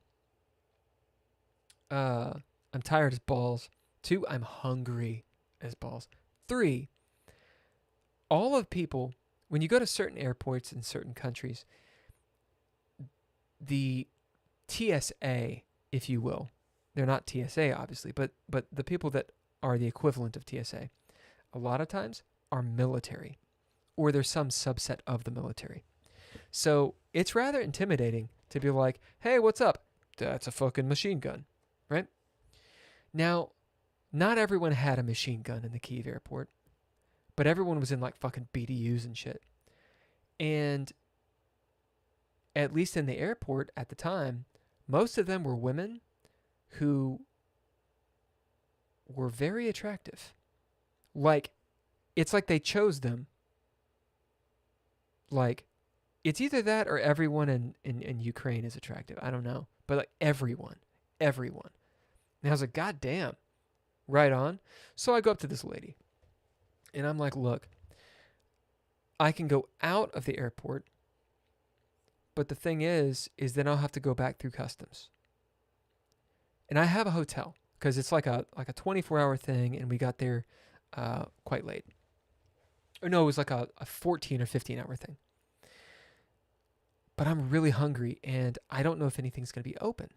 I'm tired as balls. Two, I'm hungry as balls. Three, all of people, when you go to certain airports in certain countries, the TSA, if you will, they're not TSA obviously, but the people that are the equivalent of TSA, a lot of times are military, or there's some subset of the military. So it's rather intimidating to be like, hey, what's up? That's a fucking machine gun, right? Now, not everyone had a machine gun in the Kyiv airport, but everyone was in like fucking BDUs and shit. And at least in the airport at the time, most of them were women who were very attractive. Like, it's like they chose them. Like, it's either that or everyone in Ukraine is attractive. I don't know. But like everyone. And I was like, God damn. Right on. So I go up to this lady. And I'm like, look, I can go out of the airport. But the thing is then I'll have to go back through customs. And I have a hotel. Because it's like a 24-hour thing. And we got there quite late. Or no, it was like a 14 or 15-hour thing. But I'm really hungry, and I don't know if anything's going to be open,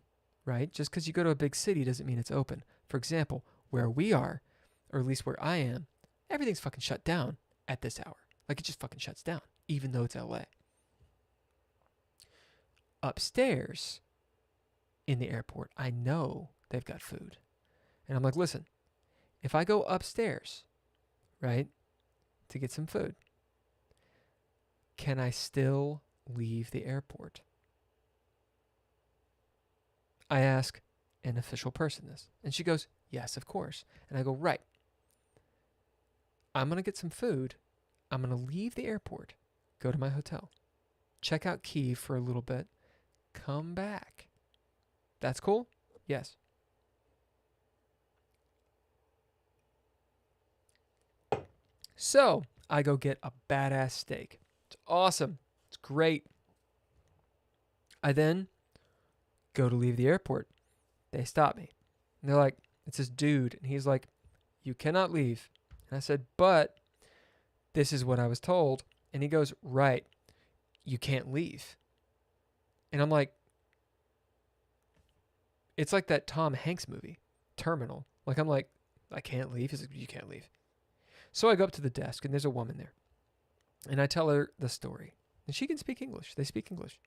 right? Just because you go to a big city doesn't mean it's open. For example, where we are, or at least where I am, everything's fucking shut down at this hour. Like, it just fucking shuts down, even though it's LA. Upstairs in the airport, I know they've got food. And I'm like, listen, if I go upstairs, right, to get some food, can I still leave the airport? I ask an official person this. And she goes, yes, of course. And I go, right. I'm going to get some food. I'm going to leave the airport, go to my hotel, check out Kyiv for a little bit, come back. That's cool? Yes. So I go get a badass steak. It's awesome. It's great. I then go to leave the airport. They stop me. And they're like, it's this dude. And he's like, you cannot leave. And I said, but this is what I was told. And he goes, right, you can't leave. And I'm like, it's like that Tom Hanks movie, Terminal. Like, I'm like, I can't leave. He's like, you can't leave. So I go up to the desk, and there's a woman there. And I tell her the story. And she can speak English. They speak English.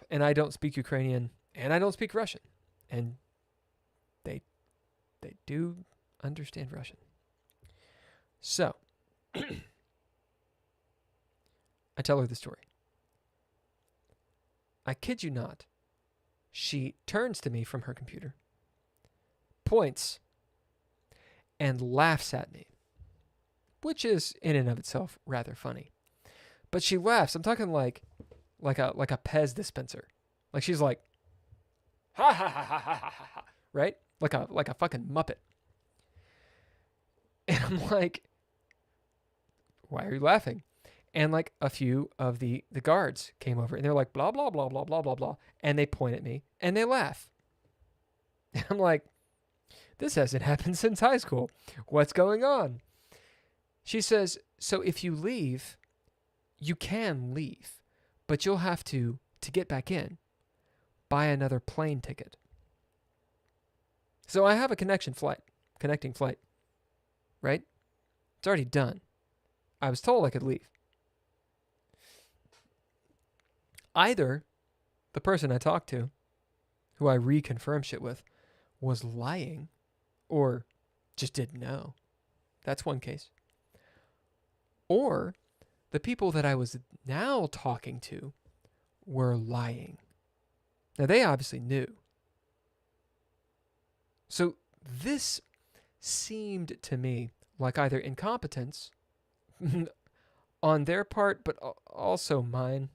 And I don't speak Ukrainian, and I don't speak Russian. And they do understand Russian. So I tell her the story. I kid you not. She turns to me from her computer, points, and laughs at me, which is in and of itself rather funny. But she laughs. I'm talking like a Pez dispenser. Like she's like, ha ha ha ha ha ha ha, right? Like a fucking Muppet. And I'm like, why are you laughing? And like a few of the guards came over and they're like, blah, blah, blah, blah, blah, blah, blah. And they point at me and they laugh. And I'm like, this hasn't happened since high school. What's going on? She says, so if you leave, you can leave, but you'll have to get back in, buy another plane ticket. So I have a connecting flight, right? It's already done. I was told I could leave. Either the person I talked to, who I reconfirmed shit with, was lying or just didn't know. That's one case. Or the people that I was now talking to were lying. Now, they obviously knew. So this seemed to me like either incompetence on their part, but also mine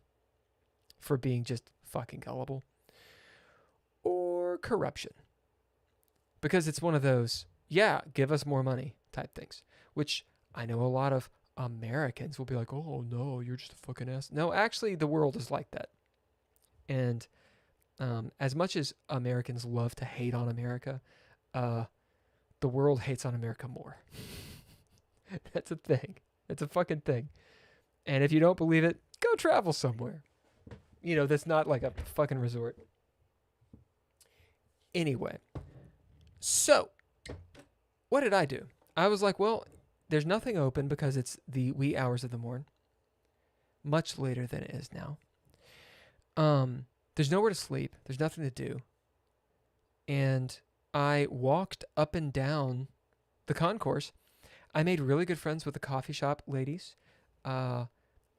for being just fucking gullible, or corruption. Because it's one of those, yeah, give us more money type things, which I know a lot of Americans will be like, oh no, you're just a fucking ass. No, actually, the world is like that. And as much as Americans love to hate on America, the world hates on America more. That's a thing. It's a fucking thing. And if you don't believe it, go travel somewhere. You know, that's not like a fucking resort. Anyway, so what did I do? I was like, well, there's nothing open because it's the wee hours of the morn. Much later than it is now. There's nowhere to sleep. There's nothing to do. And I walked up and down the concourse. I made really good friends with the coffee shop ladies.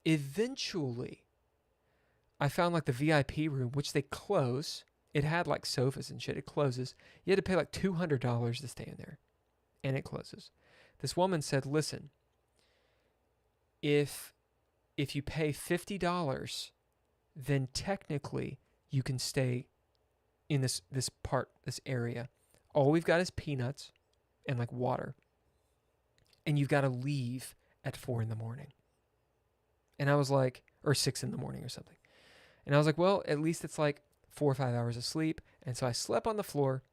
Eventually, I found like the VIP room, which they close. It had like sofas and shit. It closes. You had to pay like $200 to stay in there. And it closes. This woman said, listen, if you pay $50, then technically you can stay in this area. All we've got is peanuts and like water. And you've got to leave at 4 a.m. And I was like, or 6 a.m. or something. And I was like, well, at least it's like 4 or 5 hours of sleep. And so I slept on the floor.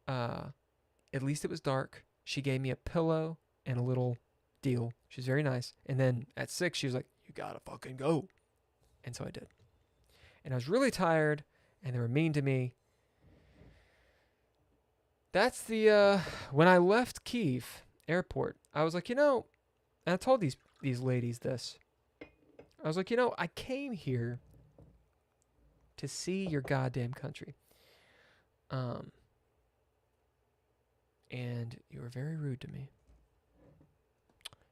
At least it was dark. She gave me a pillow and a little deal. She was very nice. And then at 6, she was like, you gotta fucking go. And so I did. And I was really tired, and they were mean to me. That's the, when I left Kyiv airport, I was like, you know, and I told these ladies this. I was like, you know, I came here to see your goddamn country. And you were very rude to me.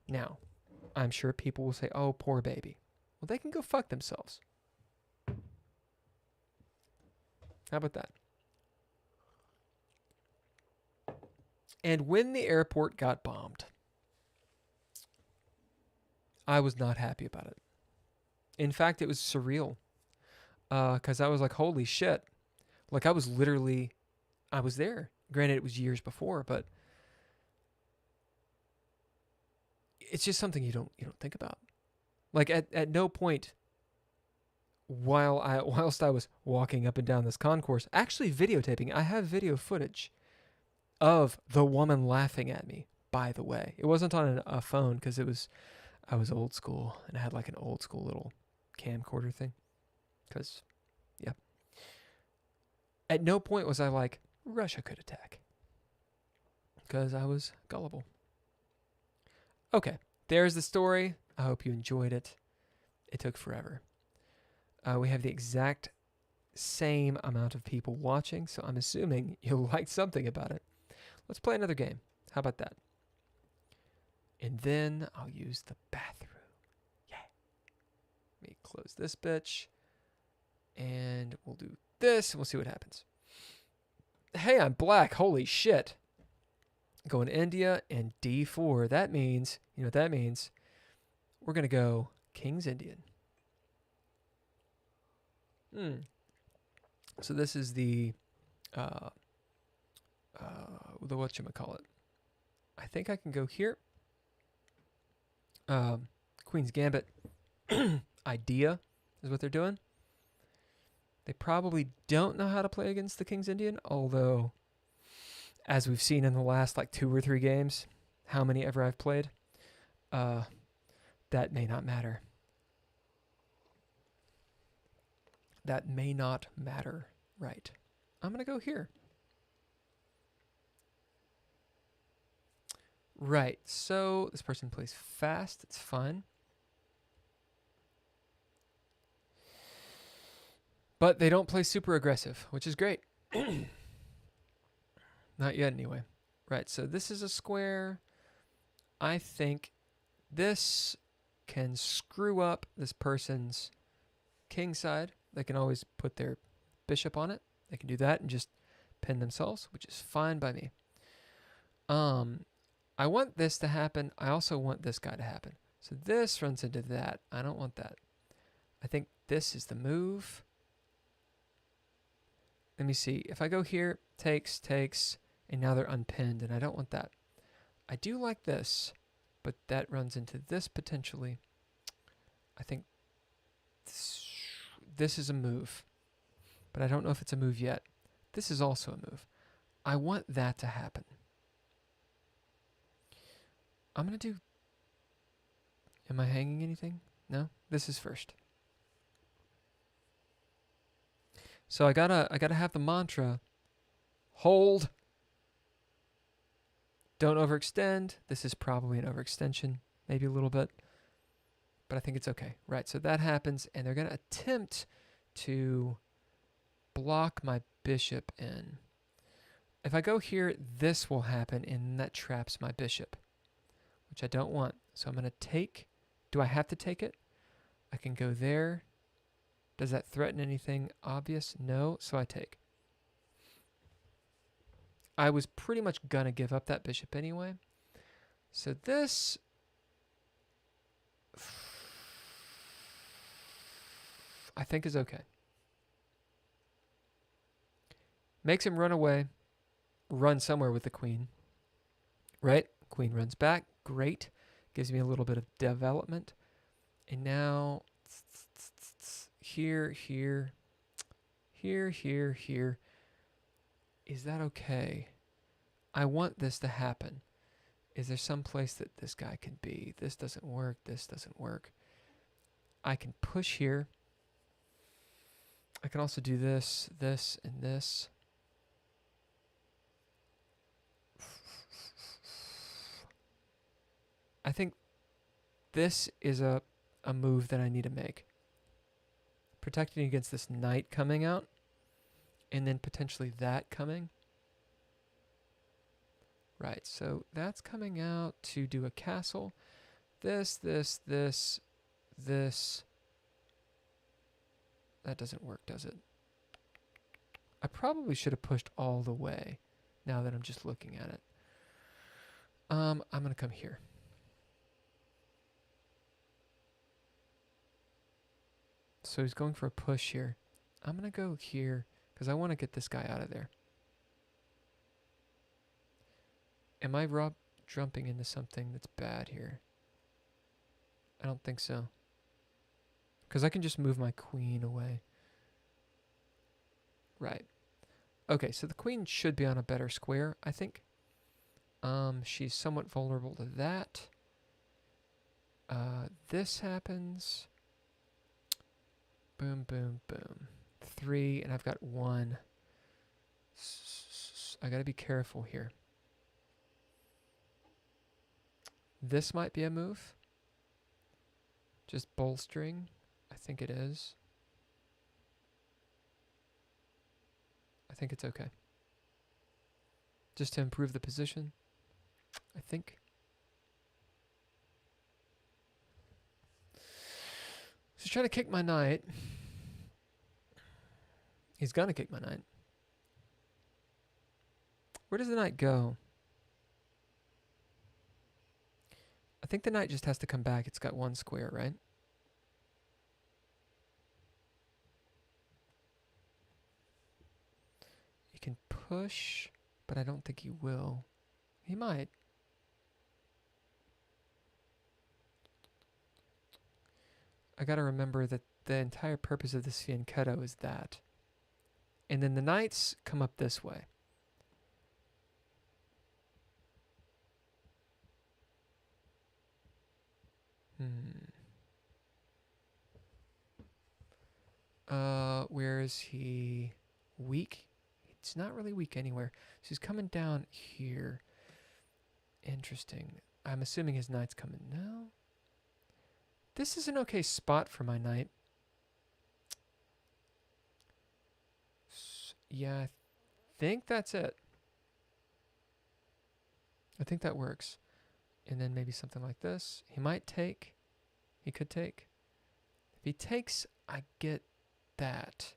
Now, I'm sure people will say, oh, poor baby. Well, they can go fuck themselves. How about that? And when the airport got bombed, I was not happy about it. In fact, it was surreal. Because I was like, holy shit. Like, I was there. Granted, it was years before, but it's just something you don't think about. Like, at no point whilst I was walking up and down this concourse, actually videotaping, I have video footage of the woman laughing at me, by the way. It wasn't on a phone because I was old school and I had like an old school little camcorder thing. Because, yeah. At no point was I like, Russia could attack. Because I was gullible. Okay, there's the story. I hope you enjoyed it. It took forever. We have the exact same amount of people watching, so I'm assuming you'll like something about it. Let's play another game. How about that? And then I'll use the bathroom. Yeah. Let me close this bitch. And we'll do this, and we'll see what happens. Hey, I'm black. Holy shit. Going to India and D4. That means, you know what that means? We're going to go King's Indian. So this is the whatchamacallit. I think I can go here. Queen's Gambit idea is what they're doing. They probably don't know how to play against the King's Indian, although, as we've seen in the last like 2 or 3 games, how many ever I've played, that may not matter. That may not matter, right? I'm going to go here. Right, so this person plays fast. It's fine. But they don't play super aggressive, which is great. Not yet, anyway. Right, so this is a square. I think this can screw up this person's king side. They can always put their bishop on it. They can do that and just pin themselves, which is fine by me. I want this to happen. I also want this guy to happen. So this runs into that. I don't want that. I think this is the move. Let me see. If I go here, takes, and now they're unpinned, and I don't want that. I do like this, but that runs into this potentially. I think this is a move, but I don't know if it's a move yet. This is also a move. I want that to happen. I'm going to do... Am I hanging anything? No? This is first. So I gotta have the mantra, hold. Don't overextend. This is probably an overextension, maybe a little bit, but I think it's okay. Right, so that happens, and they're gonna attempt to block my bishop in. If I go here, this will happen, and that traps my bishop, which I don't want. So I'm gonna take. Do I have to take it? I can go there. Does that threaten anything obvious? No, so I take. I was pretty much gonna give up that bishop anyway. So this... I think is okay. Makes him run away. Run somewhere with the queen. Right? Queen runs back. Great. Gives me a little bit of development. And now... Here. Is that okay? I want this to happen. Is there some place that this guy can be? This doesn't work. This doesn't work. I can push here. I can also do this, and this. I think this is a move that I need to make. Protecting against this knight coming out, and then potentially that coming. Right, so that's coming out to do a castle. This. That doesn't work, does it? I probably should have pushed all the way now that I'm just looking at it. I'm going to come here. So he's going for a push here. I'm going to go here because I want to get this guy out of there. Am I jumping into something that's bad here? I don't think so. Because I can just move my queen away. Right. Okay, so the queen should be on a better square, I think. She's somewhat vulnerable to that. This happens. Boom, boom, boom. 3, and I've got 1. I gotta be careful here. This might be a move. Just bolstering. I think it is. I think it's okay. Just to improve the position, I think. So he's trying to kick my knight. He's gonna kick my knight. Where does the knight go? I think the knight just has to come back. It's got 1 square, right? He can push, but I don't think he will. He might. I gotta remember that the entire purpose of this fianchetto is that. And then the knights come up this way. Where is he weak? It's not really weak anywhere. So he's coming down here. Interesting. I'm assuming his knight's coming now. This is an okay spot for my knight. Yeah, I think that's it. I think that works. And then maybe something like this. He might take. He could take. If he takes, I get that.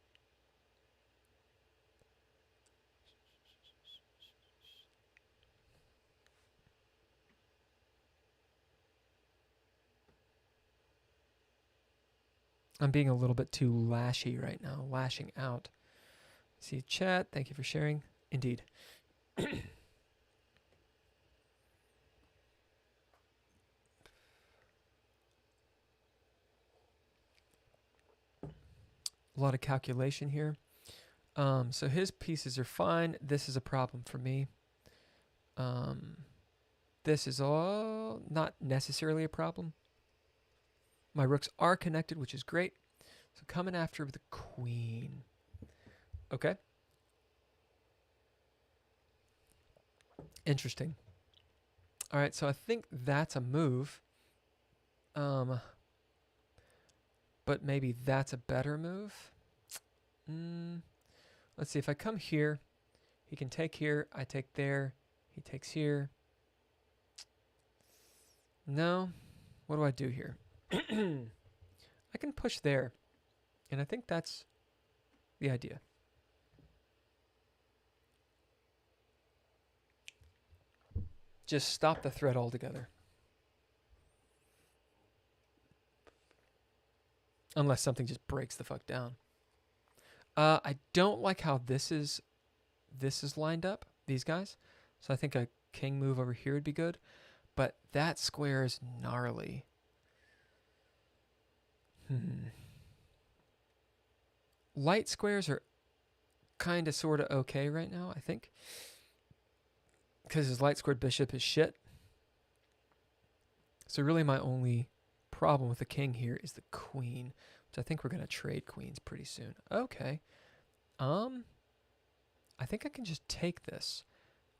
I'm being a little bit too lashy right now, lashing out. See chat, thank you for sharing. Indeed. A lot of calculation here. So his pieces are fine. This is a problem for me. This is all not necessarily a problem. My rooks are connected, which is great. So coming after the queen. Okay. Interesting. All right, so I think that's a move. But maybe that's a better move. Let's see, if I come here, he can take here, I take there, he takes here. No, what do I do here? I can push there, and I think that's the idea. Just stop the threat altogether. Unless something just breaks the fuck down. I don't like how this is lined up, these guys. So I think a king move over here would be good. But that square is gnarly. Light squares are kind of sort of okay right now, I think. Because his light squared bishop is shit. So really my only problem with the king here is the queen. Which I think we're going to trade queens pretty soon. Okay. I think I can just take this.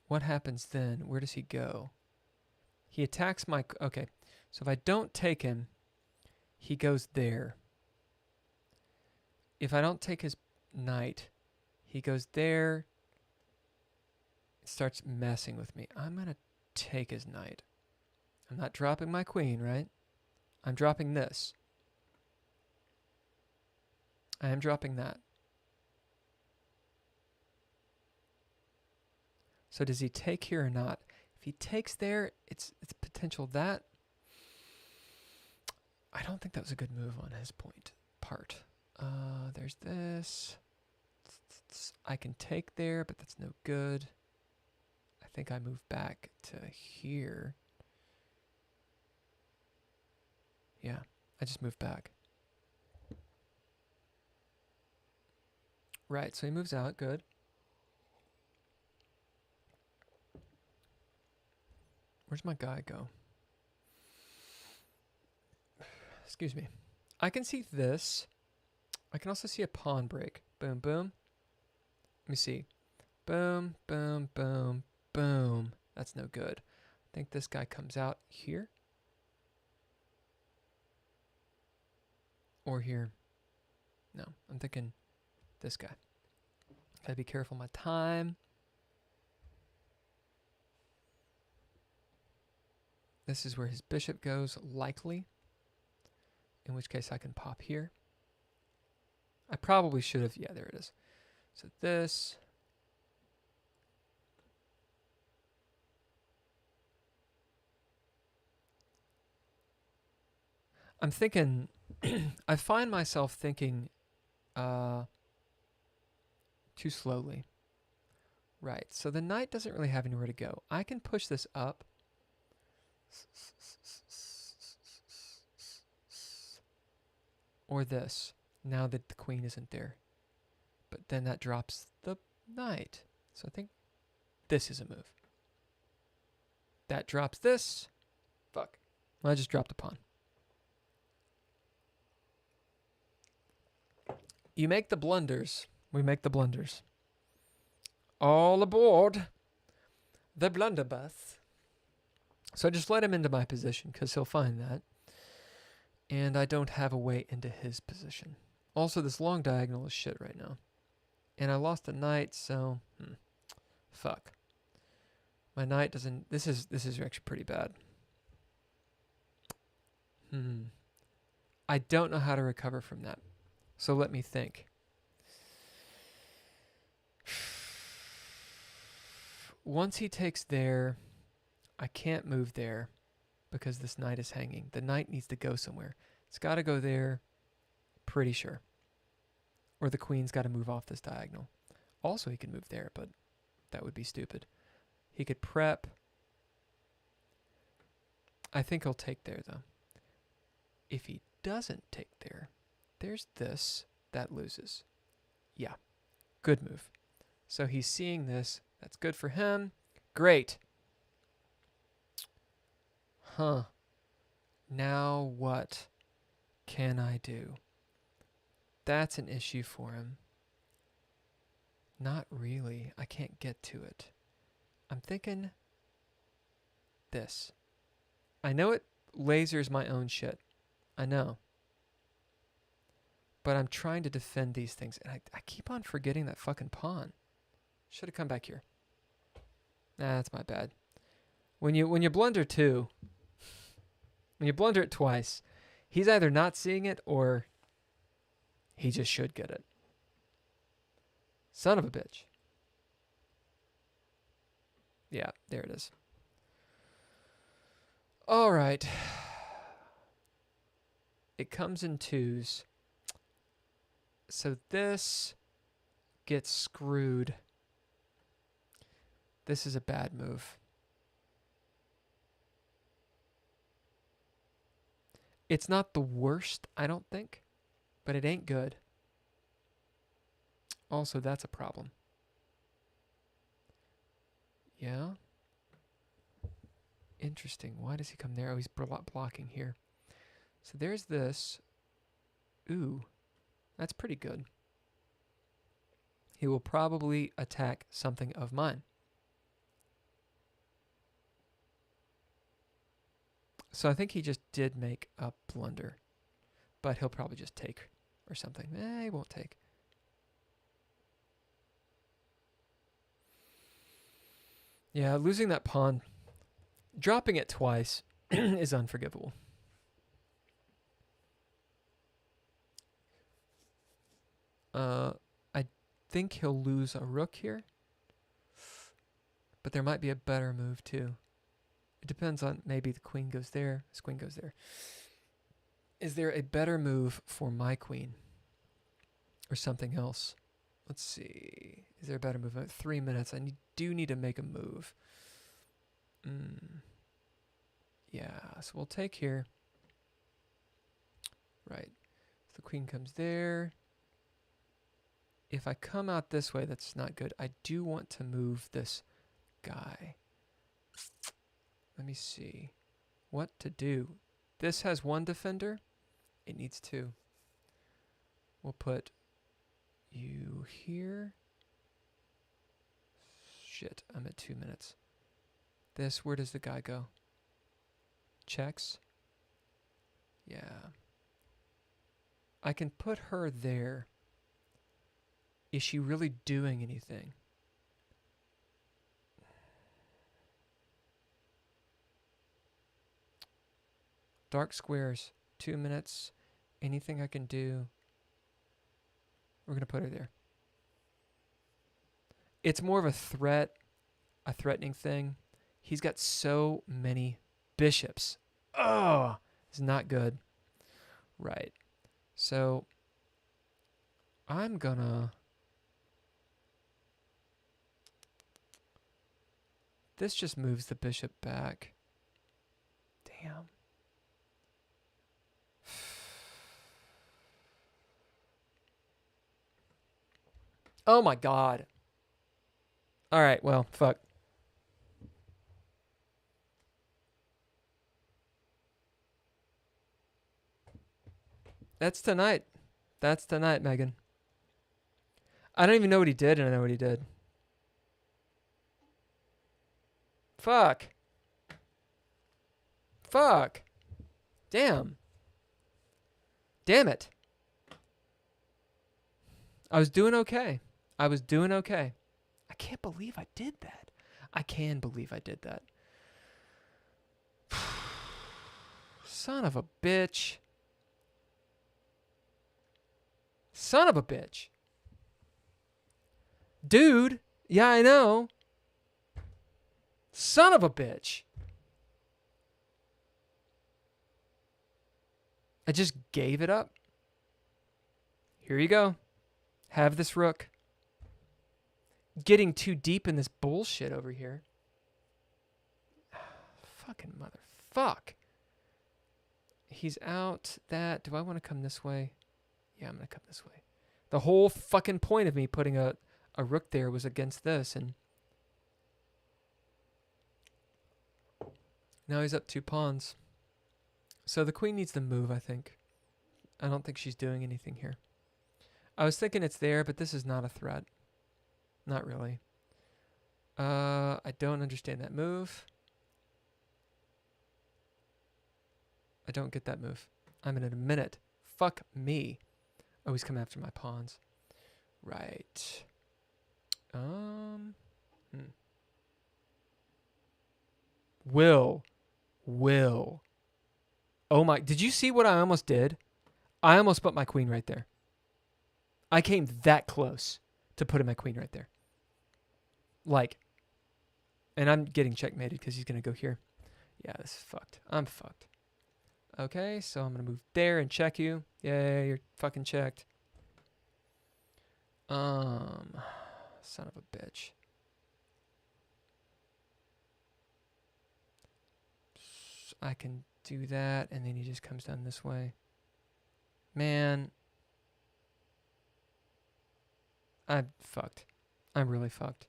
What happens then? Where does he go? He attacks my... Okay. So if I don't take him, he goes there. If I don't take his knight, he goes there. Starts messing with me. I'm going to take his knight. I'm not dropping my queen, right? I'm dropping this. I am dropping that. So does he take here or not? If he takes there, it's potential that. I don't think that was a good move on his part. There's this. I can take there, but that's no good. I think I move back to here. Yeah, I just moved back. Right, so he moves out. Good. Where's my guy go? Excuse me. I can see this. I can also see a pawn break. Boom, boom. Let me see. Boom, boom, boom, boom. That's no good. I think this guy comes out here. Or here. No, I'm thinking this guy. Gotta be careful my time. This is where his bishop goes, likely. In which case I can pop here. I probably should have. Yeah, there it is. So this. I'm thinking. I find myself thinking too slowly. Right. So the knight doesn't really have anywhere to go. I can push this up. Or this, now that the queen isn't there. But then that drops the knight. So I think this is a move. That drops this. Fuck. I just dropped a pawn. You make the blunders. We make the blunders. All aboard the blunderbuss. So I just let him into my position because he'll find that. And I don't have a way into his position. Also, this long diagonal is shit right now. And I lost a knight, so fuck. My knight doesn't. This is actually pretty bad. I don't know how to recover from that. So let me think. Once he takes there, I can't move there because this knight is hanging. The knight needs to go somewhere. It's got to go there, pretty sure. Or the queen's got to move off this diagonal. Also, he could move there, but that would be stupid. He could prep. I think he'll take there, though. If he doesn't take there, there's this. That loses. Yeah, good move. So he's seeing this. That's good for him. Great. Huh. Now what can I do? That's an issue for him. Not really. I can't get to it. I'm thinking this. I know it lasers my own shit. I know. But I'm trying to defend these things, and I keep on forgetting that fucking pawn. Should have come back here. Nah, that's my bad. When you blunder two, when you blunder it twice, he's either not seeing it or he just should get it. Son of a bitch. Yeah, there it is. All right. It comes in twos. So this gets screwed. This is a bad move. It's not the worst, I don't think, but it ain't good. Also, that's a problem. Yeah? Interesting. Why does he come there? Oh, he's blocking here. So there's this. Ooh, that's pretty good. He will probably attack something of mine. So I think he just did make a blunder. But he'll probably just take or something. He won't take. Yeah, losing that pawn, dropping it twice is unforgivable. I think he'll lose a rook here. But there might be a better move too. It depends on, maybe the queen goes there, this queen goes there. Is there a better move for my queen? Or something else? Let's see. Is there a better move? 3 minutes. Do need to make a move. Yeah, so we'll take here. Right. So the queen comes there. If I come out this way, that's not good. I do want to move this guy. Let me see what to do. This has 1 defender. It needs 2. We'll put you here. Shit, I'm at 2 minutes. This, where does the guy go? Checks? Yeah. I can put her there. Is she really doing anything? Dark squares, 2 minutes. Anything I can do? We're going to put her there. It's more of a threat, a threatening thing. He's got so many bishops. Oh, it's not good. Right. So I'm gonna... This just moves the bishop back. Damn. Oh my god. All right, well, fuck. That's tonight. That's tonight, Megan. I don't even know what he did, and I know what he did. Fuck. Fuck. Damn. Damn it. I was doing okay. I was doing okay. I can't believe I did that. I can believe I did that. Son of a bitch. Son of a bitch. Dude. Yeah, I know. Son of a bitch. I just gave it up. Here you go. Have this rook. Getting too deep in this bullshit over here. Fucking motherfuck. He's out that. Do I want to come this way? Yeah, I'm going to come this way. The whole fucking point of me putting a rook there was against this, and now he's up 2 pawns. So the queen needs to move, I think. I don't think she's doing anything here. I was thinking it's there, but this is not a threat. Not really. I don't understand that move. I don't get that move. I'm in a minute. Fuck me. Oh, he's coming after my pawns. Right. Will. Oh my, did you see what I almost did? I almost put my queen right there. I came that close to putting my queen right there. Like, and I'm getting checkmated because he's going to go here. Yeah, this is fucked. I'm fucked. Okay, so I'm going to move there and check you. Yeah, you're fucking checked. Son of a bitch. I can do that, and then he just comes down this way. Man. I'm fucked. I'm really fucked.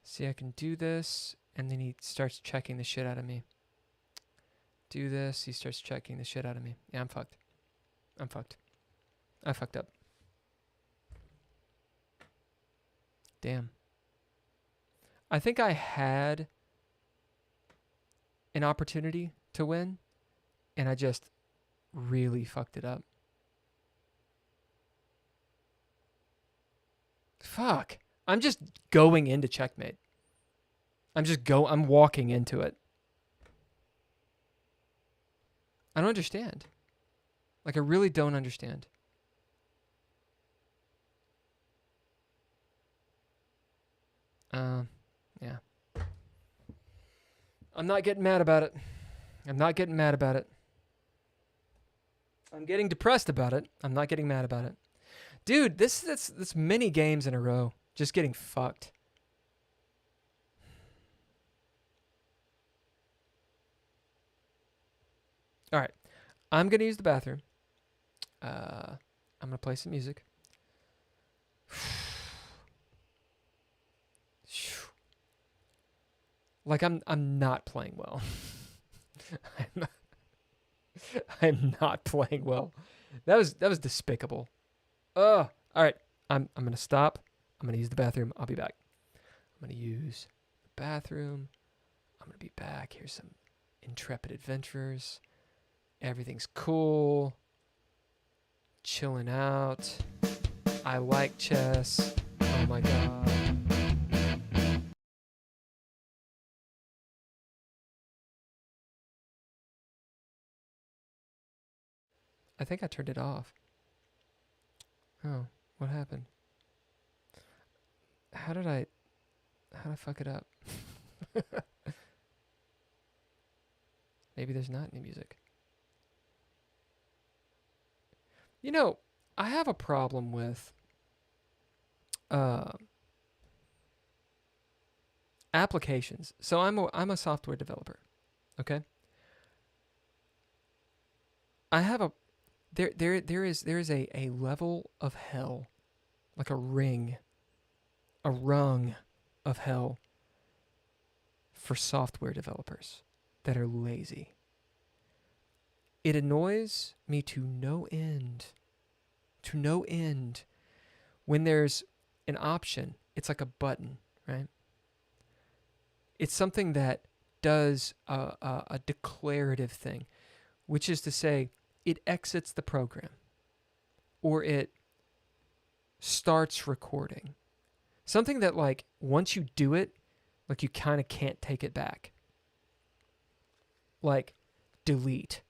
See, I can do this, and then he starts checking the shit out of me. Do this, he starts checking the shit out of me. Yeah, I'm fucked. I'm fucked. I fucked up. Damn. I think I had an opportunity to win, and I just really fucked it up. Fuck. I'm just going into checkmate. I'm walking into it. I don't understand. Like, I really don't understand. Yeah. I'm not getting mad about it. I'm not getting mad about it. I'm getting depressed about it. I'm not getting mad about it. Dude, this many games in a row. Just getting fucked. All right. I'm going to use the bathroom. I'm going to play some music. Like I'm not playing well. I'm not playing well. That was despicable. All right. I'm gonna stop. I'm gonna use the bathroom. I'll be back. I'm gonna use the bathroom. I'm gonna be back. Here's some Intrepid Adventurers. Everything's cool. Chilling out. I like chess. Oh my god. I think I turned it off. Oh, what happened? How did I fuck it up? Maybe there's not any music. You know, I have a problem with applications. So I'm a software developer. Okay? I have a there is a level of hell, like a rung of hell for software developers that are lazy. It annoys me to no end when there's an option. It's like a button, right? It's something that does a declarative thing, which is to say, it exits the program or it starts recording. Something that, like, once you do it, like, you kind of can't take it back. Like, delete.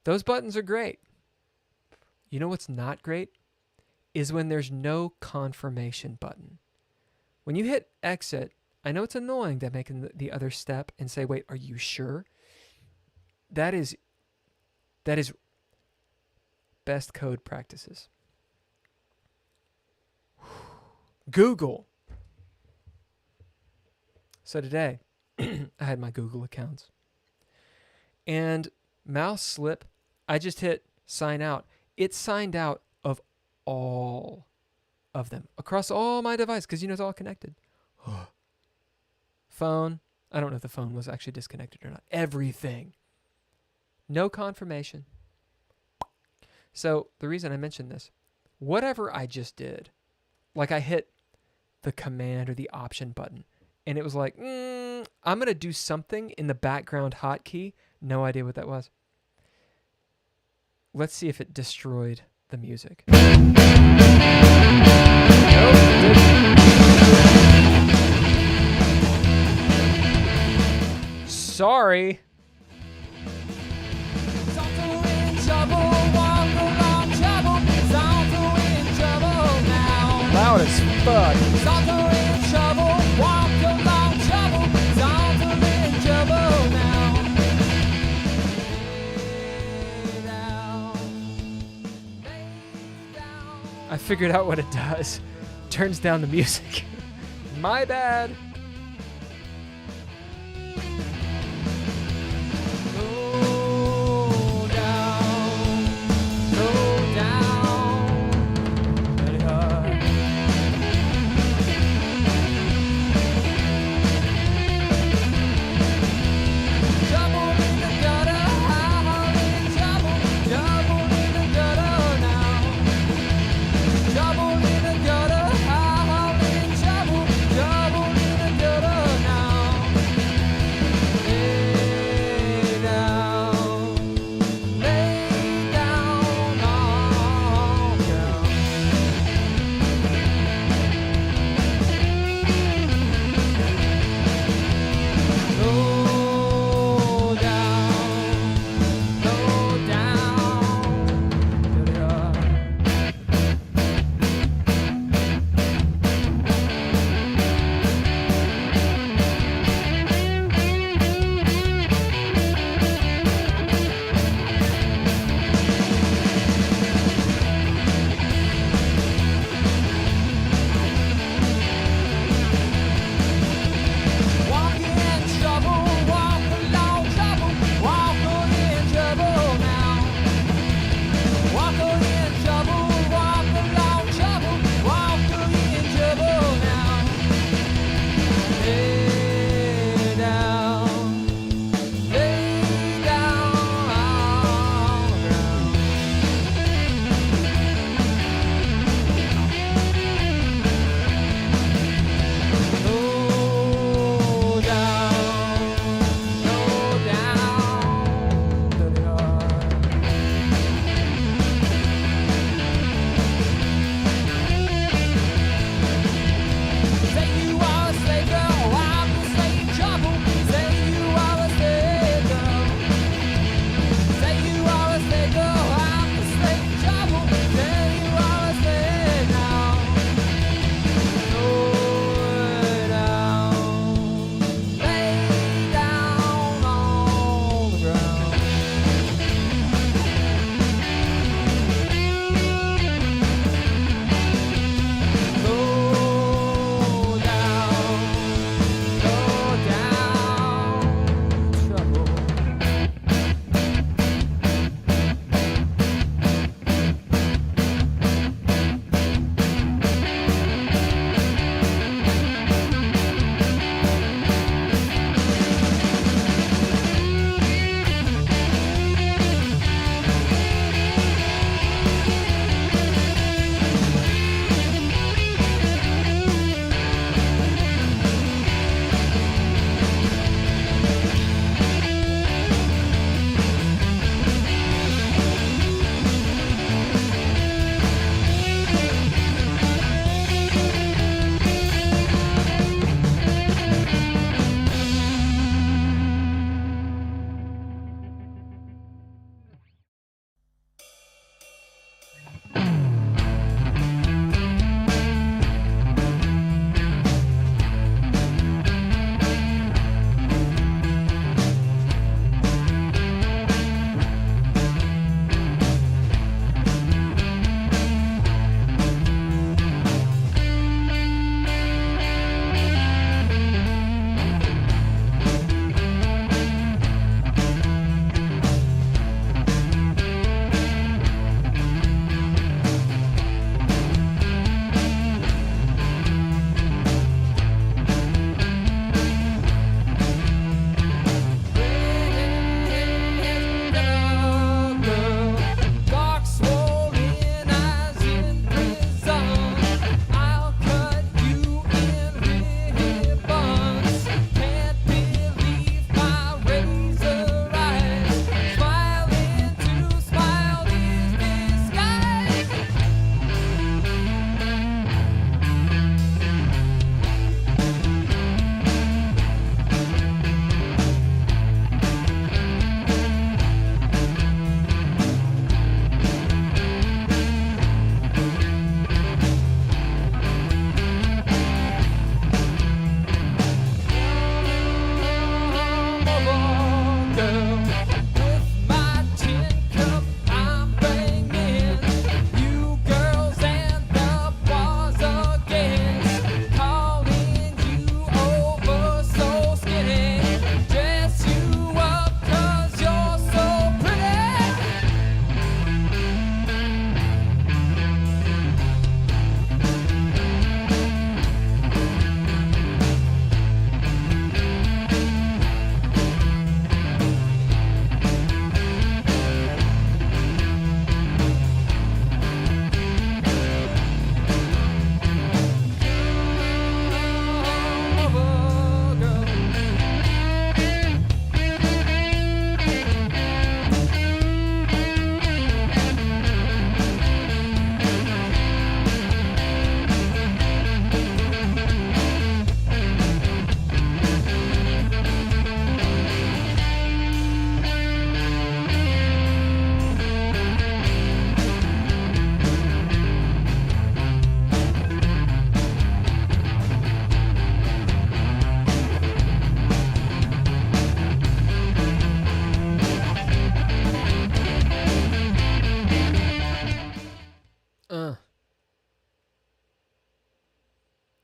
Those buttons are great. You know what's not great? Is when there's no confirmation button. When you hit exit, I know it's annoying that making the other step and say, wait, are you sure? That is best code practices. Google. So today, I had my Google accounts. And mouse slip, I just hit sign out. It signed out of all of them across all my devices because, you know, it's all connected. Phone. I don't know if the phone was actually disconnected or not. Everything. No confirmation. So the reason I mentioned this, whatever I just did, like I hit the command or the option button and it was like, I'm going to do something in the background hotkey. No idea what that was. Let's see if it destroyed the music. Nope, it didn't. Sorry. Loud as fuck. I figured out what it does. Turns down the music. My bad.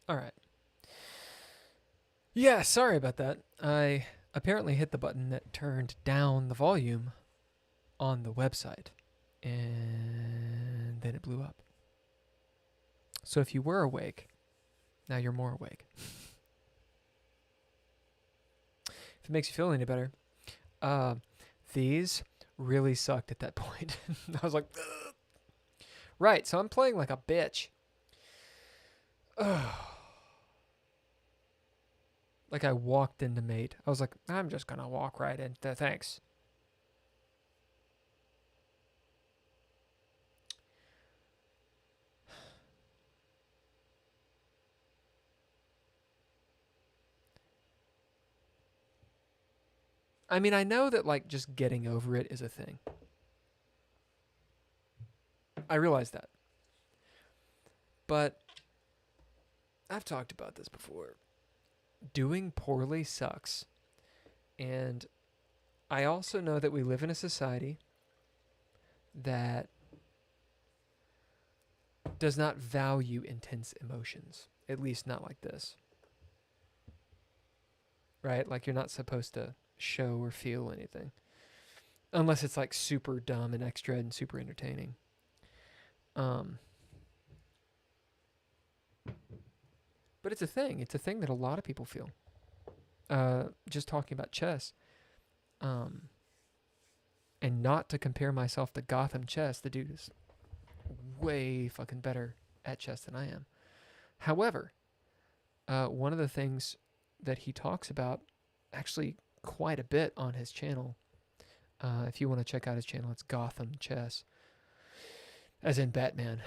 All right. Yeah, sorry about that. I apparently hit the button that turned down the volume on the website, and then it blew up. So if you were awake, now you're more awake. If it makes you feel any better, these really sucked at that point. I was like, ugh. Right, so I'm playing like a bitch. Ugh. Like I walked into mate. I was like, I'm just going to walk right into thanks. I mean, I know that like just getting over it is a thing. I realize that. But I've talked about this before. Doing poorly sucks. And I also know that we live in a society that does not value intense emotions, at least not like this. Right? Like you're not supposed to show or feel anything. Unless it's like super dumb and extra and super entertaining. But it's a thing. It's a thing that a lot of people feel. Just talking about chess. And not to compare myself to Gotham Chess. The dude is way fucking better at chess than I am. However, one of the things that he talks about actually quite a bit on his channel. If you want to check out his channel, it's Gotham Chess. As in Batman.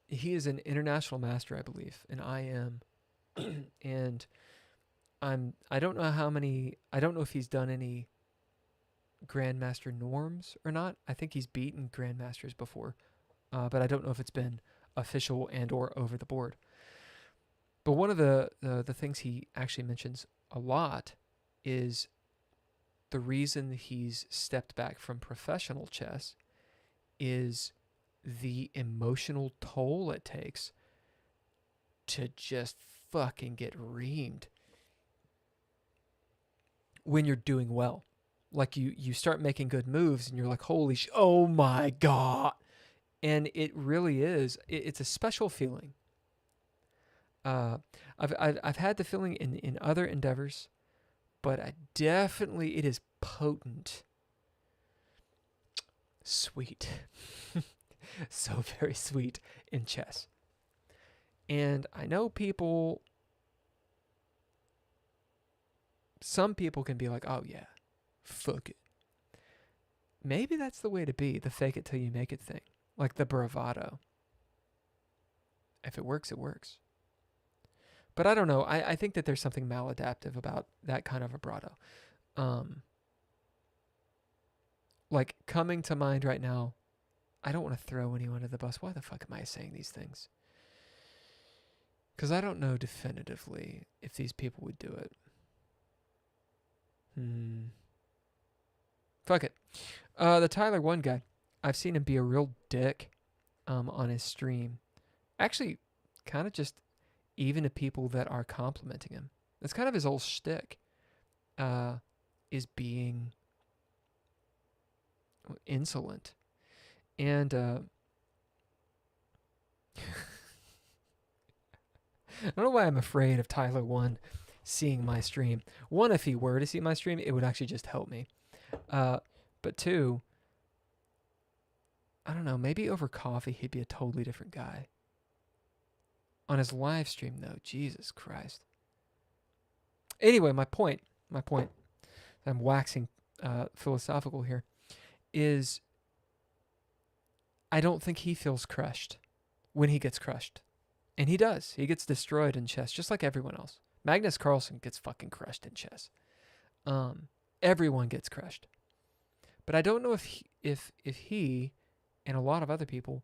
He is an international master, I believe, and I am. And I don't know if he's done any Grandmaster norms or not. I think he's beaten Grandmasters before. But I don't know if it's been official and or over the board. But one of the things he actually mentions a lot is the reason he's stepped back from professional chess is the emotional toll it takes to just fucking get reamed when you're doing well. Like you start making good moves and you're like, holy oh my God. And it really is. It's a special feeling. I've had the feeling in other endeavors, but it is potent. Sweet. So very sweet in chess. And I know some people can be like, oh yeah, fuck it. Maybe that's the way to be, the fake it till you make it thing. Like the bravado. If it works, it works. But I don't know. I think that there's something maladaptive about that kind of vibrato. Like coming to mind right now, I don't want to throw anyone under the bus. Why the fuck am I saying these things? Because I don't know definitively if these people would do it. Fuck it. The Tyler 1 guy, I've seen him be a real dick on his stream. Actually, kind of just even to people that are complimenting him. That's kind of his whole shtick, is being insolent. And I don't know why I'm afraid of Tyler 1 seeing my stream. One, if he were to see my stream, it would actually just help me. But two, I don't know, maybe over coffee he'd be a totally different guy. On his live stream, though, Jesus Christ. Anyway, my point, I'm waxing philosophical here, is I don't think he feels crushed when he gets crushed. And he does. He gets destroyed in chess, just like everyone else. Magnus Carlsen gets fucking crushed in chess. Everyone gets crushed. But I don't know if he and a lot of other people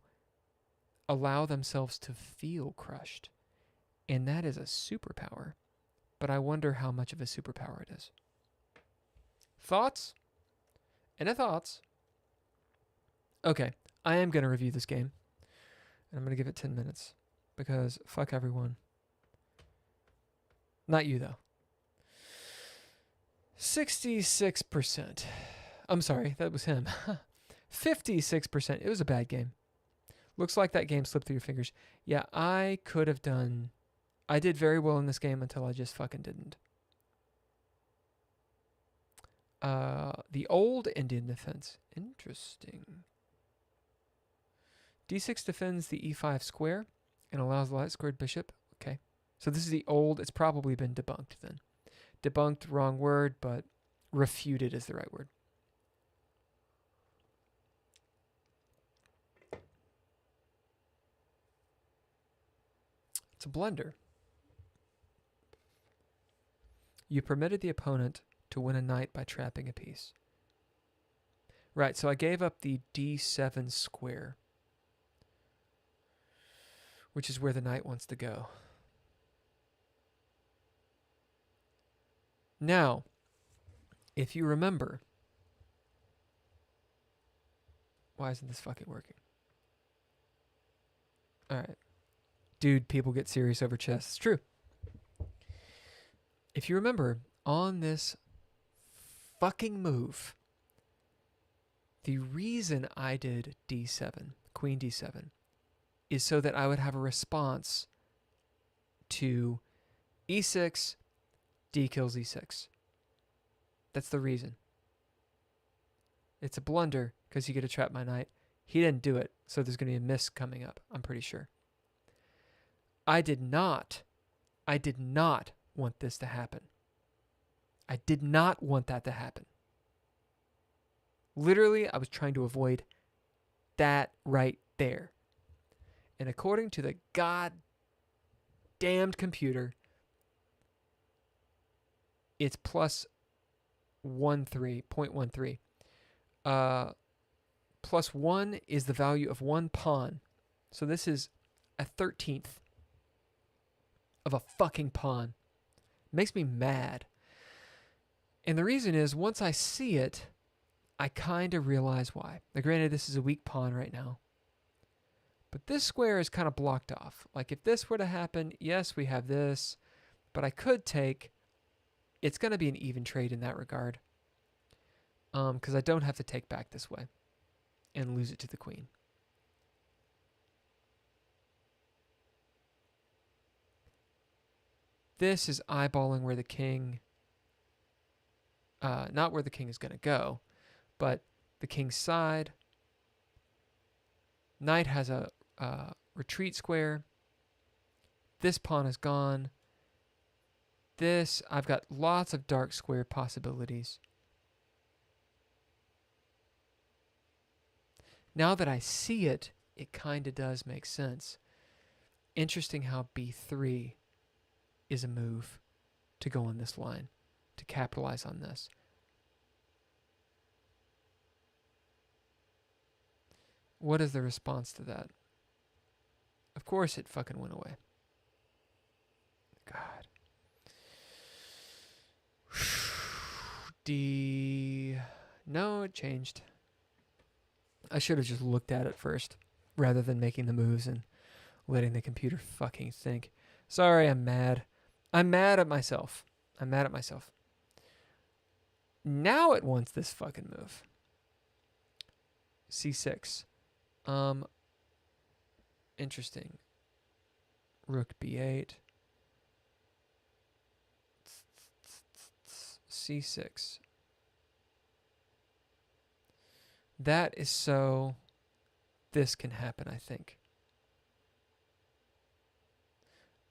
allow themselves to feel crushed. And that is a superpower. But I wonder how much of a superpower it is. Thoughts? Any thoughts? Okay, I am going to review this game. And I'm going to give it 10 minutes. because fuck everyone. Not you, though. 66%. I'm sorry, that was him. 56%. It was a bad game. Looks like that game slipped through your fingers. Yeah, I could have done... I did very well in this game until I just fucking didn't. The old Indian defense. Interesting. D6 defends the E5 square and allows the light squared bishop. Okay. So this is the old... It's probably been debunked then. Debunked, wrong word, but refuted is the right word. It's a blunder. You permitted the opponent to win a knight by trapping a piece. Right, so I gave up the D7 square, which is where the knight wants to go. Now, if you remember... Why isn't this fucking working? Alright. Dude, people get serious over chess. It's true. If you remember, on this fucking move, the reason I did D7, Queen D7, is so that I would have a response to E6, D kills E6. That's the reason. It's a blunder because you get to trap my knight. He didn't do it, so there's going to be a miss coming up, I'm pretty sure. I did not want this to happen. I did not want that to happen. Literally, I was trying to avoid that right there. And according to the goddamned computer, it's plus 0.13. Plus 1 is the value of one pawn. So this is a 13th of a fucking pawn. Makes me mad. And the reason is, once I see it, I kind of realize why. Now, granted, this is a weak pawn right now. But this square is kind of blocked off. Like, if this were to happen, yes, we have this. But I could take... It's going to be an even trade in that regard. Because I don't have to take back this way and lose it to the queen. This is eyeballing where the king... not where the king is going to go, but the king's side. Knight has a retreat square. This pawn is gone. This, I've got lots of dark square possibilities. Now that I see it, it kind of does make sense. Interesting how B3 is a move to go on this line, to capitalize on this. What is the response to that? Of course it fucking went away. God. D... No, it changed. I should have just looked at it first, rather than making the moves and letting the computer fucking think. Sorry, I'm mad. I'm mad at myself. I'm mad at myself. Now it wants this fucking move. C6. Interesting. Rook B8. C6. That is so this can happen, I think.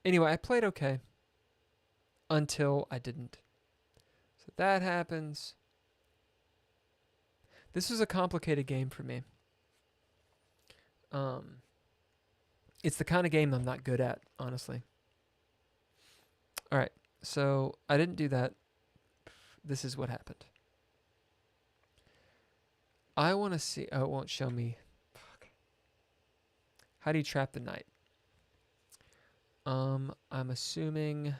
Anyway, I played okay until I didn't. So that happens. This was a complicated game for me. It's the kind of game I'm not good at, honestly. All right, so I didn't do that. This is what happened. I want to see... Oh, it won't show me. Fuck. How do you trap the knight? I'm assuming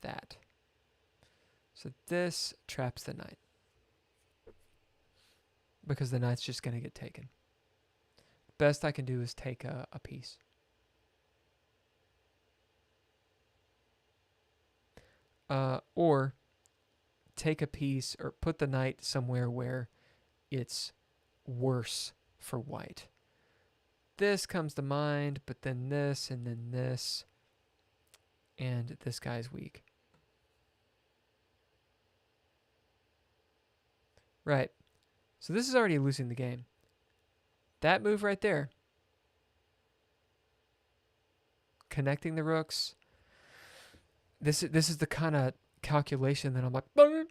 that. So this traps the knight. Because the knight's just going to get taken. Best I can do is take a piece. or take a piece or put the knight somewhere where it's worse for white. This comes to mind, but then this, and then this, and this guy's weak. Right. So this is already losing the game. That move right there, connecting the rooks. This is the kind of calculation that I'm like, when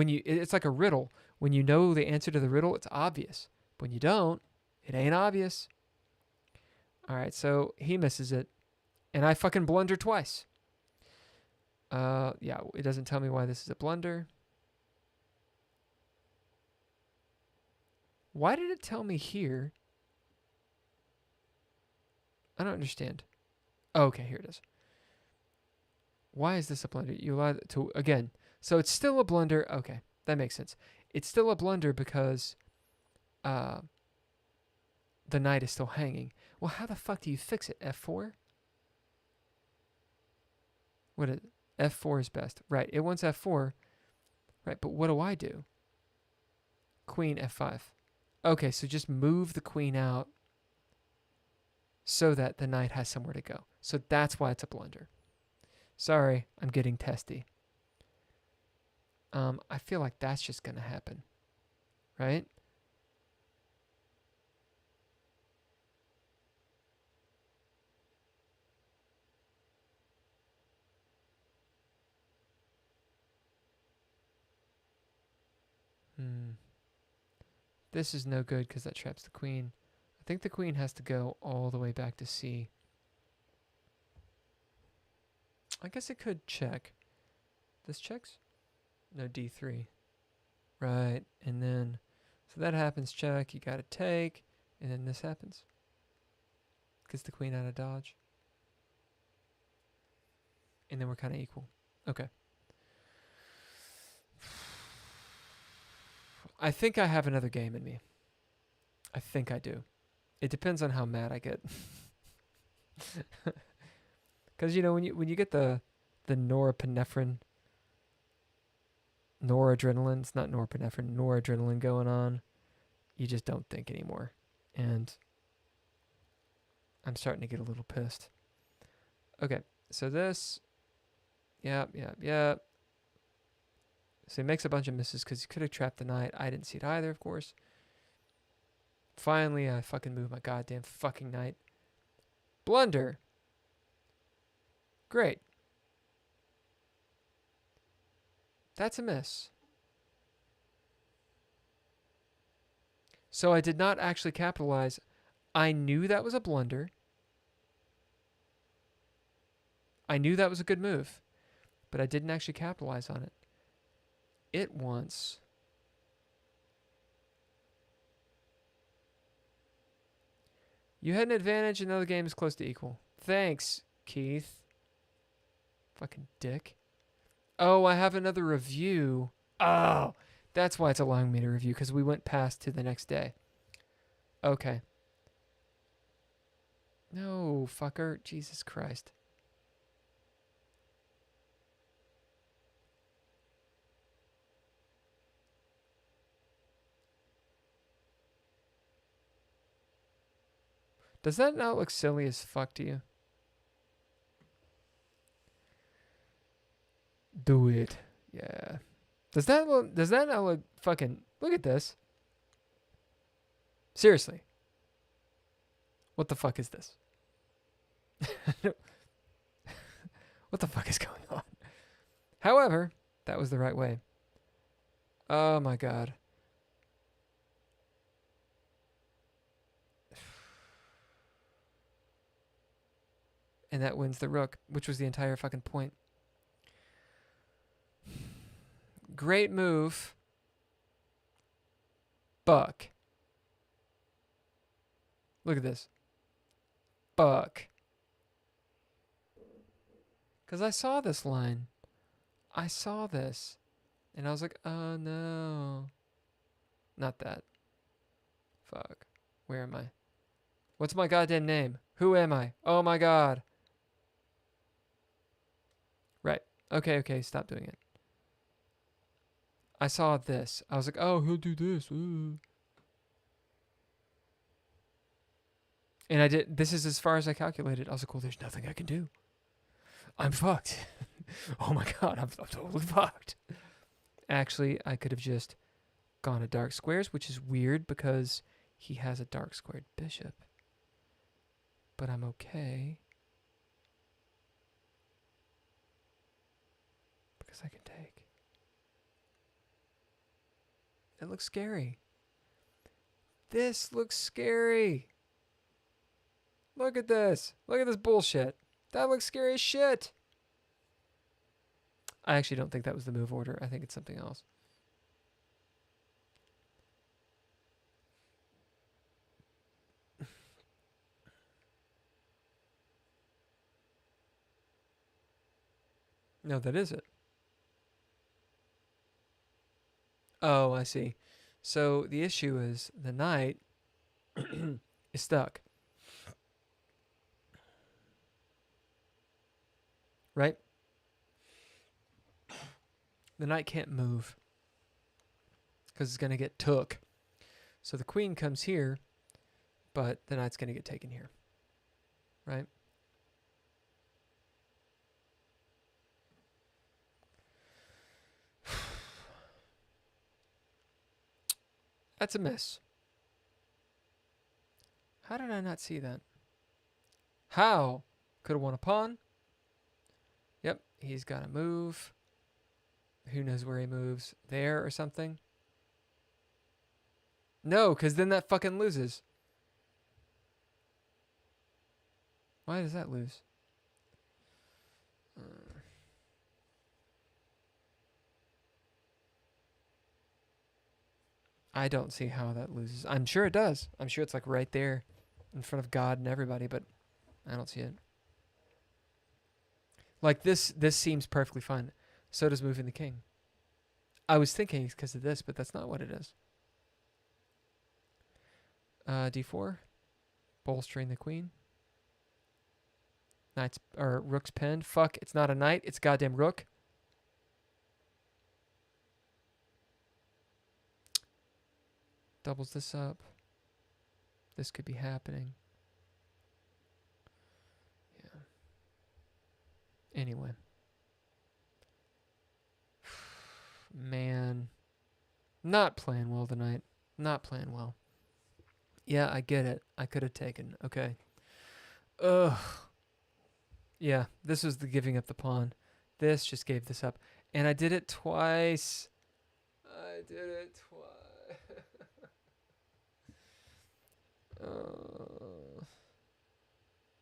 it's like a riddle. When you know the answer to the riddle, it's obvious. When you don't, it ain't obvious. All right, so he misses it, and I fucking blunder twice. Yeah, it doesn't tell me why this is a blunder. Why did it tell me here? I don't understand. Oh, okay, here it is. Why is this a blunder? You allow it to, again, so it's still a blunder. Okay, that makes sense. It's still a blunder because the knight is still hanging. Well, how the fuck do you fix it? F4? What is F4 is best. Right, it wants F4. Right, but what do I do? Queen F5. Okay, so just move the queen out so that the knight has somewhere to go. So that's why it's a blunder. Sorry, I'm getting testy. I feel like that's just going to happen. Right? This is no good because that traps the queen. I think the queen has to go all the way back to C. I guess it could check. This checks? No, D3. Right, and then, so that happens, check, you gotta take, and then this happens. Gets the queen out of dodge. And then we're kind of equal. Okay. I think I have another game in me. I think I do. It depends on how mad I get. Because, you know, when you get the norepinephrine, noradrenaline, it's not norepinephrine, noradrenaline going on, you just don't think anymore. And I'm starting to get a little pissed. Okay, so this, yep. So he makes a bunch of misses because he could have trapped the knight. I didn't see it either, of course. Finally, I fucking moved my goddamn fucking knight. Blunder. Great. That's a miss. So I did not actually capitalize. I knew that was a blunder. I knew that was a good move, but I didn't actually capitalize on it. It wants... You had an advantage, another game is close to equal. Thanks, Keith. Fucking dick. Oh, I have another review. Oh, that's why it's allowing me to review, because we went past to the next day. Okay. No, fucker. Jesus Christ. Does that not look silly as fuck to you? Do it. Yeah. Does that not look fucking... Look at this. Seriously. What the fuck is this? What the fuck is going on? However, that was the right way. Oh my god. And that wins the rook, which was the entire fucking point. Great move. Buck. Look at this. Buck. Because I saw this line. I saw this. And I was like, oh no. Not that. Fuck. Where am I? What's my goddamn name? Who am I? Oh my god. Okay, stop doing it. I saw this. I was like, oh, he'll do this. Ooh. And I did. This is as far as I calculated. I was like, well, there's nothing I can do. I'm fucked. Oh my god, I'm totally fucked. Actually, I could have just gone to dark squares, which is weird because he has a dark squared bishop. But I'm okay. Because I can take. It looks scary. This looks scary. Look at this. Look at this bullshit. That looks scary as shit. I actually don't think that was the move order. I think it's something else. No, that is it. Oh, I see. So the issue is the knight is stuck. Right? The knight can't move because it's going to get took. So the queen comes here, but the knight's going to get taken here. Right? That's a miss. How did I not see that? How? Could have won a pawn. Yep, he's got to move. Who knows where he moves? There or something? No, because then that fucking loses. Why does that lose? I don't see how that loses. I'm sure it does. I'm sure it's like right there in front of God and everybody, but I don't see it. Like this seems perfectly fine. So does moving the king. I was thinking it's because of this, but that's not what it is. D4. Bolstering the queen. Knight's or rook's pinned. Fuck, it's not a knight, it's goddamn rook. Doubles this up. This could be happening. Yeah. Anyway. Man. Not playing well tonight. Not playing well. Yeah, I get it. I could have taken. Okay. Ugh. Yeah, this was the giving up the pawn. This just gave this up. And I did it twice. I did it twice.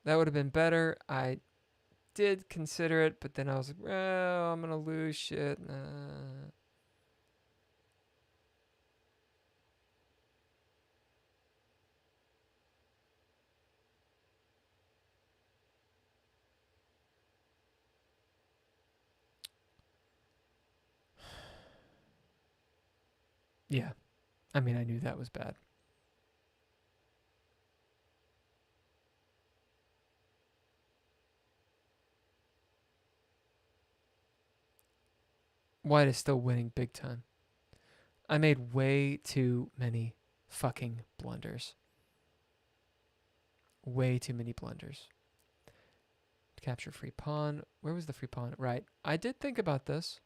That would have been better. I did consider it, but then I was like, well, I'm going to lose shit. Nah. Yeah. I mean, I knew that was bad. White is still winning big time. I made way too many fucking blunders. Way too many blunders. Capture free pawn. Where was the free pawn? Right. I did think about this,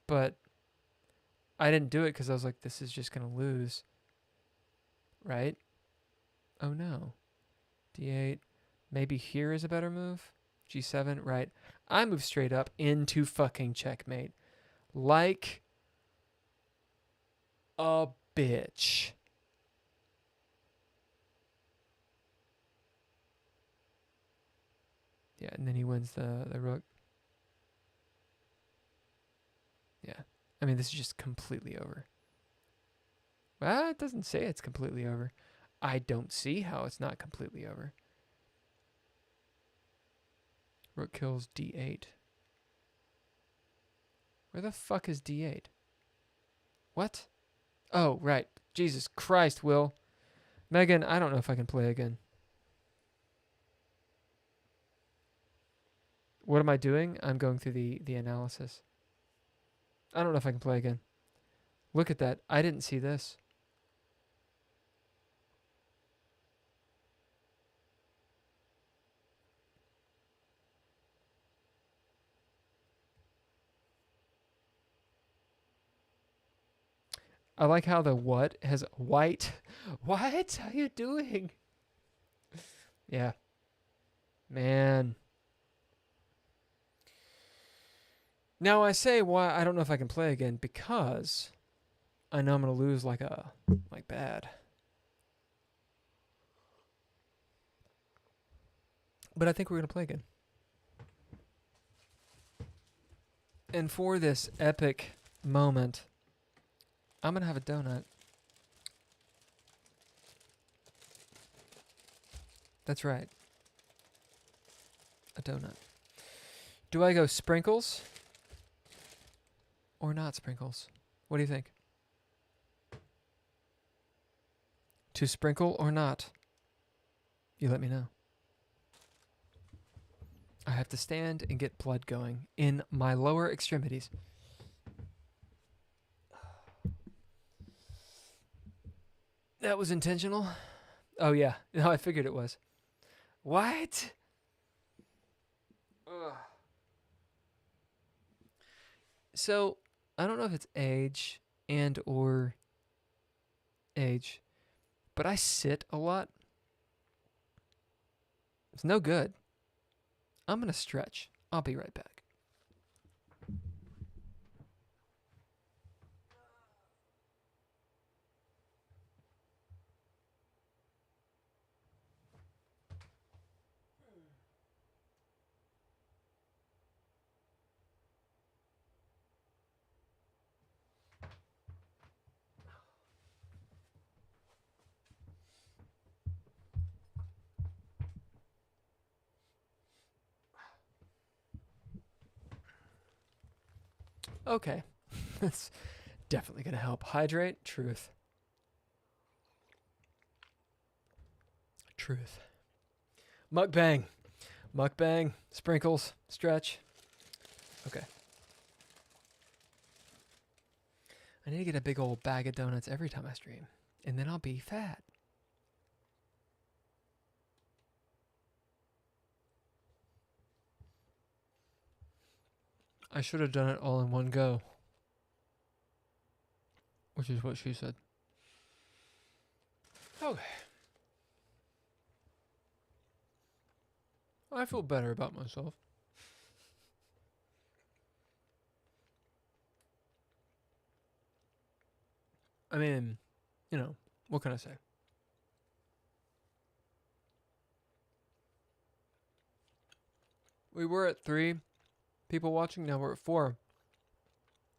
but I didn't do it because I was like, this is just going to lose. Right? Oh no. D8. Maybe here is a better move. G7. Right. I move straight up into fucking checkmate. Like a bitch. Yeah, and then he wins the rook. Yeah. I mean, this is just completely over. Well, it doesn't say it's completely over. I don't see how it's not completely over. Rook kills D8. Where the fuck is D8? What? Oh, right. Jesus Christ, Will. Megan, I don't know if I can play again. What am I doing? I'm going through the analysis. I don't know if I can play again. Look at that. I didn't see this. I like how the what has white. What? How you doing? Yeah. Man. Now I say why I don't know if I can play again because I know I'm gonna lose like bad. But I think we're gonna play again. And for this epic moment, I'm gonna have a donut. That's right. A donut. Do I go sprinkles or not sprinkles? What do you think? To sprinkle or not? You let me know. I have to stand and get blood going in my lower extremities. That was intentional? Oh, yeah. No, I figured it was. What? Ugh. So, I don't know if it's age and or age, but I sit a lot. It's no good. I'm going to stretch. I'll be right back. Okay. That's definitely going to help. Hydrate. Truth. Truth. Mukbang. Mukbang. Sprinkles. Stretch. Okay. I need to get a big old bag of donuts every time I stream. And then I'll be fat. I should have done it all in one go. Which is what she said. Okay. I feel better about myself. I mean, you know, what can I say? We were at 3 people watching, now we're at 4.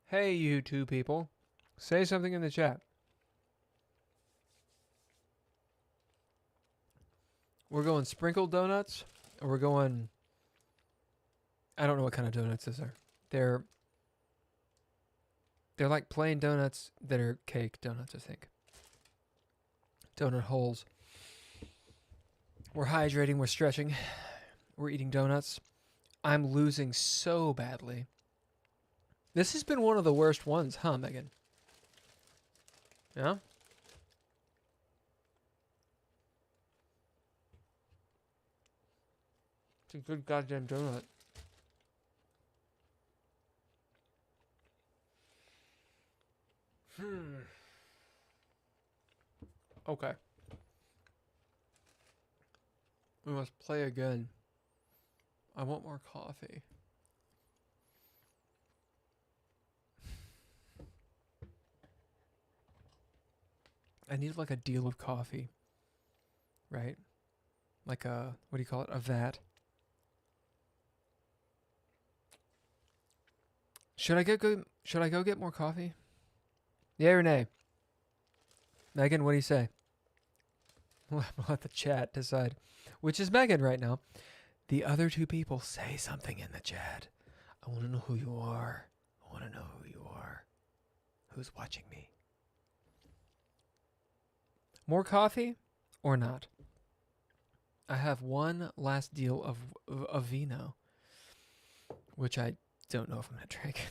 Hey, you 2 people. Say something in the chat. We're going sprinkled donuts, or we're going... I don't know what kind of donuts these are. They're like plain donuts that are cake donuts, I think. Donut holes. We're hydrating, we're stretching, we're eating donuts. I'm losing so badly. This has been one of the worst ones, huh, Megan? Yeah? It's a good goddamn donut. Okay. We must play again. I want more coffee. I need like a deal of coffee. Right? Like a, what do you call it? A vat. Should I go get more coffee? Yay or nay? Megan, what do you say? We'll let the chat decide. Which is Megan right now. The other 2 people, say something in the chat. I want to know who you are. I want to know who you are. Who's watching me? More coffee or not? I have one last deal of vino. which I don't know if I'm going to drink.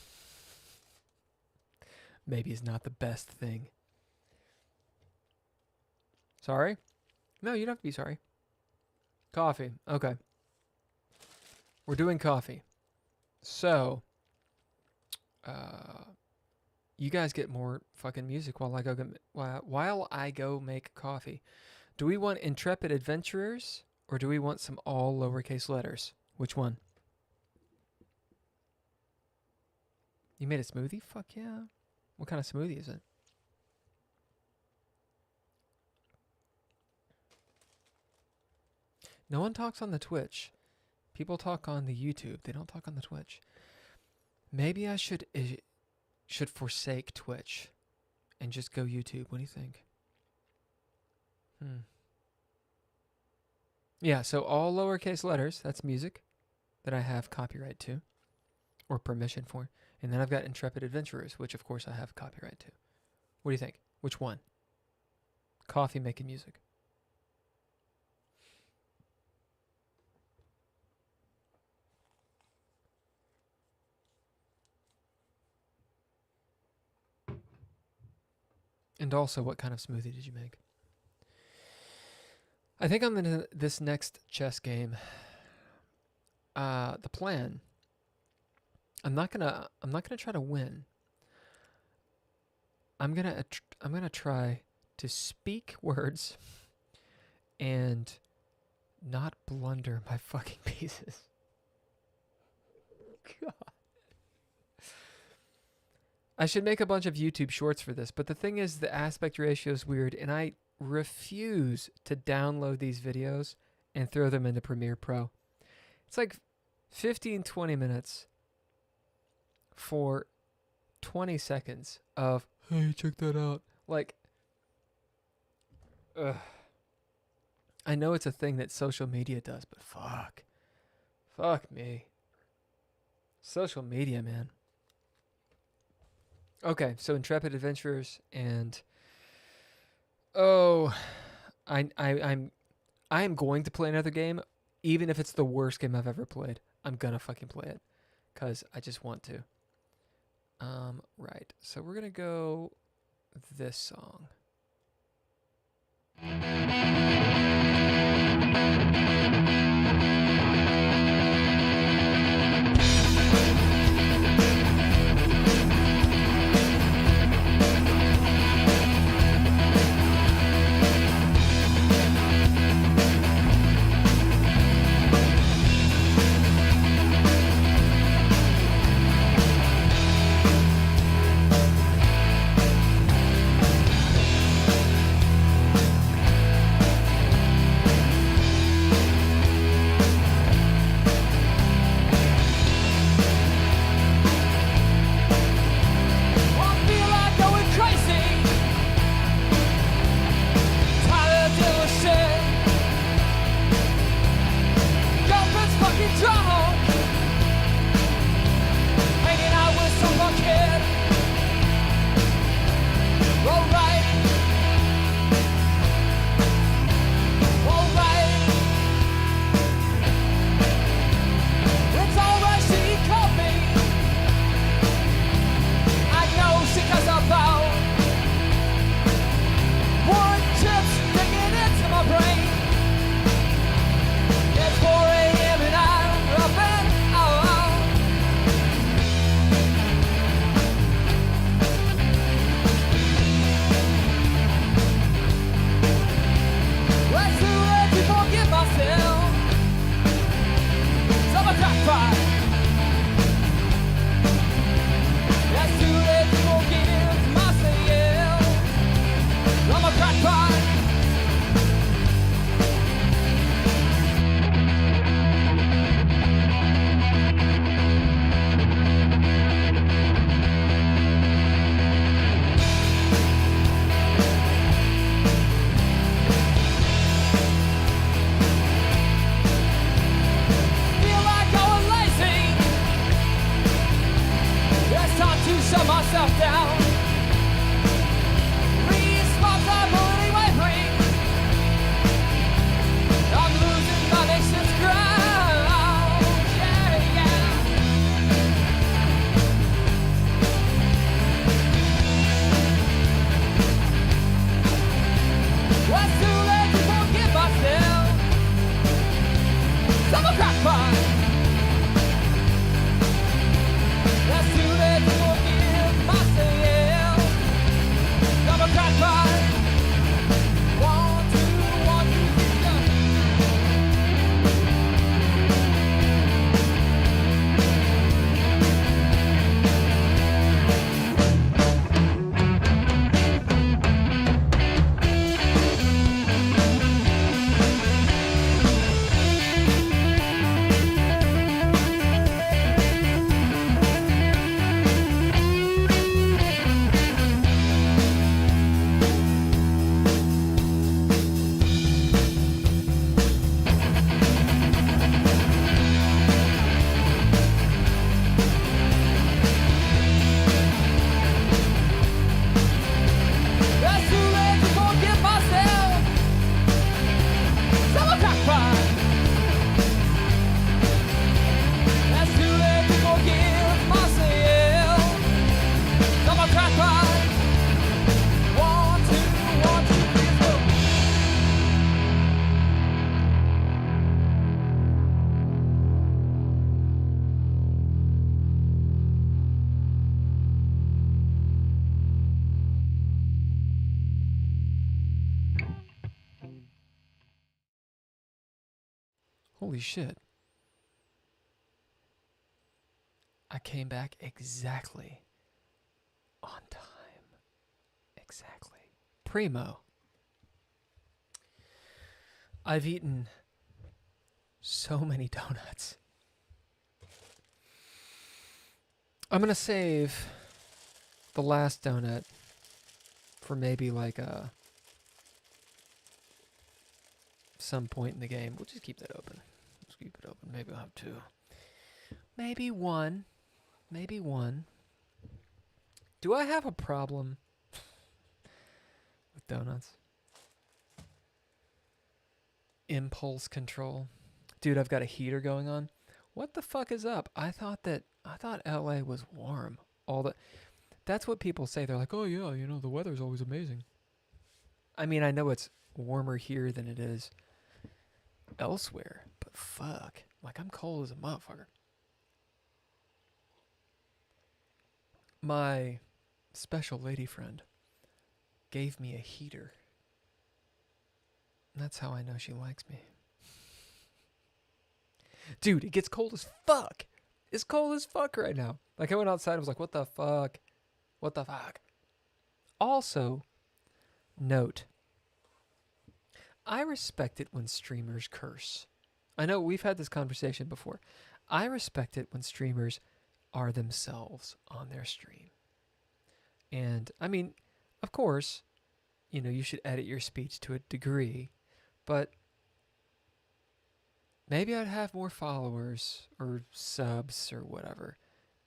Maybe is not the best thing. Sorry? No, you don't have to be sorry. Coffee. Okay. We're doing coffee. So, you guys get more fucking music while I go make coffee. Do we want Intrepid Adventurers or do we want some all lowercase letters? Which one? You made a smoothie? Fuck yeah. What kind of smoothie is it? No one talks on the Twitch. People talk on the YouTube. They don't talk on the Twitch. Maybe I should forsake Twitch and just go YouTube. What do you think? Yeah, so all lowercase letters, that's music that I have copyright to or permission for. And then I've got Intrepid Adventurers, which of course I have copyright to. What do you think? Which one? Coffee making music. And also, what kind of smoothie did you make? I think on this next chess game, the plan. I'm not gonna try to win. I'm gonna try to speak words and not blunder my fucking pieces. God. I should make a bunch of YouTube shorts for this, but the thing is the aspect ratio is weird, and I refuse to download these videos and throw them into Premiere Pro. It's like 15, 20 minutes for 20 seconds of, hey, check that out. Like, ugh. I know it's a thing that social media does, but fuck. Fuck me. Social media, man. Okay, so Intrepid Adventurers and I'm going to play another game, even if it's the worst game I've ever played. I'm gonna fucking play it, cause I just want to. Right. So we're gonna go this song. Holy shit. I came back exactly on time. Exactly. Primo. I've eaten so many donuts. I'm going to save the last donut for maybe like some point in the game. We'll just keep that open. Let's keep it open. Maybe I'll have two. Maybe one. Maybe one. Do I have a problem with donuts? Impulse control. Dude, I've got a heater going on. What the fuck is up? I thought LA was warm. That's what people say. They're like, "Oh yeah, you know, the weather's always amazing." I mean, I know it's warmer here than it is elsewhere, but fuck. Like, I'm cold as a motherfucker. My special lady friend gave me a heater. That's how I know she likes me. Dude, it gets cold as fuck. It's cold as fuck right now. Like, I went outside and was like, what the fuck? What the fuck? Also, note, I respect it when streamers curse. I know we've had this conversation before. I respect it when streamers are themselves on their stream. And, I mean, of course, you know, you should edit your speech to a degree, but maybe I'd have more followers or subs or whatever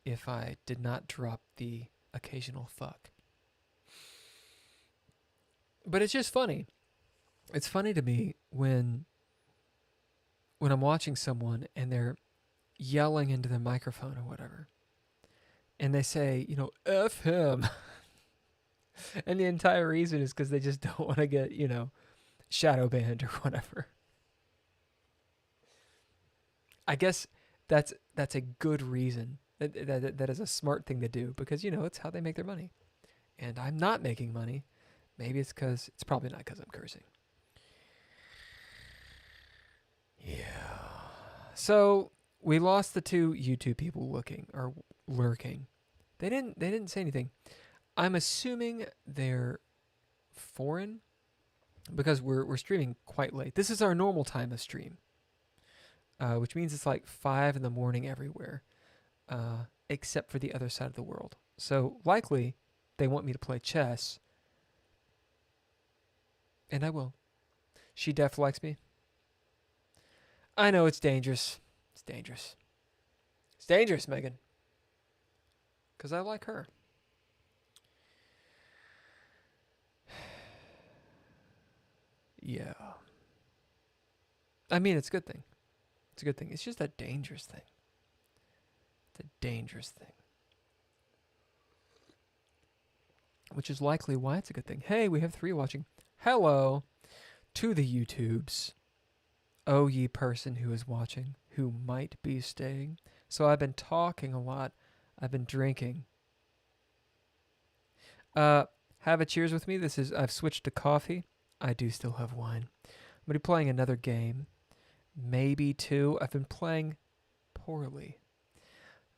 if I did not drop the occasional fuck. But it's just funny. It's funny to me when I'm watching someone and they're yelling into the microphone or whatever, and they say, you know, F him. And the entire reason is because they just don't want to get, you know, shadow banned or whatever. I guess that's a good reason. That is a smart thing to do because, you know, it's how they make their money. And I'm not making money. Maybe it's probably not because I'm cursing. Yeah. So we lost the two YouTube people lurking. They didn't say anything. I'm assuming they're foreign because we're streaming quite late. This is our normal time of stream, which means it's like 5 a.m. everywhere, except for the other side of the world. So likely they want me to play chess, and I will. She def likes me. I know it's dangerous. It's dangerous. It's dangerous, Megan. Because I like her. Yeah. I mean, it's a good thing. It's a good thing. It's just a dangerous thing. It's a dangerous thing. Which is likely why it's a good thing. Hey, we have 3 watching. Hello to the YouTubes. Oh, ye person who is watching, who might be staying. So I've been talking a lot. I've been drinking. Have a cheers with me. I've switched to coffee. I do still have wine. I'm going to be playing another game. Maybe 2. I've been playing poorly.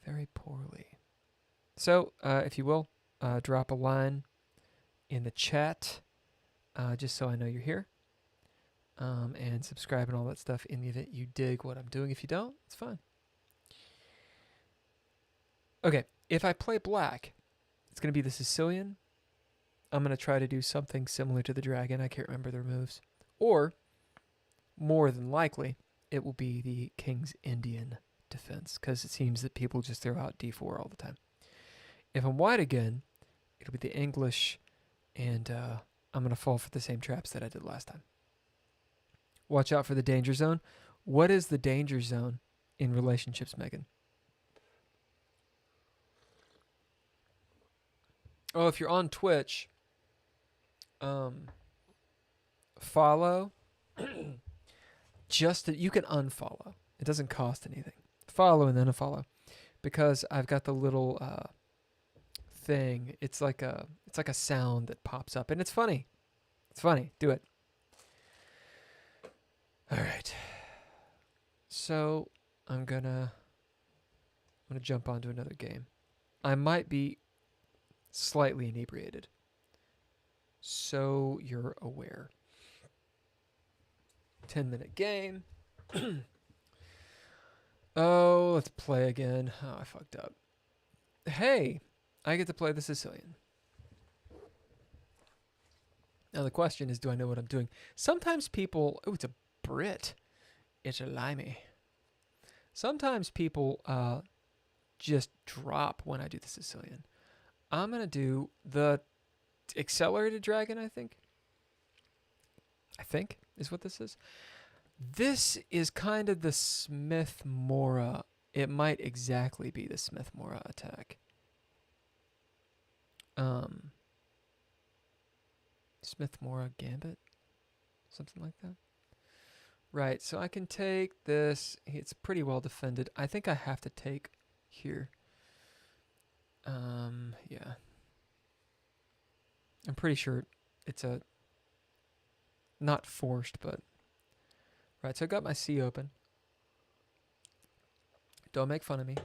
Very poorly. So, if you will, drop a line in the chat, just so I know you're here. And subscribe and all that stuff in the event you dig what I'm doing. If you don't, it's fine. Okay, if I play black, it's going to be the Sicilian. I'm going to try to do something similar to the dragon. I can't remember their moves. Or, more than likely, it will be the King's Indian defense, because it seems that people just throw out d4 all the time. If I'm white again, it'll be the English, and I'm going to fall for the same traps that I did last time. Watch out for the danger zone. What is the danger zone in relationships, Megan? Oh, if you're on Twitch, follow. You can unfollow. It doesn't cost anything. Follow and then unfollow, because I've got the little thing. It's like a sound that pops up, and it's funny. It's funny. Do it. All right. So I'm gonna jump onto another game. I might be slightly inebriated, so you're aware. 10-minute game. Oh, let's play again. Oh, I fucked up. Hey, I get to play the Sicilian. Now the question is, do I know what I'm doing? Sometimes people... Oh, it's a Brit. It's a limey. Sometimes people just drop when I do the Sicilian. I'm going to do the accelerated dragon, I think. I think is what this is. This is kind of the Smith-Morra. It might exactly be the Smith-Morra attack. Smith-Morra gambit? Something like that. Right, so I can take this. It's pretty well defended. I think I have to take here. Yeah. I'm pretty sure it's a... Not forced, but... Right, so I got my C open. Don't make fun of me.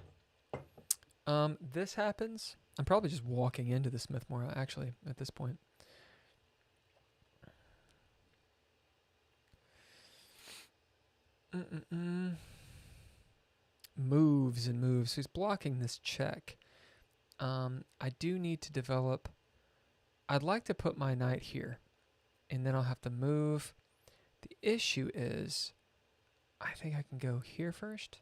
This happens. I'm probably just walking into the Smith-Morra, actually, at this point. Moves and moves. So he's blocking this check. I do need to develop... I'd like to put my knight here. And then I'll have to move... The issue is, I think I can go here first.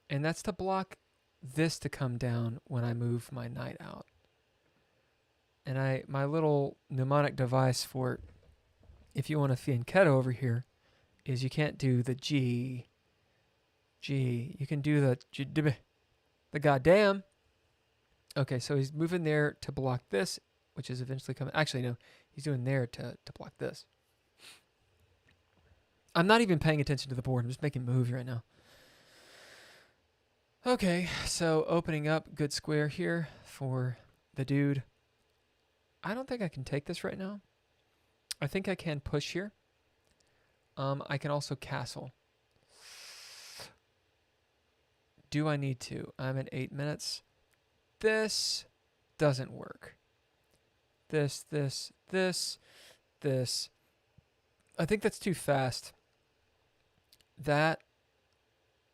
And that's to block this to come down when I move my knight out. And my little mnemonic device for if you want a fianchetto over here is you can't do the G. You can do the goddamn. Okay, so he's moving there to block this, which is eventually coming. Actually, no, he's doing there to block this. I'm not even paying attention to the board. I'm just making moves right now. Okay, so opening up, good square here for the dude. I don't think I can take this right now. I think I can push here. I can also castle. Do I need to? I'm at 8 minutes. This doesn't work. This. I think that's too fast. That,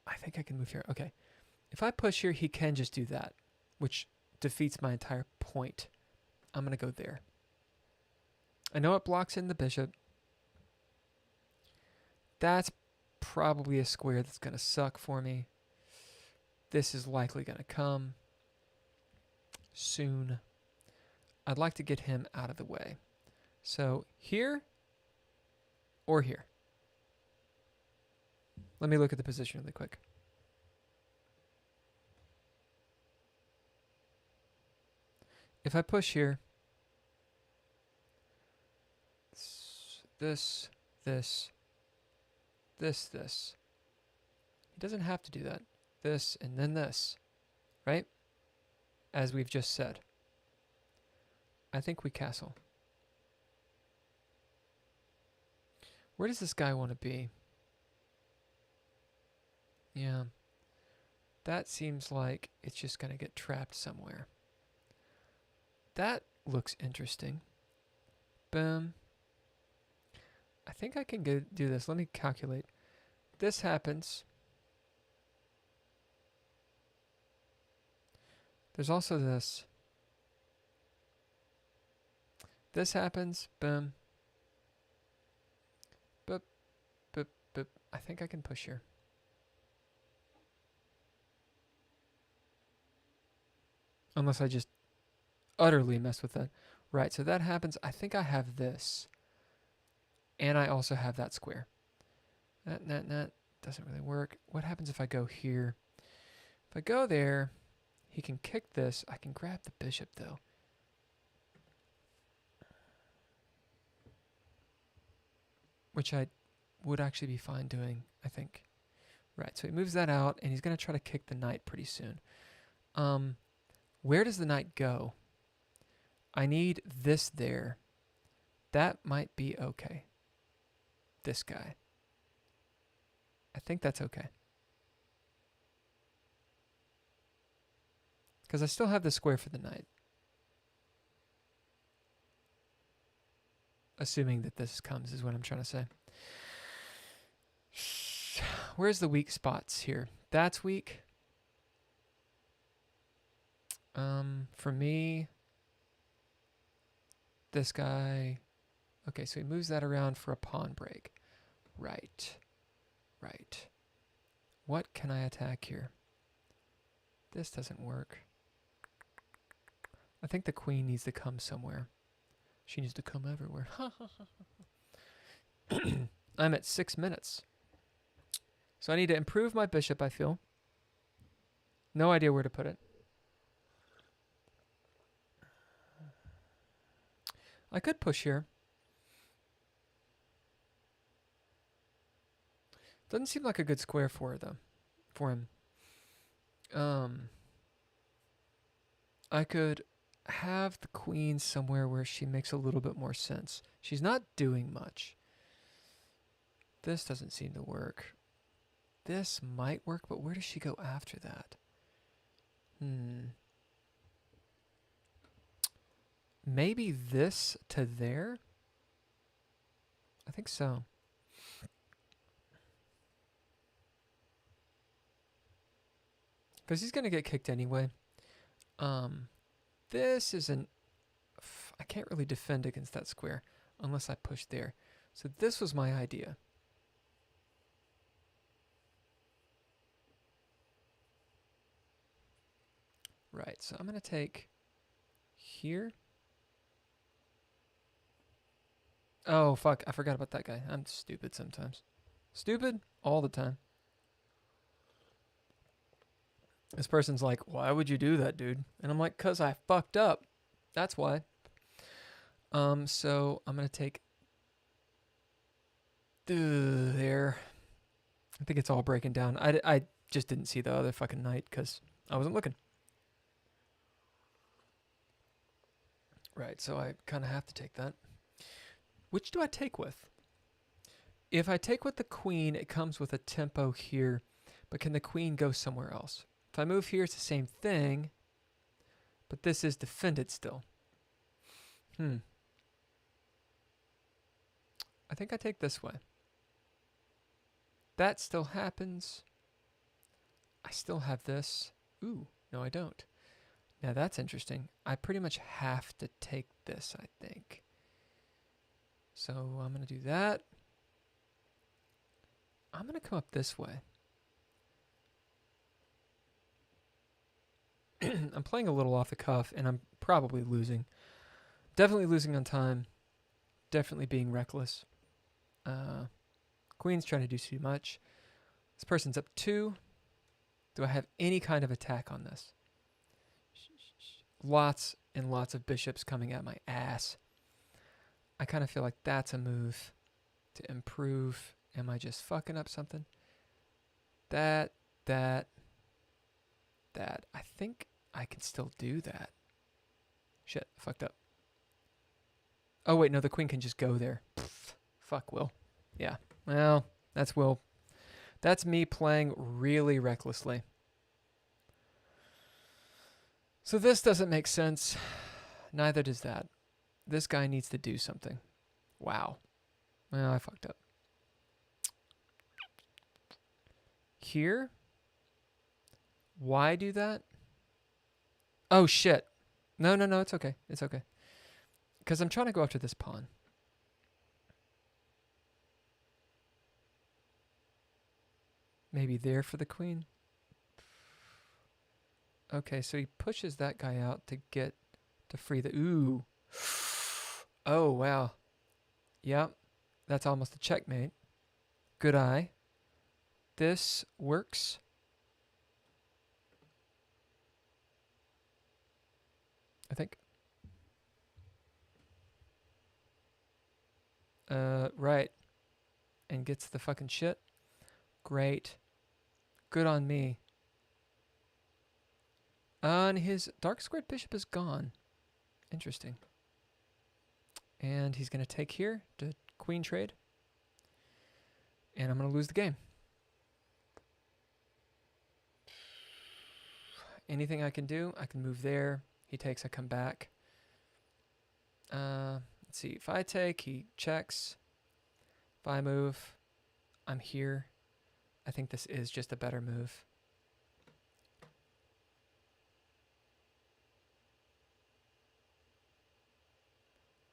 I think I can move here. Okay. If I push here, he can just do that, which defeats my entire point. I'm going to go there. I know it blocks in the bishop. That's probably a square that's going to suck for me. This is likely going to come soon. I'd like to get him out of the way. So here or here. Let me look at the position really quick. If I push here, this. He doesn't have to do that. This and then this, right? As we've just said. I think we castle. Where does this guy want to be? Yeah. That seems like it's just going to get trapped somewhere. That looks interesting. Boom. I think I can do this. Let me calculate. This happens. There's also this. This happens. Boom. Boop. Boop. Boop. I think I can push here. Unless I just utterly mess with that. Right, so that happens. I think I have this. And I also have that square. That doesn't really work. What happens if I go here? If I go there, he can kick this. I can grab the bishop, though. Which I would actually be fine doing, I think. Right, so he moves that out, and he's going to try to kick the knight pretty soon. Where does the knight go? I need this there. That might be okay. this guy. I think that's okay. Because I still have the square for the knight. Assuming that this comes is what I'm trying to say. Where's the weak spots here? That's weak. For me, this guy. Okay, so he moves that around for a pawn break. Right. Right. What can I attack here? This doesn't work. I think the queen needs to come somewhere. She needs to come everywhere. I'm at 6 minutes. So I need to improve my bishop, I feel. No idea where to put it. I could push here. Doesn't seem like a good square for her, though. For him. I could have the queen somewhere where she makes a little bit more sense. She's not doing much. This doesn't seem to work. This might work, but where does she go after that? Maybe this to there? I think so. Because he's going to get kicked anyway. This isn't... I can't really defend against that square unless I push there. So this was my idea. Right, so I'm going to take here. Oh, fuck, I forgot about that guy. I'm stupid sometimes. Stupid all the time. This person's like, why would you do that, dude? And I'm like, 'cause I fucked up. That's why. So I'm going to take there. I think it's all breaking down. I just didn't see the other fucking knight because I wasn't looking. Right, so I kind of have to take that. Which do I take with? If I take with the queen, it comes with a tempo here. But can the queen go somewhere else? If I move here, it's the same thing. But this is defended still. I think I take this way. That still happens. I still have this. Ooh, no I don't. Now that's interesting. I pretty much have to take this, I think. So I'm going to do that. I'm going to come up this way. I'm playing a little off the cuff, and I'm probably losing. Definitely losing on time. Definitely being reckless. Queen's trying to do too much. This person's up 2. Do I have any kind of attack on this? Lots and lots of bishops coming at my ass. I kind of feel like that's a move to improve. Am I just fucking up something? That. I think I can still do that. Shit, I fucked up. Oh, wait, no, the queen can just go there. Pfft, fuck, Will. Yeah, well, that's Will. That's me playing really recklessly. So this doesn't make sense. Neither does that. This guy needs to do something. Wow. Well, I fucked up. Here? Why do that? Oh, shit. No, it's okay. It's okay. Because I'm trying to go after this pawn. Maybe there for the queen. Okay, so he pushes that guy out to get to free the... Ooh. Oh, wow. Yep. That's almost a checkmate. Good eye. This works. I think. Right. And gets the fucking shit. Great. Good on me. And his dark squared bishop is gone. Interesting. And he's going to take here to queen trade. And I'm going to lose the game. Anything I can do, I can move there. He takes, I come back. Let's see. If I take, he checks. If I move, I'm here. I think this is just a better move.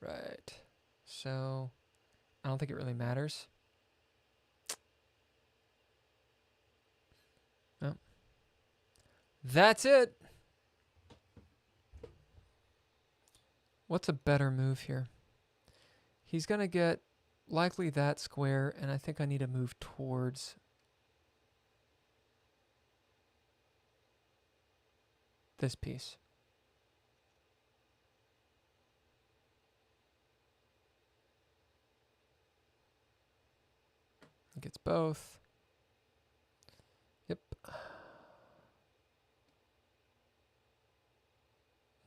Right. So, I don't think it really matters. No. That's it. What's a better move here? He's going to get likely that square, and I think I need to move towards this piece. It gets both. Yep.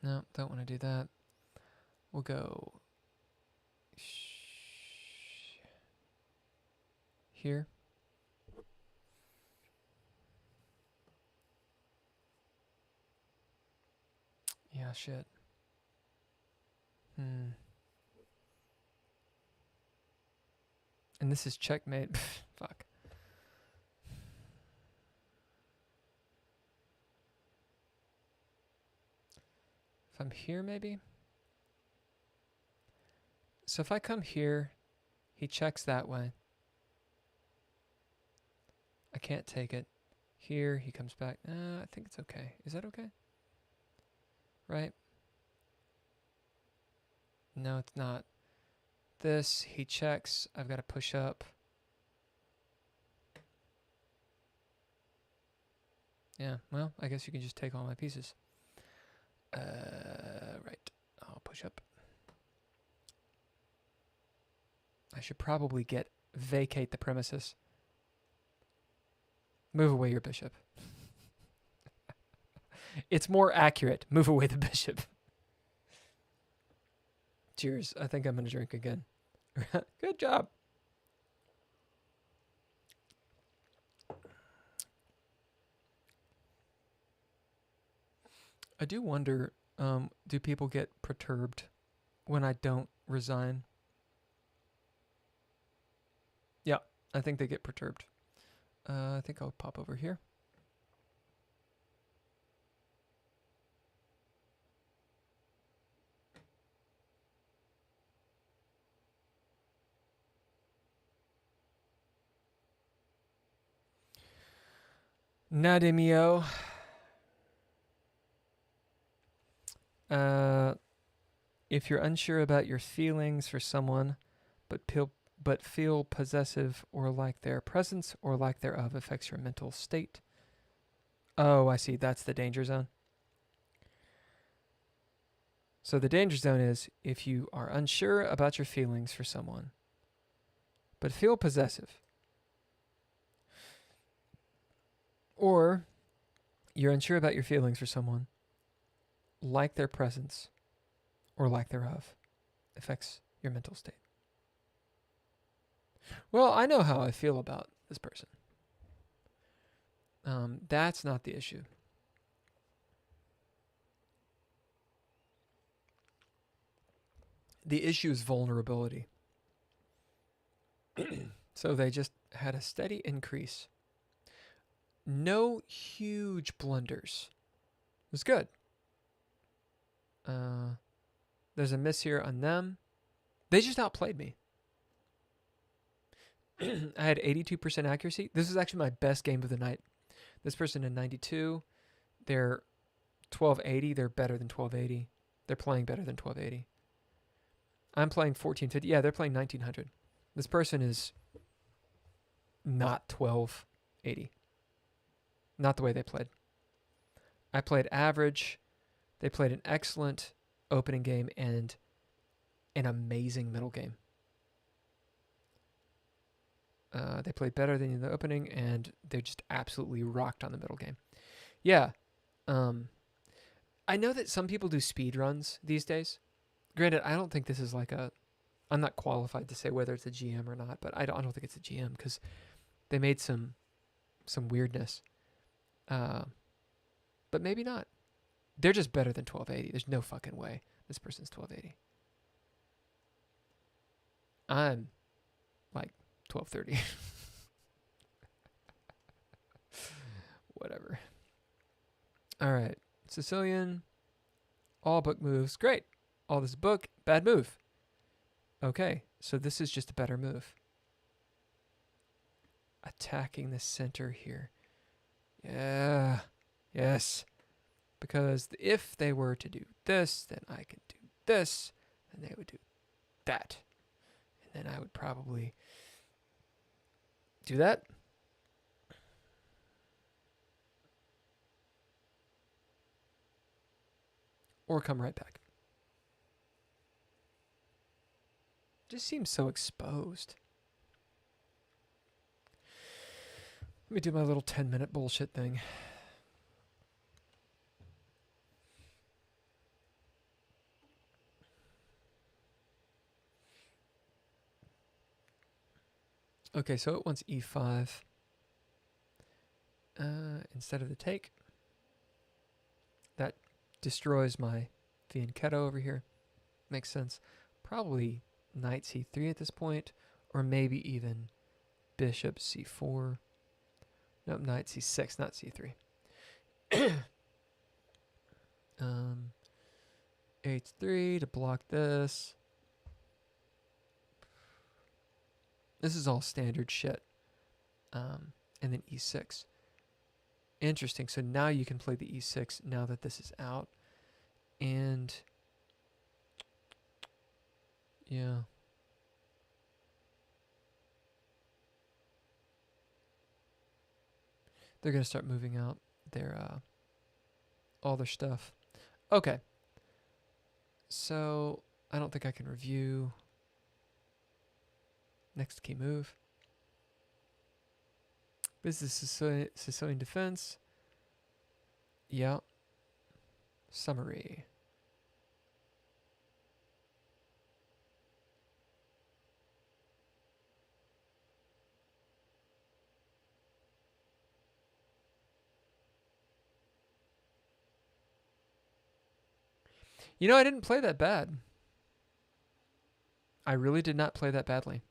No, don't want to do that. We'll go here. Yeah, shit. And this is checkmate. Fuck. If I'm here, maybe? So if I come here, he checks that way. I can't take it. Here, he comes back. I think it's okay. Is that okay? Right? No, it's not. This, he checks. I've got to push up. Yeah, well, I guess you can just take all my pieces. Right. I'll push up. I should probably vacate the premises. Move away your bishop. It's more accurate. Move away the bishop. Cheers. I think I'm going to drink again. Good job. I do wonder, do people get perturbed when I don't resign? Yeah, I think they get perturbed. I think I'll pop over here. Nadimio. If you're unsure about your feelings for someone, but feel possessive or like their presence or lack thereof affects your mental state. Oh, I see. That's the danger zone. So the danger zone is if you are unsure about your feelings for someone, but feel possessive. Or you're unsure about your feelings for someone, like their presence or lack thereof affects your mental state. Well, I know how I feel about this person. That's not the issue. The issue is vulnerability. So they just had a steady increase. No huge blunders. It was good. There's a miss here on them. They just outplayed me. I had 82% accuracy. This is actually my best game of the night. This person in 92, they're 1280. They're better than 1280. They're playing better than 1280. I'm playing 1450. Yeah, they're playing 1900. This person is not 1280. Not the way they played. I played average. They played an excellent opening game and an amazing middle game. They played better than in the opening, and they just absolutely rocked on the middle game. Yeah. I know that some people do speed runs these days. Granted, I don't think this is like a I'm not qualified to say whether it's a GM or not, but I don't think it's a GM because they made some weirdness. But maybe not. They're just better than 1280. There's no fucking way this person's 1280. I'm like 1230. Whatever. All right. Sicilian. All book moves. Great. All this book. Bad move. Okay. So this is just a better move. Attacking the center here. Yeah. Yes. Because if they were to do this, then I could do this, and they would do that. And then I would probably do that. Or come right back. Just seems so exposed. Let me do my little 10-minute bullshit thing. Okay, so it wants e5 instead of the take. That destroys my fianchetto over here. Makes sense. Probably knight c3 at this point, or maybe even bishop c4. Nope, knight c6, not c3. h3 to block this. This is all standard shit. And then e6. Interesting. So now you can play the e6 now that this is out. And yeah. They're going to start moving out their all their stuff. Okay. So I don't think I can review. Next key move. This is Sicilian defense. Yeah. Summary. You know, I didn't play that bad. I really did not play that badly.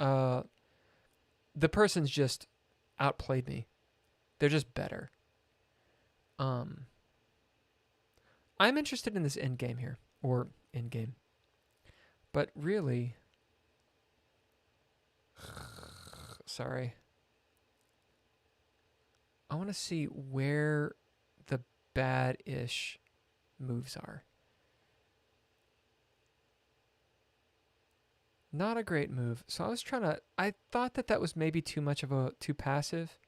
The person's just outplayed me. They're just better. I'm interested in this end game here, or end game. But really, sorry. I want to see where the bad-ish moves are. Not a great move. So I was trying to... I thought that was maybe too much of a... too passive.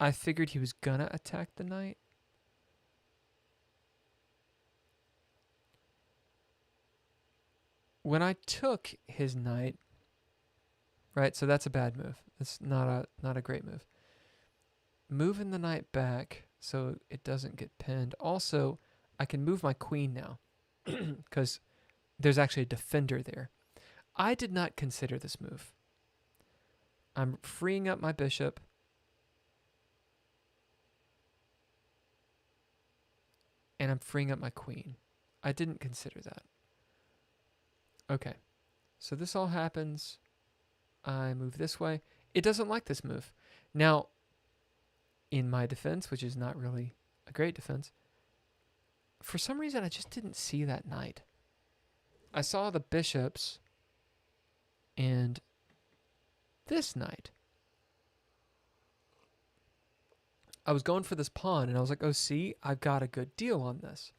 I figured he was gonna attack the knight. When I took his knight... Right, so that's a bad move. That's not a great move. Moving the knight back so it doesn't get pinned. Also, I can move my queen now. Because... there's actually a defender there. I did not consider this move. I'm freeing up my bishop. And I'm freeing up my queen. I didn't consider that. Okay. So this all happens. I move this way. It doesn't like this move. Now, in my defense, which is not really a great defense, for some reason I just didn't see that knight. I saw the bishops and this knight. I was going for this pawn, and I was like, oh, see, I've got a good deal on this.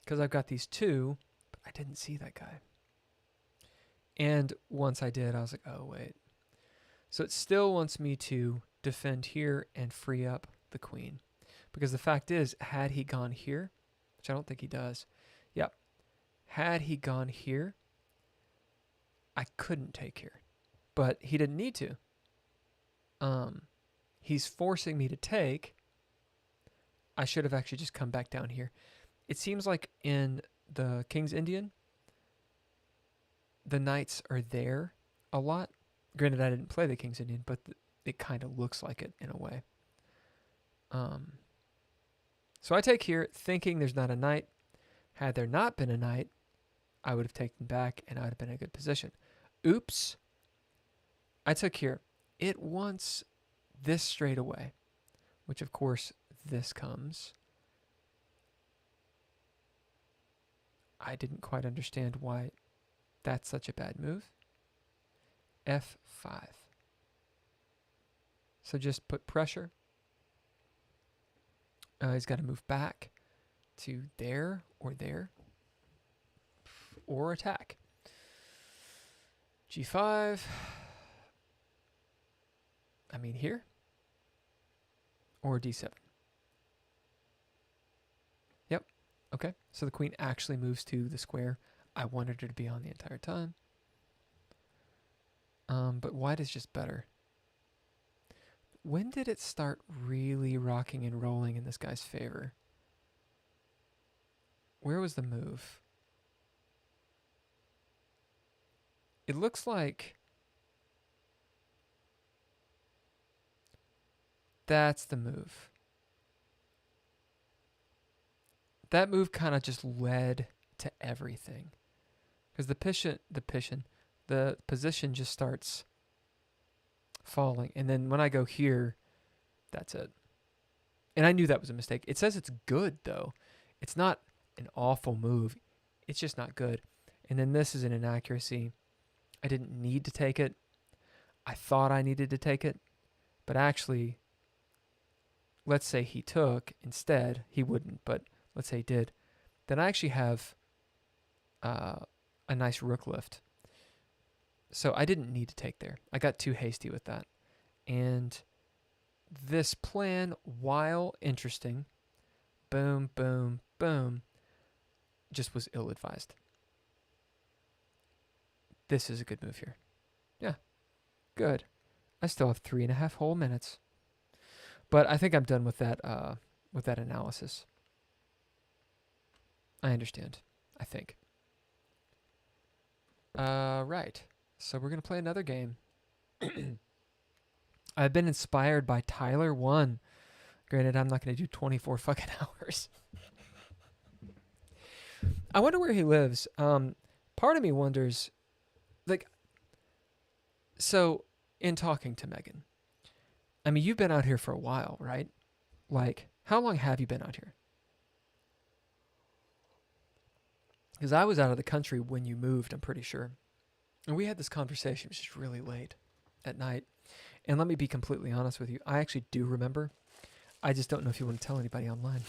Because I've got these two, but I didn't see that guy. And once I did, I was like, oh, wait. So it still wants me to defend here and free up the queen. Because the fact is, had he gone here, which I don't think he does, yep. Had he gone here, I couldn't take here. But he didn't need to. He's forcing me to take. I should have actually just come back down here. It seems like in the King's Indian, the knights are there a lot. Granted, I didn't play the King's Indian, but it kind of looks like it in a way. So I take here thinking there's not a knight. Had there not been a knight, I would have taken back and I would have been in a good position. Oops. I took here. It wants this straight away, which of course this comes. I didn't quite understand why that's such a bad move. F5. So just put pressure. He's got to move back to there, or attack. G5. I mean here, or D7. Yep. Okay. So the queen actually moves to the square I wanted her to be on the entire time. But white is just better. When did it start really rocking and rolling in this guy's favor? Where was the move? It looks like that's the move. That move kind of just led to everything. Because the position just starts falling. And then when I go here, that's it. And I knew that was a mistake. It says it's good, though. It's not an awful move. It's just not good. And then this is an inaccuracy. I didn't need to take it. I thought I needed to take it. But actually, let's say he took instead. He wouldn't, but let's say he did. Then I actually have a nice rook lift. So I didn't need to take there. I got too hasty with that. And this plan, while interesting, boom, boom, boom, just was ill-advised. This is a good move here. Yeah, good. I still have 3.5 whole minutes. But I think I'm done with that analysis. I understand, I think. Right. So we're going to play another game. I've been inspired by Tyler 1. Granted, I'm not going to do 24 fucking hours. I wonder where he lives. Part of me wonders, like, so in talking to Megan, I mean, you've been out here for a while, right? Like, how long have you been out here? Because I was out of the country when you moved, I'm pretty sure. And we had this conversation, which is really late at night. And let me be completely honest with you. I actually do remember. I just don't know if you want to tell anybody online.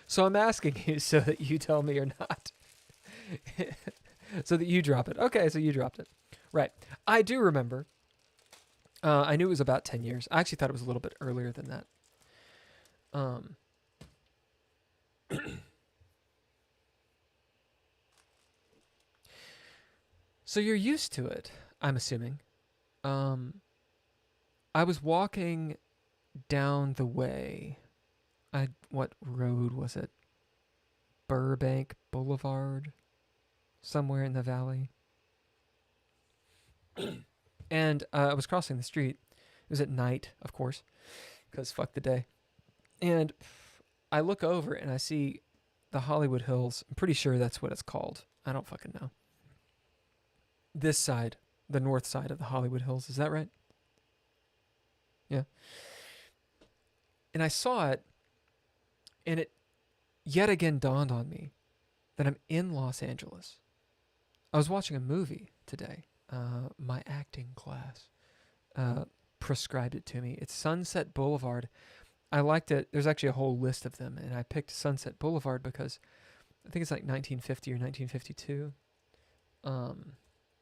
So I'm asking you so that you tell me or not. So that you drop it. Okay, so you dropped it. Right. I do remember. I knew it was about 10 years. I actually thought it was a little bit earlier than that. So you're used to it, I'm assuming. I was walking down the way. What road was it? Burbank Boulevard? Somewhere in the valley. And I was crossing the street. It was at night, of course, because fuck the day. And I look over and I see the Hollywood Hills. I'm pretty sure that's what it's called. I don't fucking know. This side, the north side of the Hollywood Hills. Is that right? Yeah. And I saw it, and it yet again dawned on me that I'm in Los Angeles. I was watching a movie today. My acting class prescribed it to me. It's Sunset Boulevard. I liked it. There's actually a whole list of them, and I picked Sunset Boulevard because I think it's like 1950 or 1952.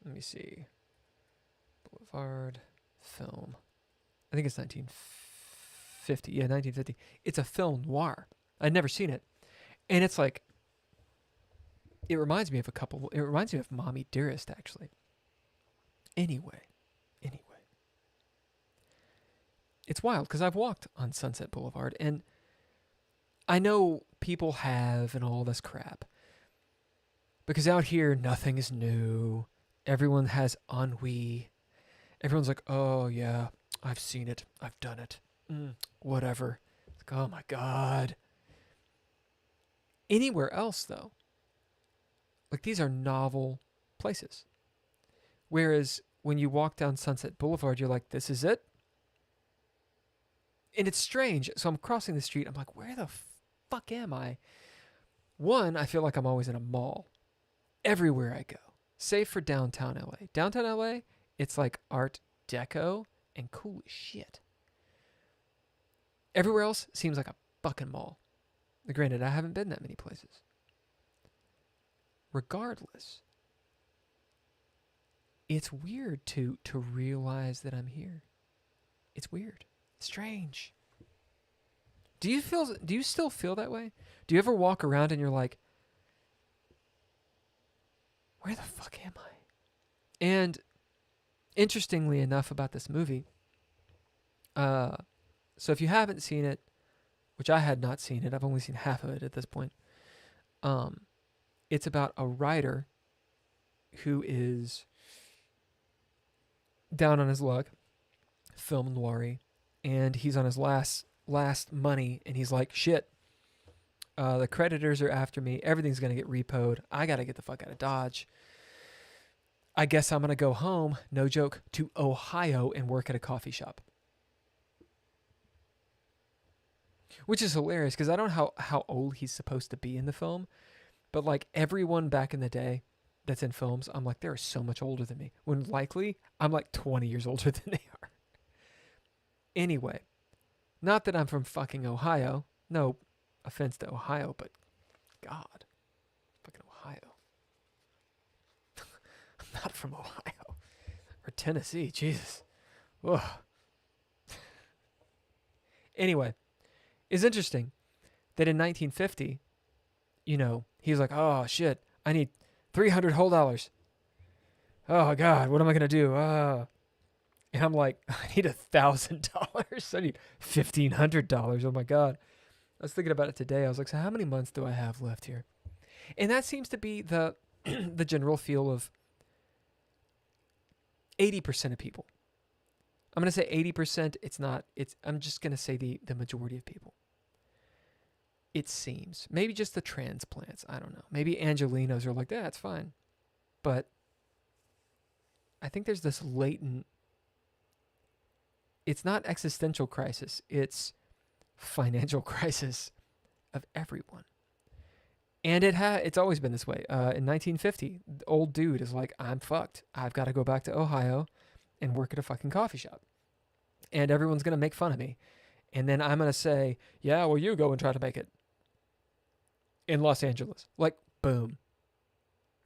Let me see. Boulevard film. I think it's 1950. Yeah, 1950. It's a film noir. I'd never seen it. And it's like, it reminds me of it reminds me of Mommy Dearest, actually. Anyway. It's wild because I've walked on Sunset Boulevard and I know people have and all this crap. Because out here, nothing is new. Everyone has ennui. Everyone's like, oh, yeah, I've seen it. I've done it. Whatever. It's like, oh, my God. Anywhere else, though, like these are novel places. Whereas when you walk down Sunset Boulevard, you're like, this is it? And it's strange. So I'm crossing the street. I'm like, where the fuck am I? One, I feel like I'm always in a mall. Everywhere I go. Save for downtown LA. Downtown LA, it's like Art Deco and cool as shit. Everywhere else seems like a fucking mall. Granted, I haven't been that many places. Regardless, it's weird to realize that I'm here. It's weird. Strange. Do you still feel that way? Do you ever walk around and you're like, where the fuck am I? And interestingly enough about this movie, so if you haven't seen it, which I had not seen it, I've only seen half of it at this point. It's about a writer who is down on his luck, film noir, and he's on his last money, and he's like, shit, the creditors are after me, everything's going to get repoed, I got to get the fuck out of Dodge. I guess I'm going to go home, no joke, to Ohio and work at a coffee shop. Which is hilarious, because I don't know how old he's supposed to be in the film, but like everyone back in the day that's in films, I'm like, they're so much older than me, when likely I'm like 20 years older than they are. Anyway, not that I'm from fucking Ohio. No offense to Ohio, but God, fucking Ohio. I'm not from Ohio or Tennessee. Jesus. Ugh. Anyway, it's interesting that in 1950, he's like, oh shit, I need 300 whole dollars. Oh God, what am I gonna do? And I'm like, I need $1,000. I need $1,500. Oh my God. I was thinking about it today. I was like, so how many months do I have left here? And that seems to be the the general feel of 80% of people. I'm going to say 80%. I'm just going to say the majority of people. It seems. Maybe just the transplants. I don't know. Maybe Angelinos are like, it's fine. But I think there's this latent, it's not existential crisis, it's financial crisis of everyone. And it's always been this way. In 1950, the old dude is like, I'm fucked. I've got to go back to Ohio and work at a fucking coffee shop. And everyone's going to make fun of me. And then I'm going to say, yeah, well, you go and try to make it in Los Angeles. Like, boom.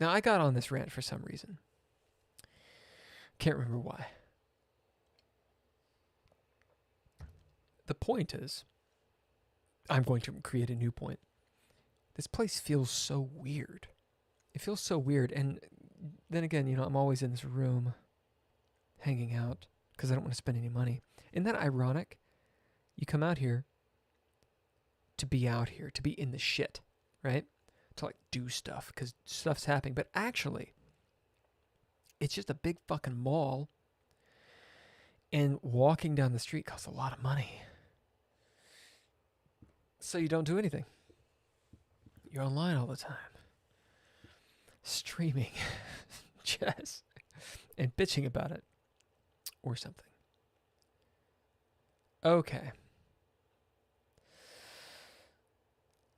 Now, I got on this rant for some reason. Can't remember why. The point is, I'm going to create a new point. This place feels so weird. It feels so weird. And then again, I'm always in this room hanging out because I don't want to spend any money. Isn't that ironic? You come out here to be out here, to be in the shit, right? To like do stuff because stuff's happening. But actually, it's just a big fucking mall. And walking down the street costs a lot of money. So you don't do anything. You're online all the time. Streaming chess and bitching about it. Or something. Okay.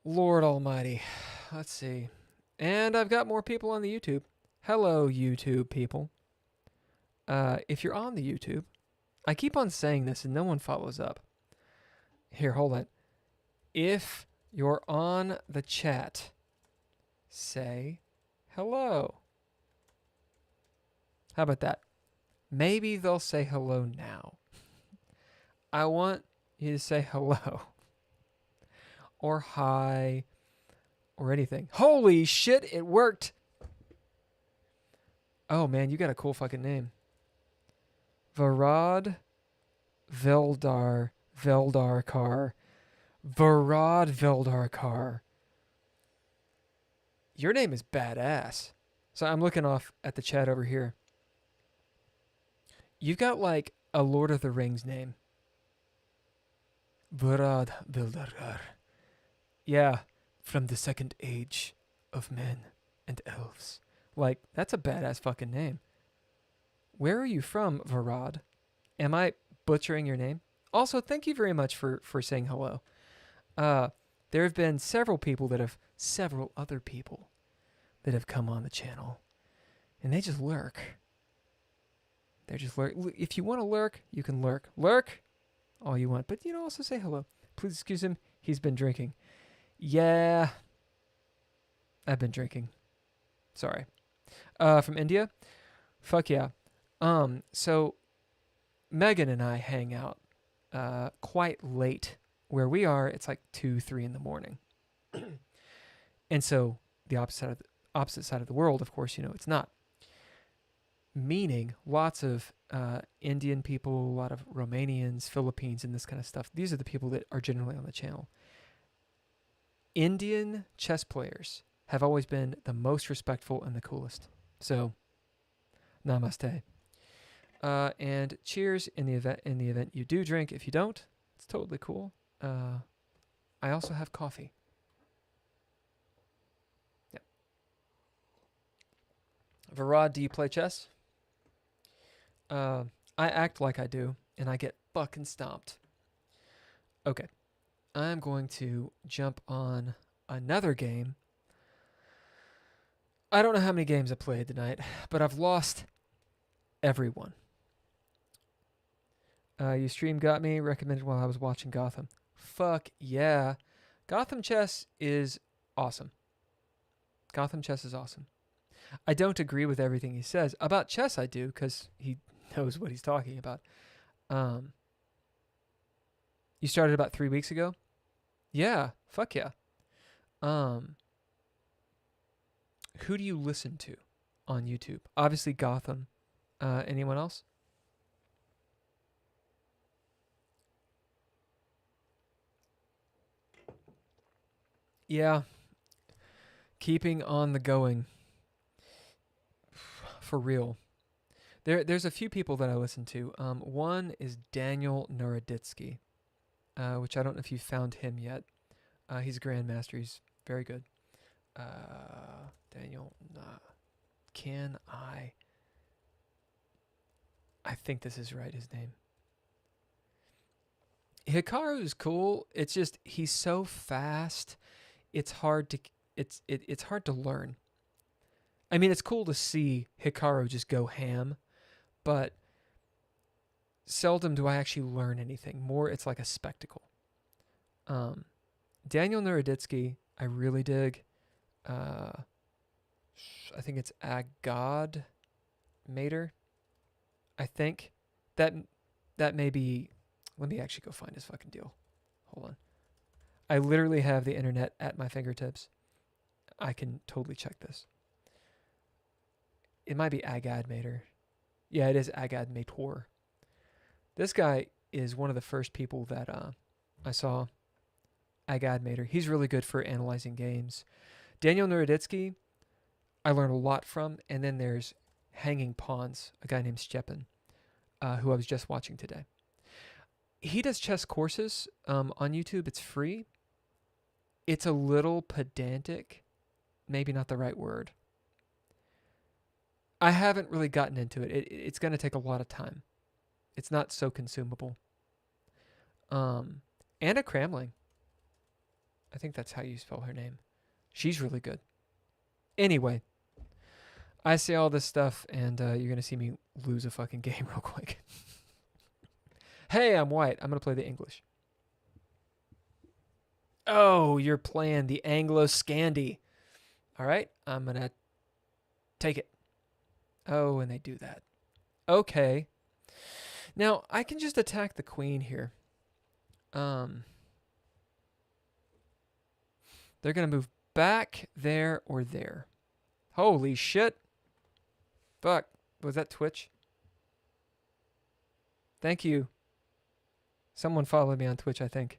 Lord Almighty. Let's see. And I've got more people on the YouTube. Hello, YouTube people. If you're on the YouTube, I keep on saying this and no one follows up. Here, hold on. If you're on the chat, say hello. How about that? Maybe they'll say hello now. I want you to say hello. Or hi. Or anything. Holy shit, it worked. Oh man, you got a cool fucking name. Varad Veldarkar. Varad Veldarkar. Your name is badass. So I'm looking off at the chat over here. You've got like a Lord of the Rings name. Varad Vildargar. Yeah, from the second age of men and elves. Like, that's a badass fucking name. Where are you from, Varad? Am I butchering your name? Also, thank you very much for saying hello. There have been several other people that have come on the channel, and they just lurk. They're just lurk. If you want to lurk, you can lurk. Lurk all you want, but also say hello. Please excuse him. He's been drinking. Yeah, I've been drinking. Sorry. From India? Fuck yeah. So Megan and I hang out quite late. Where we are, it's like 2, 3 in the morning. And so the opposite side of the world, of course, it's not. Meaning lots of Indian people, a lot of Romanians, Philippines, and this kind of stuff. These are the people that are generally on the channel. Indian chess players have always been the most respectful and the coolest. So, namaste. And cheers in the event you do drink. If you don't, it's totally cool. I also have coffee. Yeah. Varad, do you play chess? I act like I do, and I get fucking stomped. Okay. I'm going to jump on another game. I don't know how many games I played tonight, but I've lost everyone. You stream got me recommended while I was watching Gotham. Fuck yeah. Gotham chess is awesome. Gotham chess is awesome. I don't agree with everything he says. About chess I do, because he knows what he's talking about. You started about 3 weeks ago? Yeah, fuck yeah. Who do you listen to on YouTube? Obviously Gotham. Anyone else? Yeah. Keeping on the going. For real. There's a few people that I listen to. One is Daniel Nuraditsky, which I don't know if you found him yet. He's a grandmaster. He's very good. Daniel, I think this is right, his name. Hikaru is cool. It's just he's so fast. It's hard to learn. I mean, it's cool to see Hikaru just go ham, but seldom do I actually learn anything. More, it's like a spectacle. Daniel Nuraditsky, I really dig. I think it's Agad Mater. I think that may be. Let me actually go find his fucking deal. Hold on. I literally have the internet at my fingertips. I can totally check this. It might be Agad Mater. Yeah, it is Agad Mator. This guy is one of the first people that I saw. Agad Mater. He's really good for analyzing games. Daniel Nuraditsky, I learned a lot from. And then there's Hanging Pawns, a guy named Stepan, who I was just watching today. He does chess courses on YouTube. It's free. It's a little pedantic. Maybe not the right word. I haven't really gotten into it. It's going to take a lot of time. It's not so consumable. Anna Kramling. I think that's how you spell her name. She's really good. Anyway, I say all this stuff, and you're going to see me lose a fucking game real quick. Hey, I'm white. I'm going to play the English. Oh, you're playing the Anglo-Scandi. All right, I'm going to take it. Oh, and they do that. Okay. Now, I can just attack the queen here. They're going to move back there or there. Holy shit. Fuck. Was that Twitch? Thank you. Someone followed me on Twitch, I think.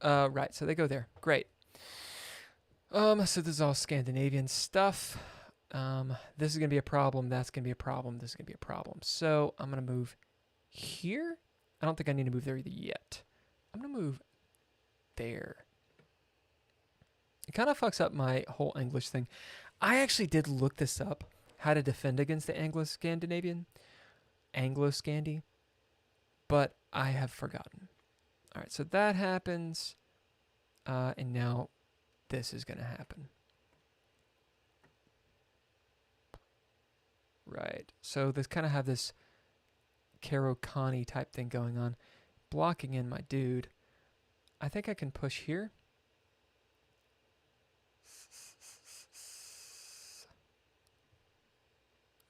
Right, so they go there. Great. So this is all Scandinavian stuff. This is gonna be a problem. That's gonna be a problem. This is gonna be a problem. So I'm gonna move here. I don't think I need to move there either yet. I'm gonna move there. It kind of fucks up my whole English thing. I actually did look this up, how to defend against the Anglo-Scandinavian, Anglo-Scandi, but I have forgotten. All right, so that happens, and now this is going to happen. Right, so this kind of have this Caro-Cani type thing going on, blocking in my dude. I think I can push here.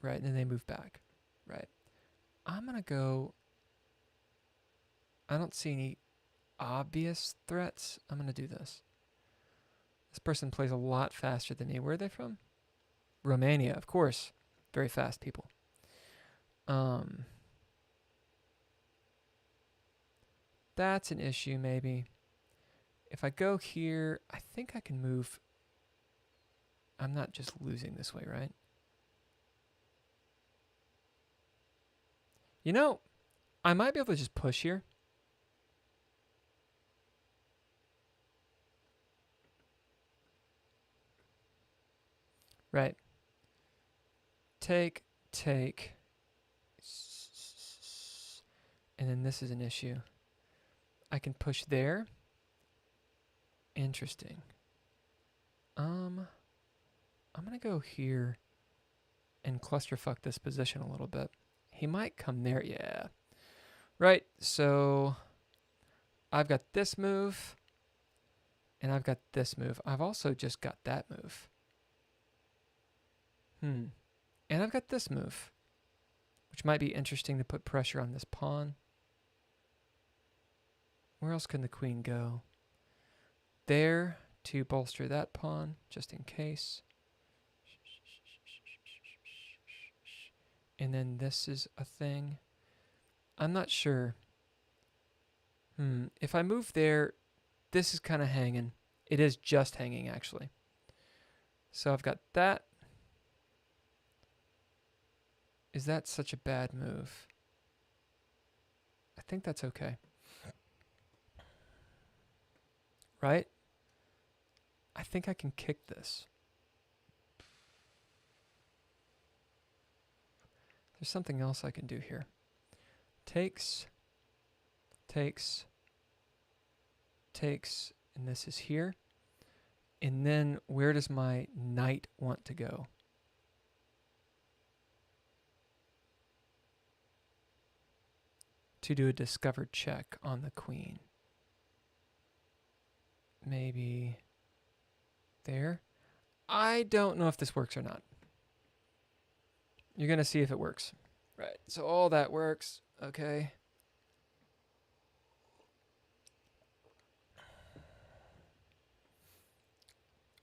Right, and then they move back. Right. I'm going to go... I don't see any obvious threats. I'm going to do this. This person plays a lot faster than me. Where are they from? Romania, of course. Very fast people. That's an issue, maybe. If I go here, I think I can move... I'm not just losing this way, right? You know, I might be able to just push here. Right. Take. And then this is an issue. I can push there. Interesting. I'm going to go here and clusterfuck this position a little bit. He might come there. Yeah. Right. So I've got this move. And I've got this move. I've also just got that move. And I've got this move, which might be interesting to put pressure on this pawn. Where else can the queen go? There to bolster that pawn, just in case. And then this is a thing. I'm not sure. If I move there, this is kind of hanging. It is just hanging, actually. So I've got that. Is that such a bad move? I think that's okay. Right? I think I can kick this. There's something else I can do here. Takes, and this is here. And then where does my knight want to go? To do a discovered check on the queen. Maybe there. I don't know if this works or not. You're going to see if it works. Right, so all that works. Okay.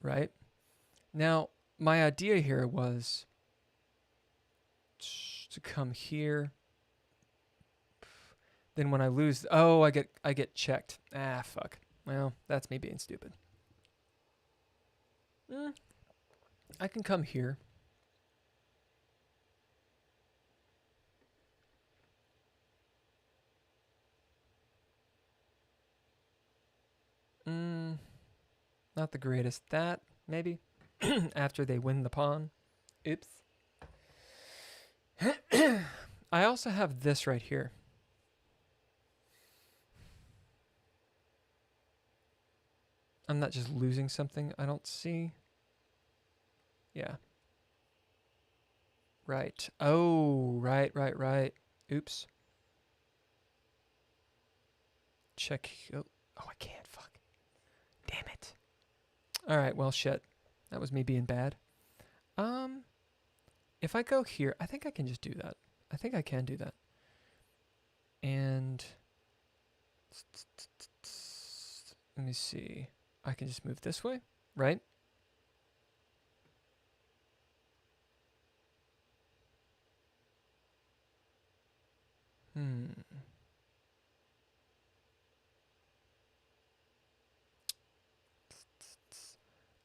Right. Now, my idea here was to come here. Then when I lose, oh, I get checked. Ah, fuck. Well, that's me being stupid. I can come here. Not the greatest. That, maybe. After they win the pawn. Oops. I also have this right here. I'm not just losing something I don't see. Yeah. Right. Oh, right. Oops. Check. Oh, I can't. Fuck. Damn it. All right. Well, shit. That was me being bad. If I go here, I think I can just do that. I think I can do that. And let me see. I can just move this way, right?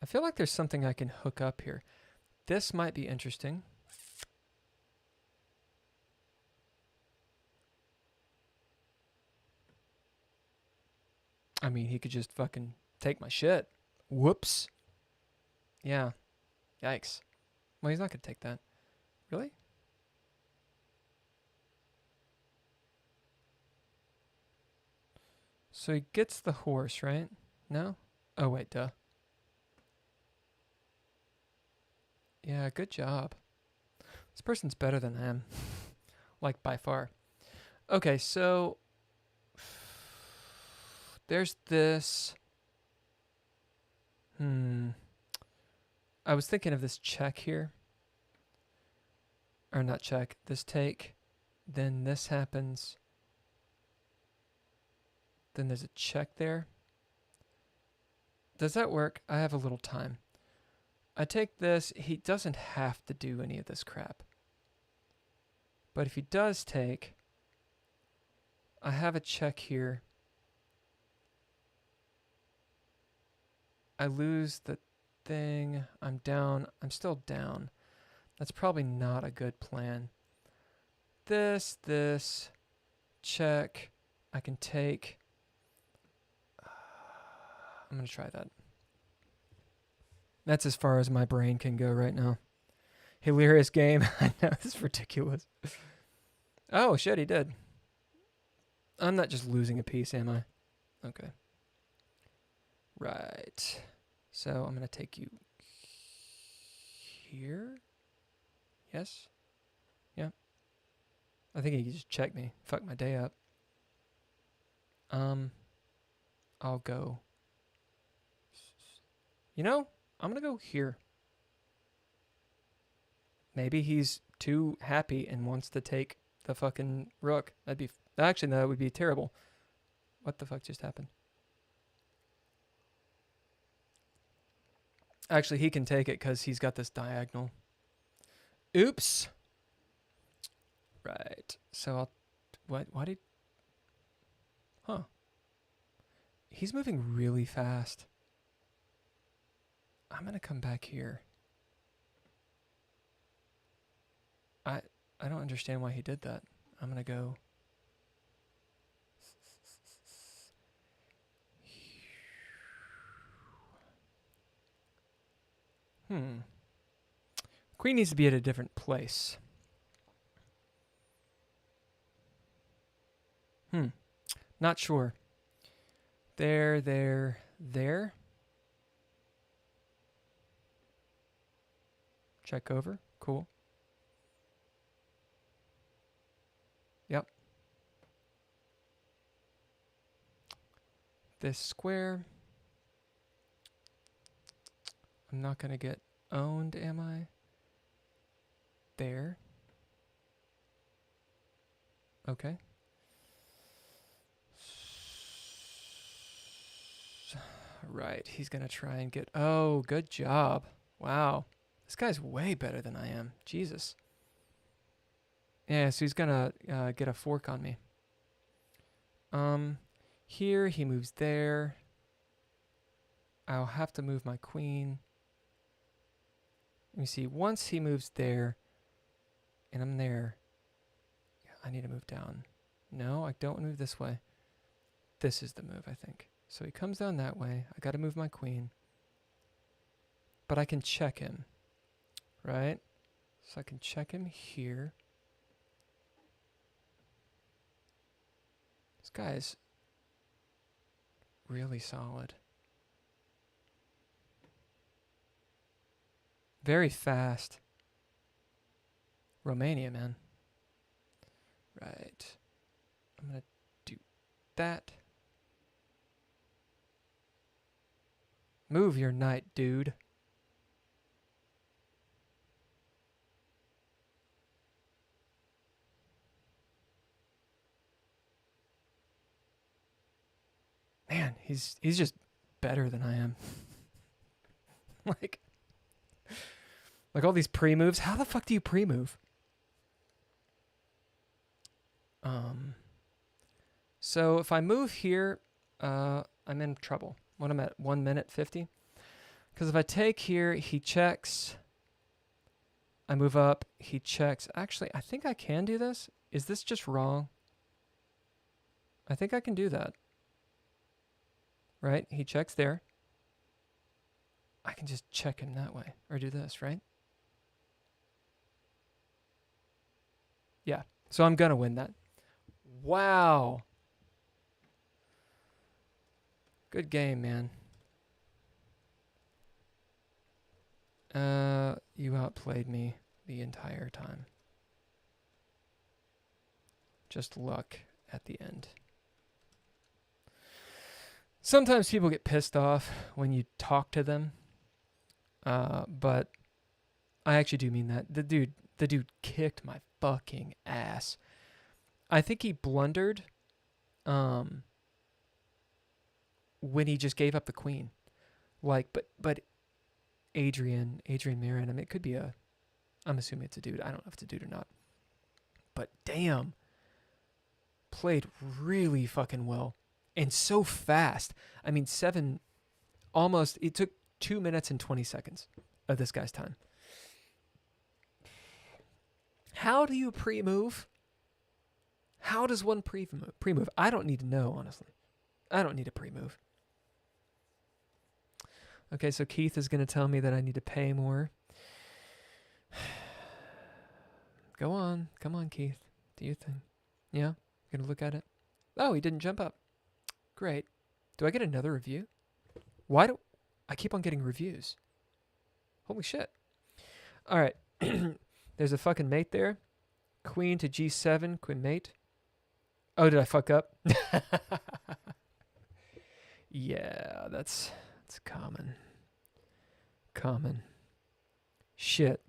I feel like there's something I can hook up here. This might be interesting. I mean, he could just fucking take my shit. Whoops. Yeah. Yikes. Well, he's not going to take that. Really? So he gets the horse, right? No? Oh, wait, duh. Yeah, good job. This person's better than I am. Like, by far. Okay, so there's this. I was thinking of this check here. Or not check, this take. Then this happens. Then there's a check there. Does that work? I have a little time. I take this. He doesn't have to do any of this crap. But if he does take, I have a check here. I lose the thing. I'm down. I'm still down. That's probably not a good plan. This, check. I can take. I'm going to try that. That's as far as my brain can go right now. Hilarious game. I know, this is ridiculous. Oh, shit, he did. I'm not just losing a piece, am I? Okay. Right. So I'm going to take you here. Yes? Yeah. I think he can just check me. Fuck my day up. I'll go. You know, I'm going to go here. Maybe he's too happy and wants to take the fucking rook. That'd be... Actually, no, that would be terrible. What the fuck just happened? Actually, he can take it because he's got this diagonal. Oops. Right. So I'll... What? Why did... Huh. He's moving really fast. I'm going to come back here. I don't understand why he did that. I'm going to go... Queen needs to be at a different place. Not sure. There. Check over. Cool. Yep. This square. I'm not going to get owned, am I? There. Okay. Right, he's going to try and get... Oh, good job. Wow. This guy's way better than I am. Jesus. Yeah, so he's going to get a fork on me. Here, he moves there. I'll have to move my queen. Let me see. Once he moves there, and I'm there, I need to move down. No, I don't move this way. This is the move, I think. So he comes down that way. I got to move my queen. But I can check him. Right? So I can check him here. This guy is really solid. Very fast. Romania, man. Right. I'm going to do that. Move your knight, dude. Man, he's just better than I am. Like all these pre-moves. How the fuck do you pre-move? So if I move here, I'm in trouble. What am I at? 1 minute 50? Because if I take here, he checks. I move up, he checks. Actually, I think I can do this. Is this just wrong? I think I can do that. Right? He checks there. I can just check him that way. Or do this, right? Yeah. So I'm going to win that. Wow. Good game, man. You outplayed me the entire time. Just luck at the end. Sometimes people get pissed off when you talk to them. But I actually do mean that. The dude kicked my fucking ass. I think he blundered when he just gave up the queen. Like, but Adrian Marin, I mean, it could be I'm assuming it's a dude. I don't know if it's a dude or not. But damn. Played really fucking well. And so fast. I mean, it took 2 minutes and 20 seconds of this guy's time. How do you pre-move? How does one pre-move? I don't need to know, honestly. I don't need a pre-move. Okay, so Keith is going to tell me that I need to pay more. Go on. Come on, Keith. Do you think? Yeah? You're going to look at it? Oh, he didn't jump up. Great. Do I get another review? Why do I keep on getting reviews? Holy shit. All right. There's a fucking mate there. Queen to G7, queen mate. Oh, did I fuck up? Yeah, that's common. Common. Shit.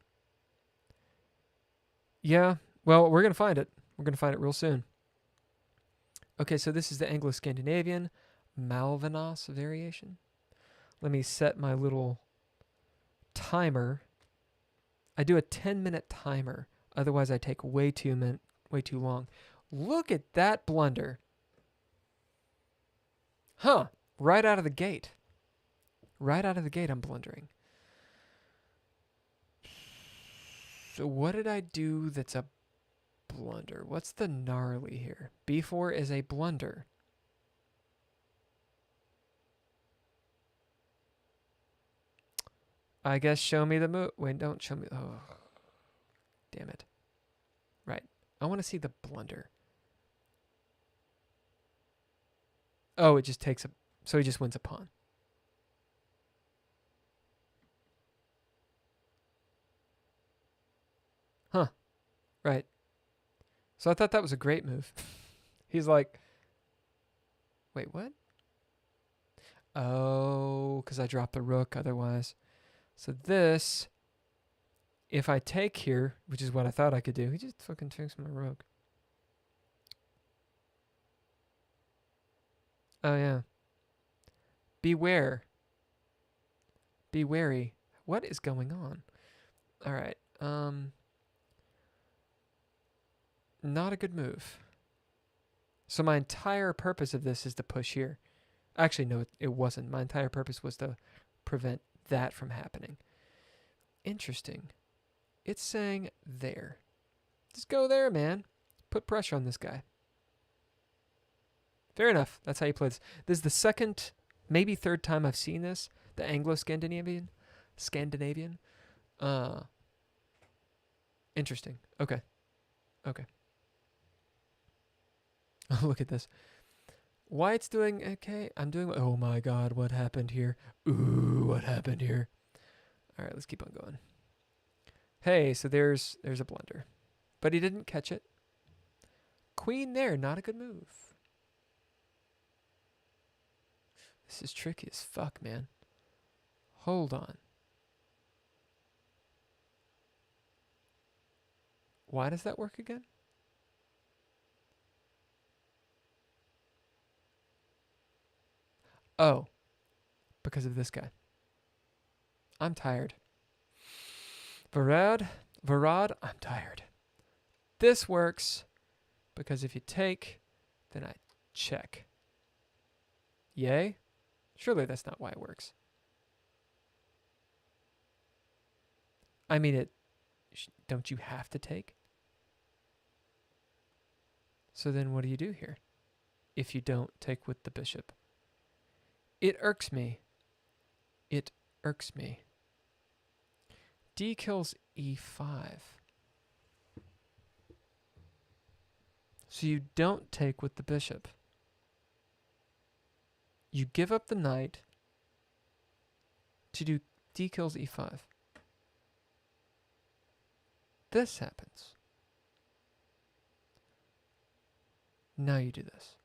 Yeah, well, we're going to find it. We're going to find it real soon. Okay, so this is the Anglo-Scandinavian Malvinas variation. Let me set my little timer. I do a 10-minute timer. Otherwise, I take way too long. Look at that blunder. Huh. Right out of the gate. Right out of the gate, I'm blundering. So what did I do that's a blunder? What's the gnarly here? B4 is a blunder. I guess show me the move. Wait, don't show me. Oh, damn it. Right. I want to see the blunder. Oh, it just takes a... So he just wins a pawn. Huh. Right. So I thought that was a great move. He's like... Wait, what? Oh, because I dropped the rook otherwise. So this... If I take here, which is what I thought I could do, he just fucking takes my rook. Oh, yeah. Beware. Be wary. What is going on? All right. Not a good move. So my entire purpose of this is to push here. Actually, no, it wasn't. My entire purpose was to prevent that from happening. Interesting. It's saying there. Just go there, man. Put pressure on this guy. Fair enough. That's how you play this. This is the second, maybe third time I've seen this. The Anglo-Scandinavian. Interesting. Okay. Look at this. White's doing okay. I'm doing... Oh my god, what happened here? Ooh, what happened here? All right, let's keep on going. Hey, so there's a blunder. But he didn't catch it. Queen there, not a good move. This is tricky as fuck, man. Hold on. Why does that work again? Oh, because of this guy. I'm tired. Varad, I'm tired. This works because if you take, then I check. Yay? Surely that's not why it works. I mean, don't you have to take? So then what do you do here if you don't take with the bishop? It irks me. It irks me. D kills e5. So you don't take with the bishop. You give up the knight to do d kills e5. This happens. Now you do this.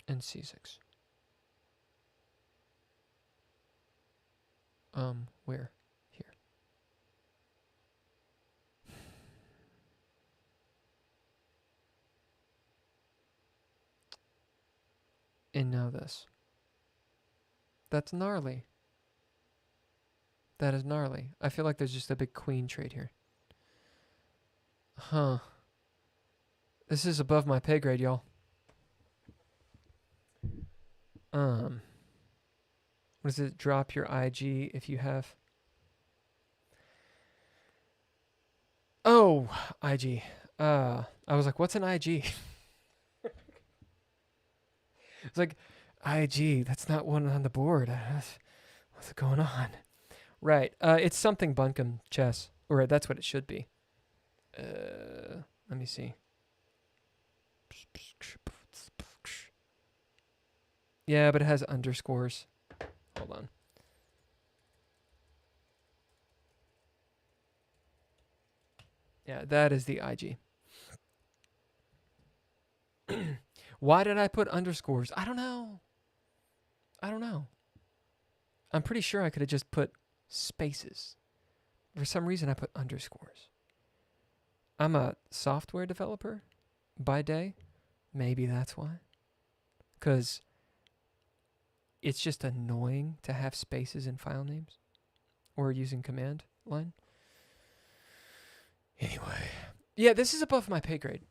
And c6. Where? Here. And now this. That's gnarly. That is gnarly. I feel like there's just a big queen trade here. Huh. This is above my pay grade, y'all. What does it drop your IG if you have? Oh, IG. I was like, what's an IG? It's like, IG, that's not one on the board. What's going on? Right. It's something Bunkum chess. Or that's what it should be. Let me see. Yeah, but it has underscores. Hold on. Yeah, that is the IG. Why did I put underscores? I don't know. I'm pretty sure I could have just put spaces. For some reason, I put underscores. I'm a software developer by day. Maybe that's why. Because it's just annoying to have spaces in file names or using command line. Anyway. Yeah, this is above my pay grade.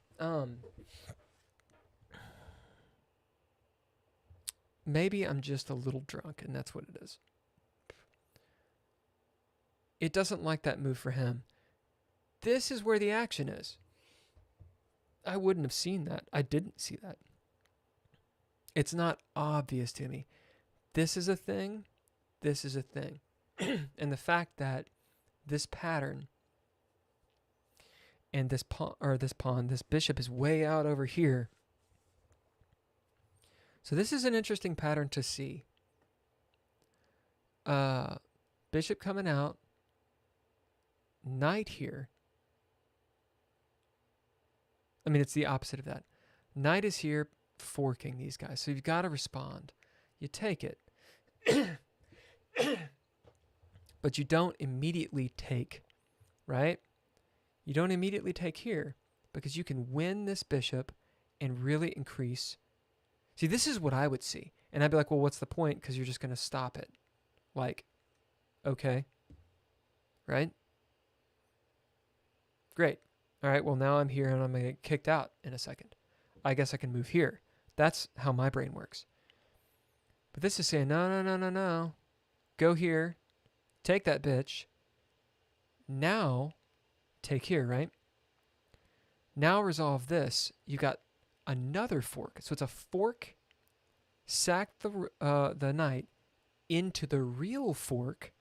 Maybe I'm just a little drunk, and that's what it is. It doesn't like that move for him. This is where the action is. I wouldn't have seen that. I didn't see that. It's not obvious to me. This is a thing. This is a thing. And the fact that this pattern and this this bishop is way out over here. So this is an interesting pattern to see. Bishop coming out. Knight here. I mean, it's the opposite of that. Knight is here forking these guys. So you've got to respond. You take it. But you don't immediately take, right? You don't immediately take here because you can win this bishop and really increase. See, this is what I would see. And I'd be like, well, what's the point? Because you're just going to stop it. Like, okay. Right? Great. All right, well, now I'm here and I'm going to get kicked out in a second. I guess I can move here. That's how my brain works. But this is saying, no. Go here. Take that bitch. Now, take here, right? Now resolve this. You got another fork. So it's a fork. Sack the knight into the real fork.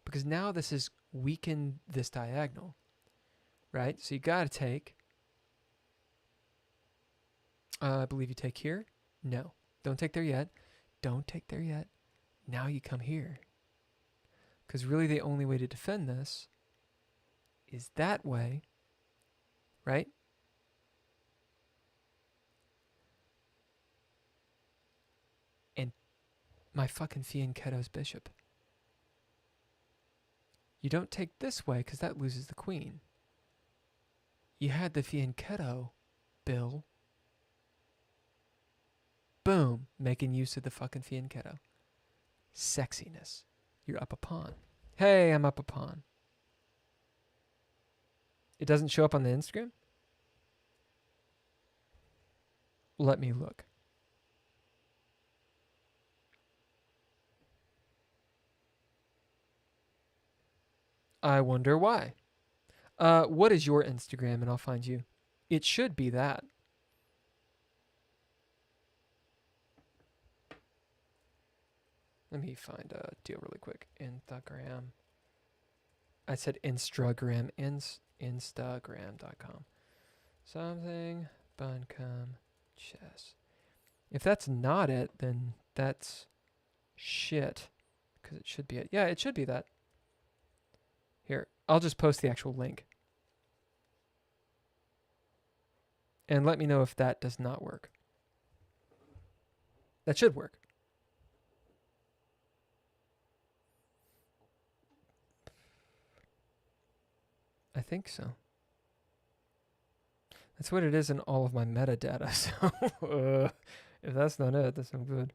Because now this has weakened this diagonal. Right? So you got to take. I believe you take here. No. Don't take there yet. Don't take there yet. Now you come here. Because really the only way to defend this is that way. Right? And my fucking fianchetto's bishop. You don't take this way because that loses the queen. You had the fianchetto, Bill. Boom. Making use of the fucking fianchetto. Sexiness. You're up a pawn. Hey, I'm up a pawn. It doesn't show up on the Instagram? Let me look. I wonder why. What is your Instagram? And I'll find you. It should be that. Let me find a deal really quick. Instagram. I said Instagram. Instagram.com. Something. Bunkum. Chess. If that's not it, then that's shit. Because it should be it. Yeah, it should be that. Here. I'll just post the actual link. And let me know if that does not work. That should work. I think so. That's what it is in all of my metadata. So if that's not it, that's no good.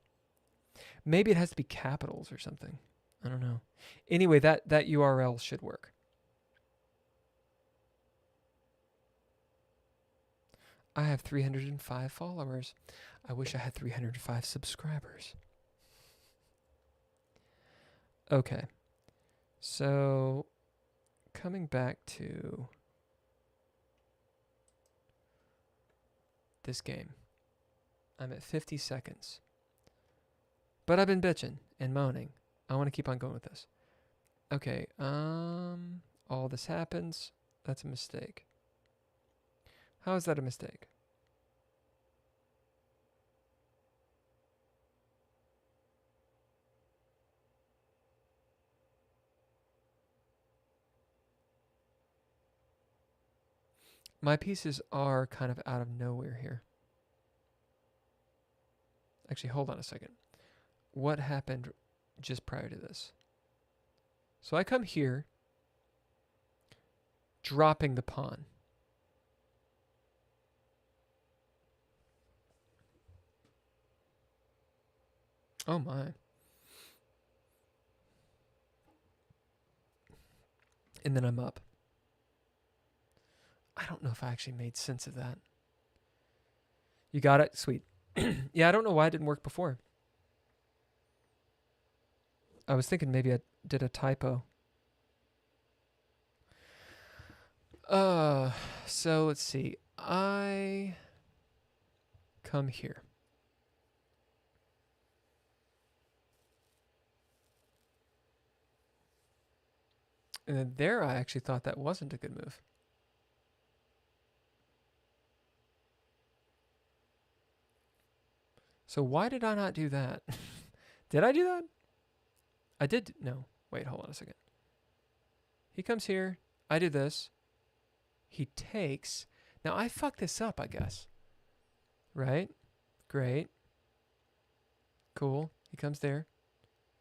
Maybe it has to be capitals or something. I don't know. Anyway, that URL should work. I have 305 followers. I wish I had 305 subscribers. Okay. So coming back to this game. I'm at 50 seconds. But I've been bitching and moaning. I want to keep on going with this. Okay, all this happens. That's a mistake. How is that a mistake? My pieces are kind of out of nowhere here. Actually, hold on a second. What happened just prior to this? So I come here, dropping the pawn. Oh my. And then I'm up. I don't know if I actually made sense of that. You got it? Sweet. Yeah, I don't know why it didn't work before. I was thinking maybe I did a typo. So let's see. I come here. And then there I actually thought that wasn't a good move. So why did I not do that? Did I do that? I did. No. Wait, hold on a second. He comes here. I do this. He takes. Now I fucked this up, I guess. Right? Great. Cool. He comes there.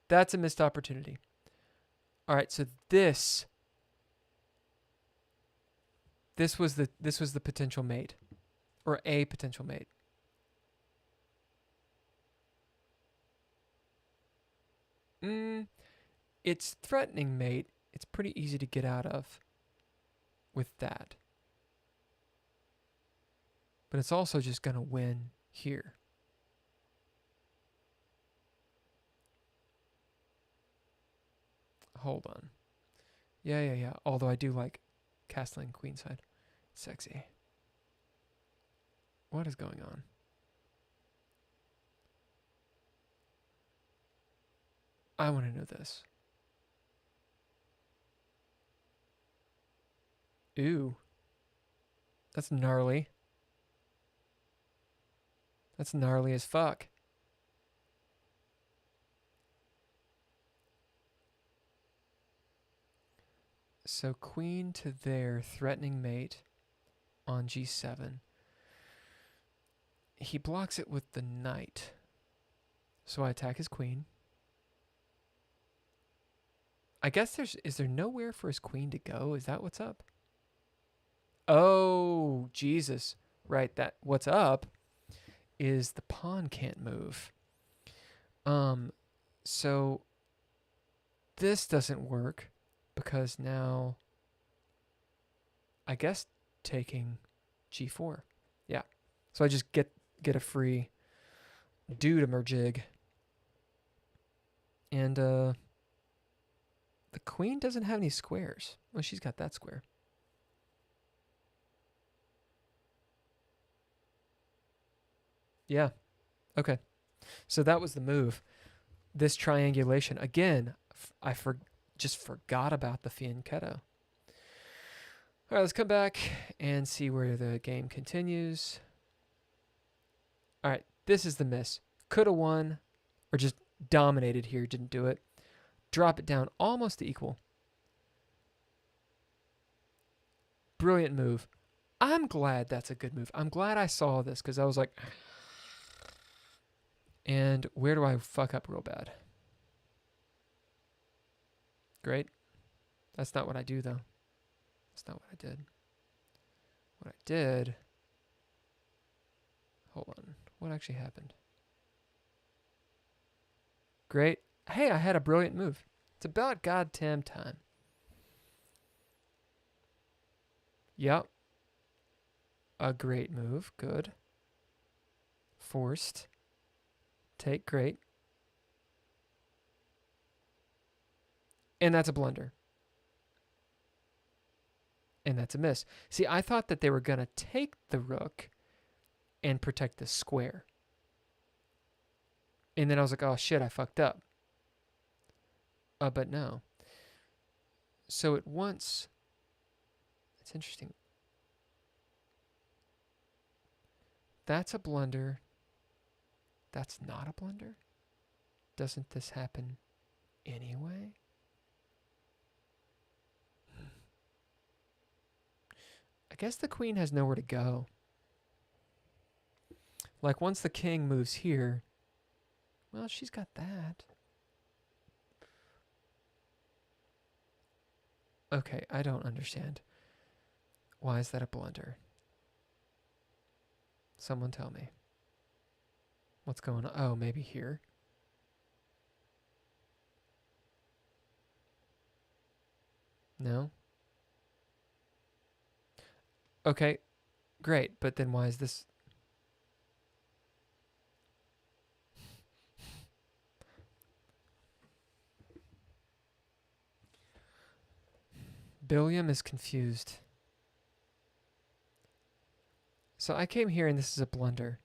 That's a missed opportunity. All right, so this was the potential mate, or a potential mate. It's threatening mate. It's pretty easy to get out of with that. But it's also just going to win here. Hold on. Yeah. Although I do like castling queenside. Sexy. What is going on? I want to know this. Ooh. That's gnarly. That's gnarly as fuck. So queen to there, threatening mate on g7. He blocks it with the knight. So I attack his queen. I guess is there nowhere for his queen to go? Is that what's up? Oh, Jesus. Right, that what's up is the pawn can't move. So this doesn't work because now I guess taking g4. Yeah. So I just get a free Dudemer jig. And the queen doesn't have any squares. Well, she's got that square. Yeah. Okay. So that was the move. This triangulation. Again, I just forgot about the fianchetto. All right, let's come back and see where the game continues. All right, this is the miss. Could have won or just dominated here, didn't do it. Drop it down almost to equal. Brilliant move. I'm glad that's a good move. I'm glad I saw this because I was like, and where do I fuck up real bad? Great. That's not what I do, though. That's not what I did. What I did... Hold on. What actually happened? Great. Hey, I had a brilliant move. It's about goddamn time. Yep. A great move. Good. Forced. Take. Great. And that's a blunder. And that's a miss. See, I thought that they were going to take the rook and protect the square. And then I was like, oh shit, I fucked up. But no. So at once, it's interesting. That's a blunder. That's not a blunder. Doesn't this happen anyway? I guess the queen has nowhere to go. Like once the king moves here, well, she's got that. Okay, I don't understand. Why is that a blunder? Someone tell me. What's going on? Oh, maybe here. No? Okay, great. But then why is this... Billiam is confused. So I came here and this is a blunder.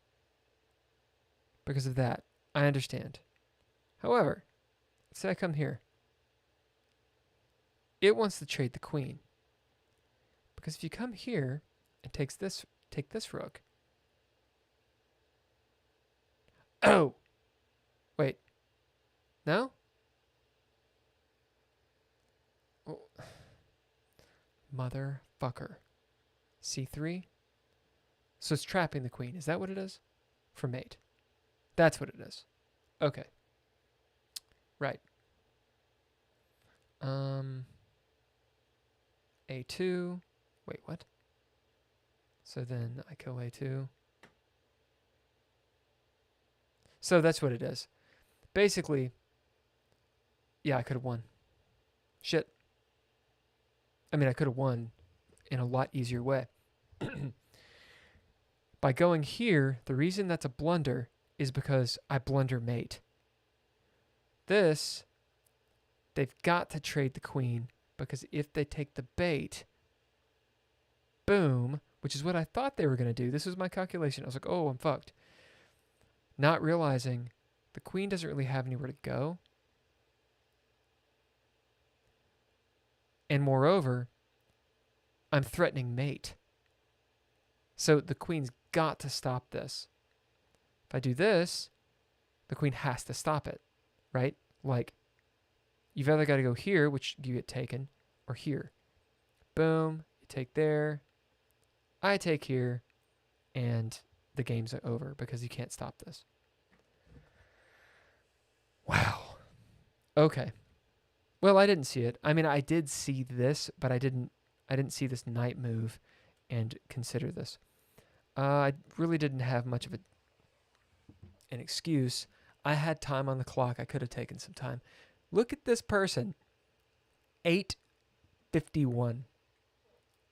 Because of that. I understand. However, let's say I come here. It wants to trade the queen. Because if you come here and take this rook. Oh! Wait. No? Oh. Motherfucker. C3. So it's trapping the queen. Is that what it is? For mate. That's what it is. Okay. Right. A2. Wait, what? So then I kill A2. So that's what it is. Basically, yeah, I could have won. Shit. I mean, I could have won in a lot easier way. By going here, the reason that's a blunder is because I blunder mate. This, they've got to trade the queen because if they take the bait, boom, which is what I thought they were going to do. This was my calculation. I was like, oh, I'm fucked. Not realizing the queen doesn't really have anywhere to go. And moreover, I'm threatening mate. So the queen's got to stop this. If I do this, the queen has to stop it, right? Like, you've either got to go here, which you get taken, or here. Boom, you take there. I take here, and the game's over because you can't stop this. Wow. Okay. Well, I didn't see it. I mean, I did see this, but I didn't see this knight move and consider this. I really didn't have much of an excuse. I had time on the clock. I could have taken some time. Look at this person. 8:51.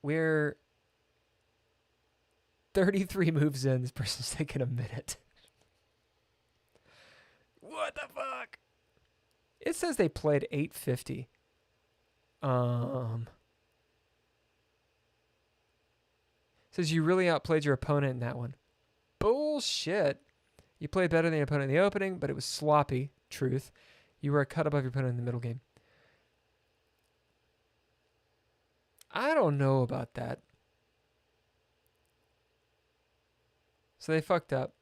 We're 33 moves in. This person's taking a minute. What the fuck? It says they played 8:50. Says you really outplayed your opponent in that one. Bullshit. You played better than your opponent in the opening, but it was sloppy. Truth. You were a cut above your opponent in the middle game. I don't know about that. So they fucked up,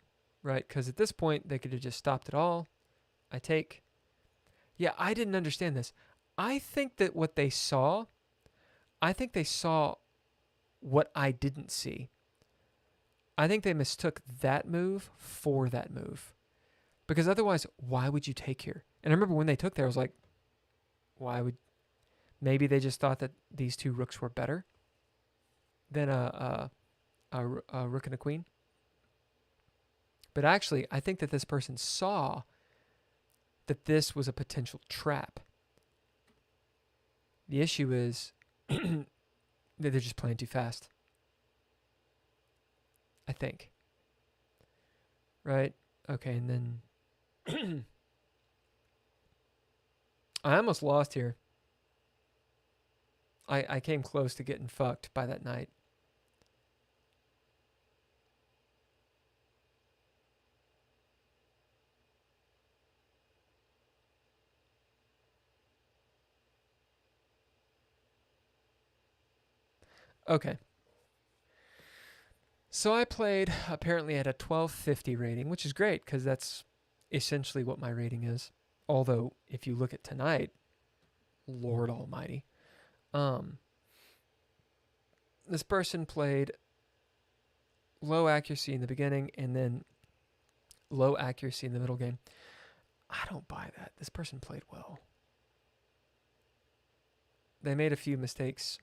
right? Because at this point, they could have just stopped it all. I take. Yeah, I didn't understand this. I think that what they saw, what I didn't see. I think they mistook that move for that move. Because otherwise, why would you take here? And I remember when they took there, I was like, why would... Maybe they just thought that these two rooks were better than a rook and a queen. But actually, I think that this person saw that this was a potential trap. The issue is that they're just playing too fast. I think. Right? Okay, and then... I almost lost here. I came close to getting fucked by that knight. Okay. So I played apparently at a 1250 rating, which is great because that's essentially what my rating is. Although, if you look at tonight, Lord Almighty. This person played low accuracy in the beginning and then low accuracy in the middle game. I don't buy that. This person played well. They made a few mistakes.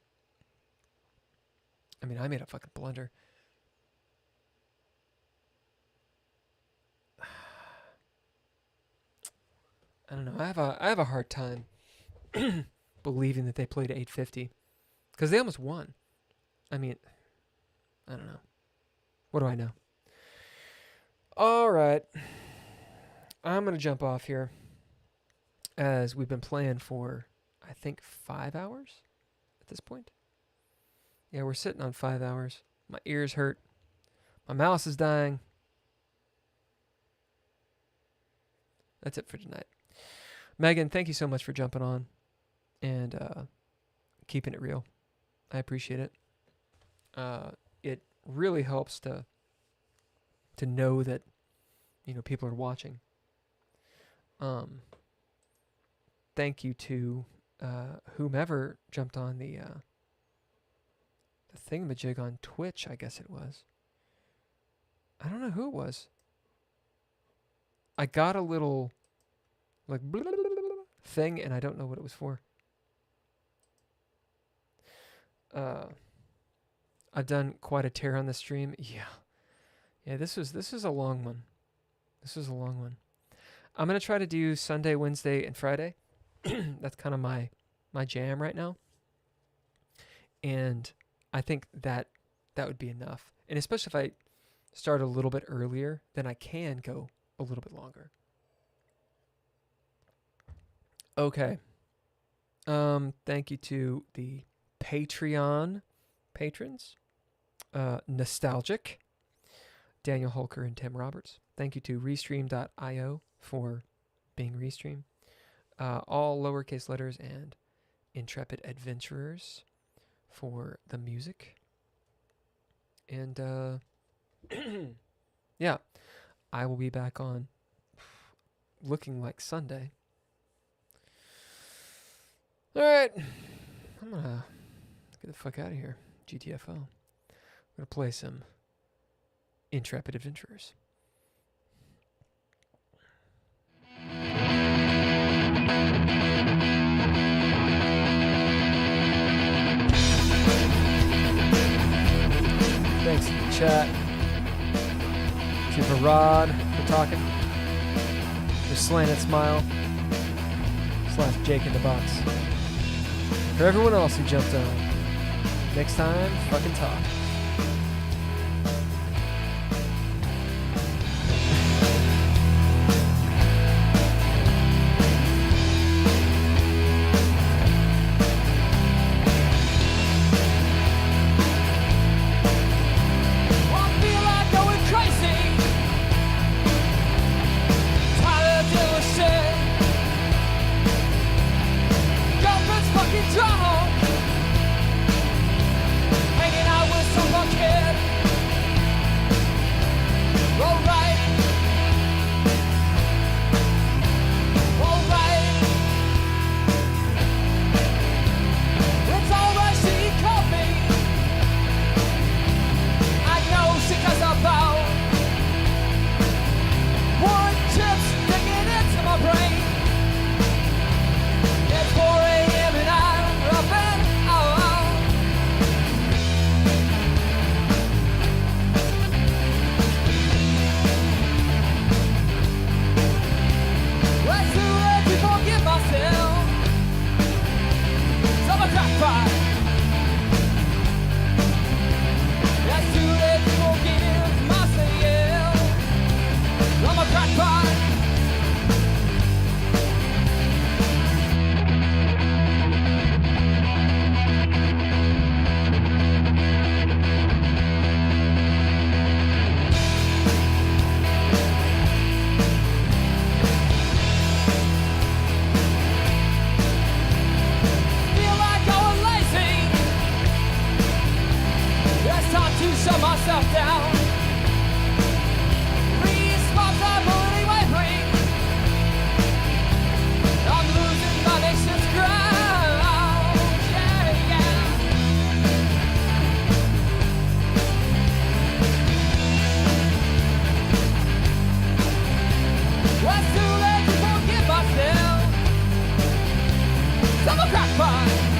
I mean, I made a fucking blunder. I don't know. I have a hard time believing that they played 850 because they almost won. I mean, I don't know. What do I know? All right. I'm going to jump off here as we've been playing for, I think, 5 hours at this point. Yeah, we're sitting on 5 hours. My ears hurt. My mouse is dying. That's it for tonight. Megan, thank you so much for jumping on and keeping it real. I appreciate it. It really helps to know that, you know, people are watching. Thank you to whomever jumped on the thingamajig on Twitch, I guess it was. I don't know who it was. I got a little like thing and I don't know what it was for. I've done quite a tear on the stream. Yeah, this is a long one. This is a long one. I'm going to try to do Sunday, Wednesday, and Friday. That's kind of my jam right now. And I think that would be enough. And especially if I start a little bit earlier, then I can go a little bit longer. Okay. Thank you to the Patreon patrons. Nostalgic, Daniel Holker and Tim Roberts. Thank you to Restream.io for being Restream. All lowercase letters and Intrepid Adventurers for the music. And yeah, I will be back on looking like Sunday. All right, I'm gonna get the fuck out of here. GTFO. I'm gonna play some Intrepid Adventurers. Thanks to the chat, to Varad for talking, for Slanted Smile, / Jake in the Box. For everyone else who jumped on, next time, fucking talk. drunk, hanging out with some punk kid. Alright, alright. It's alright, she called me. I know she cares about wood chips digging into my brain. It's 4 a.m. and I'm up and out. Let's do it to forgive myself. So I'm a crackpot. Let's do it to forgive myself. I'm a crackpot. Feel like going lazy. It's time to shut myself down. Responsibility wavering. I'm losing my nation's ground. Yeah, yeah. Let's do it to forgive myself. I'm a crackpot.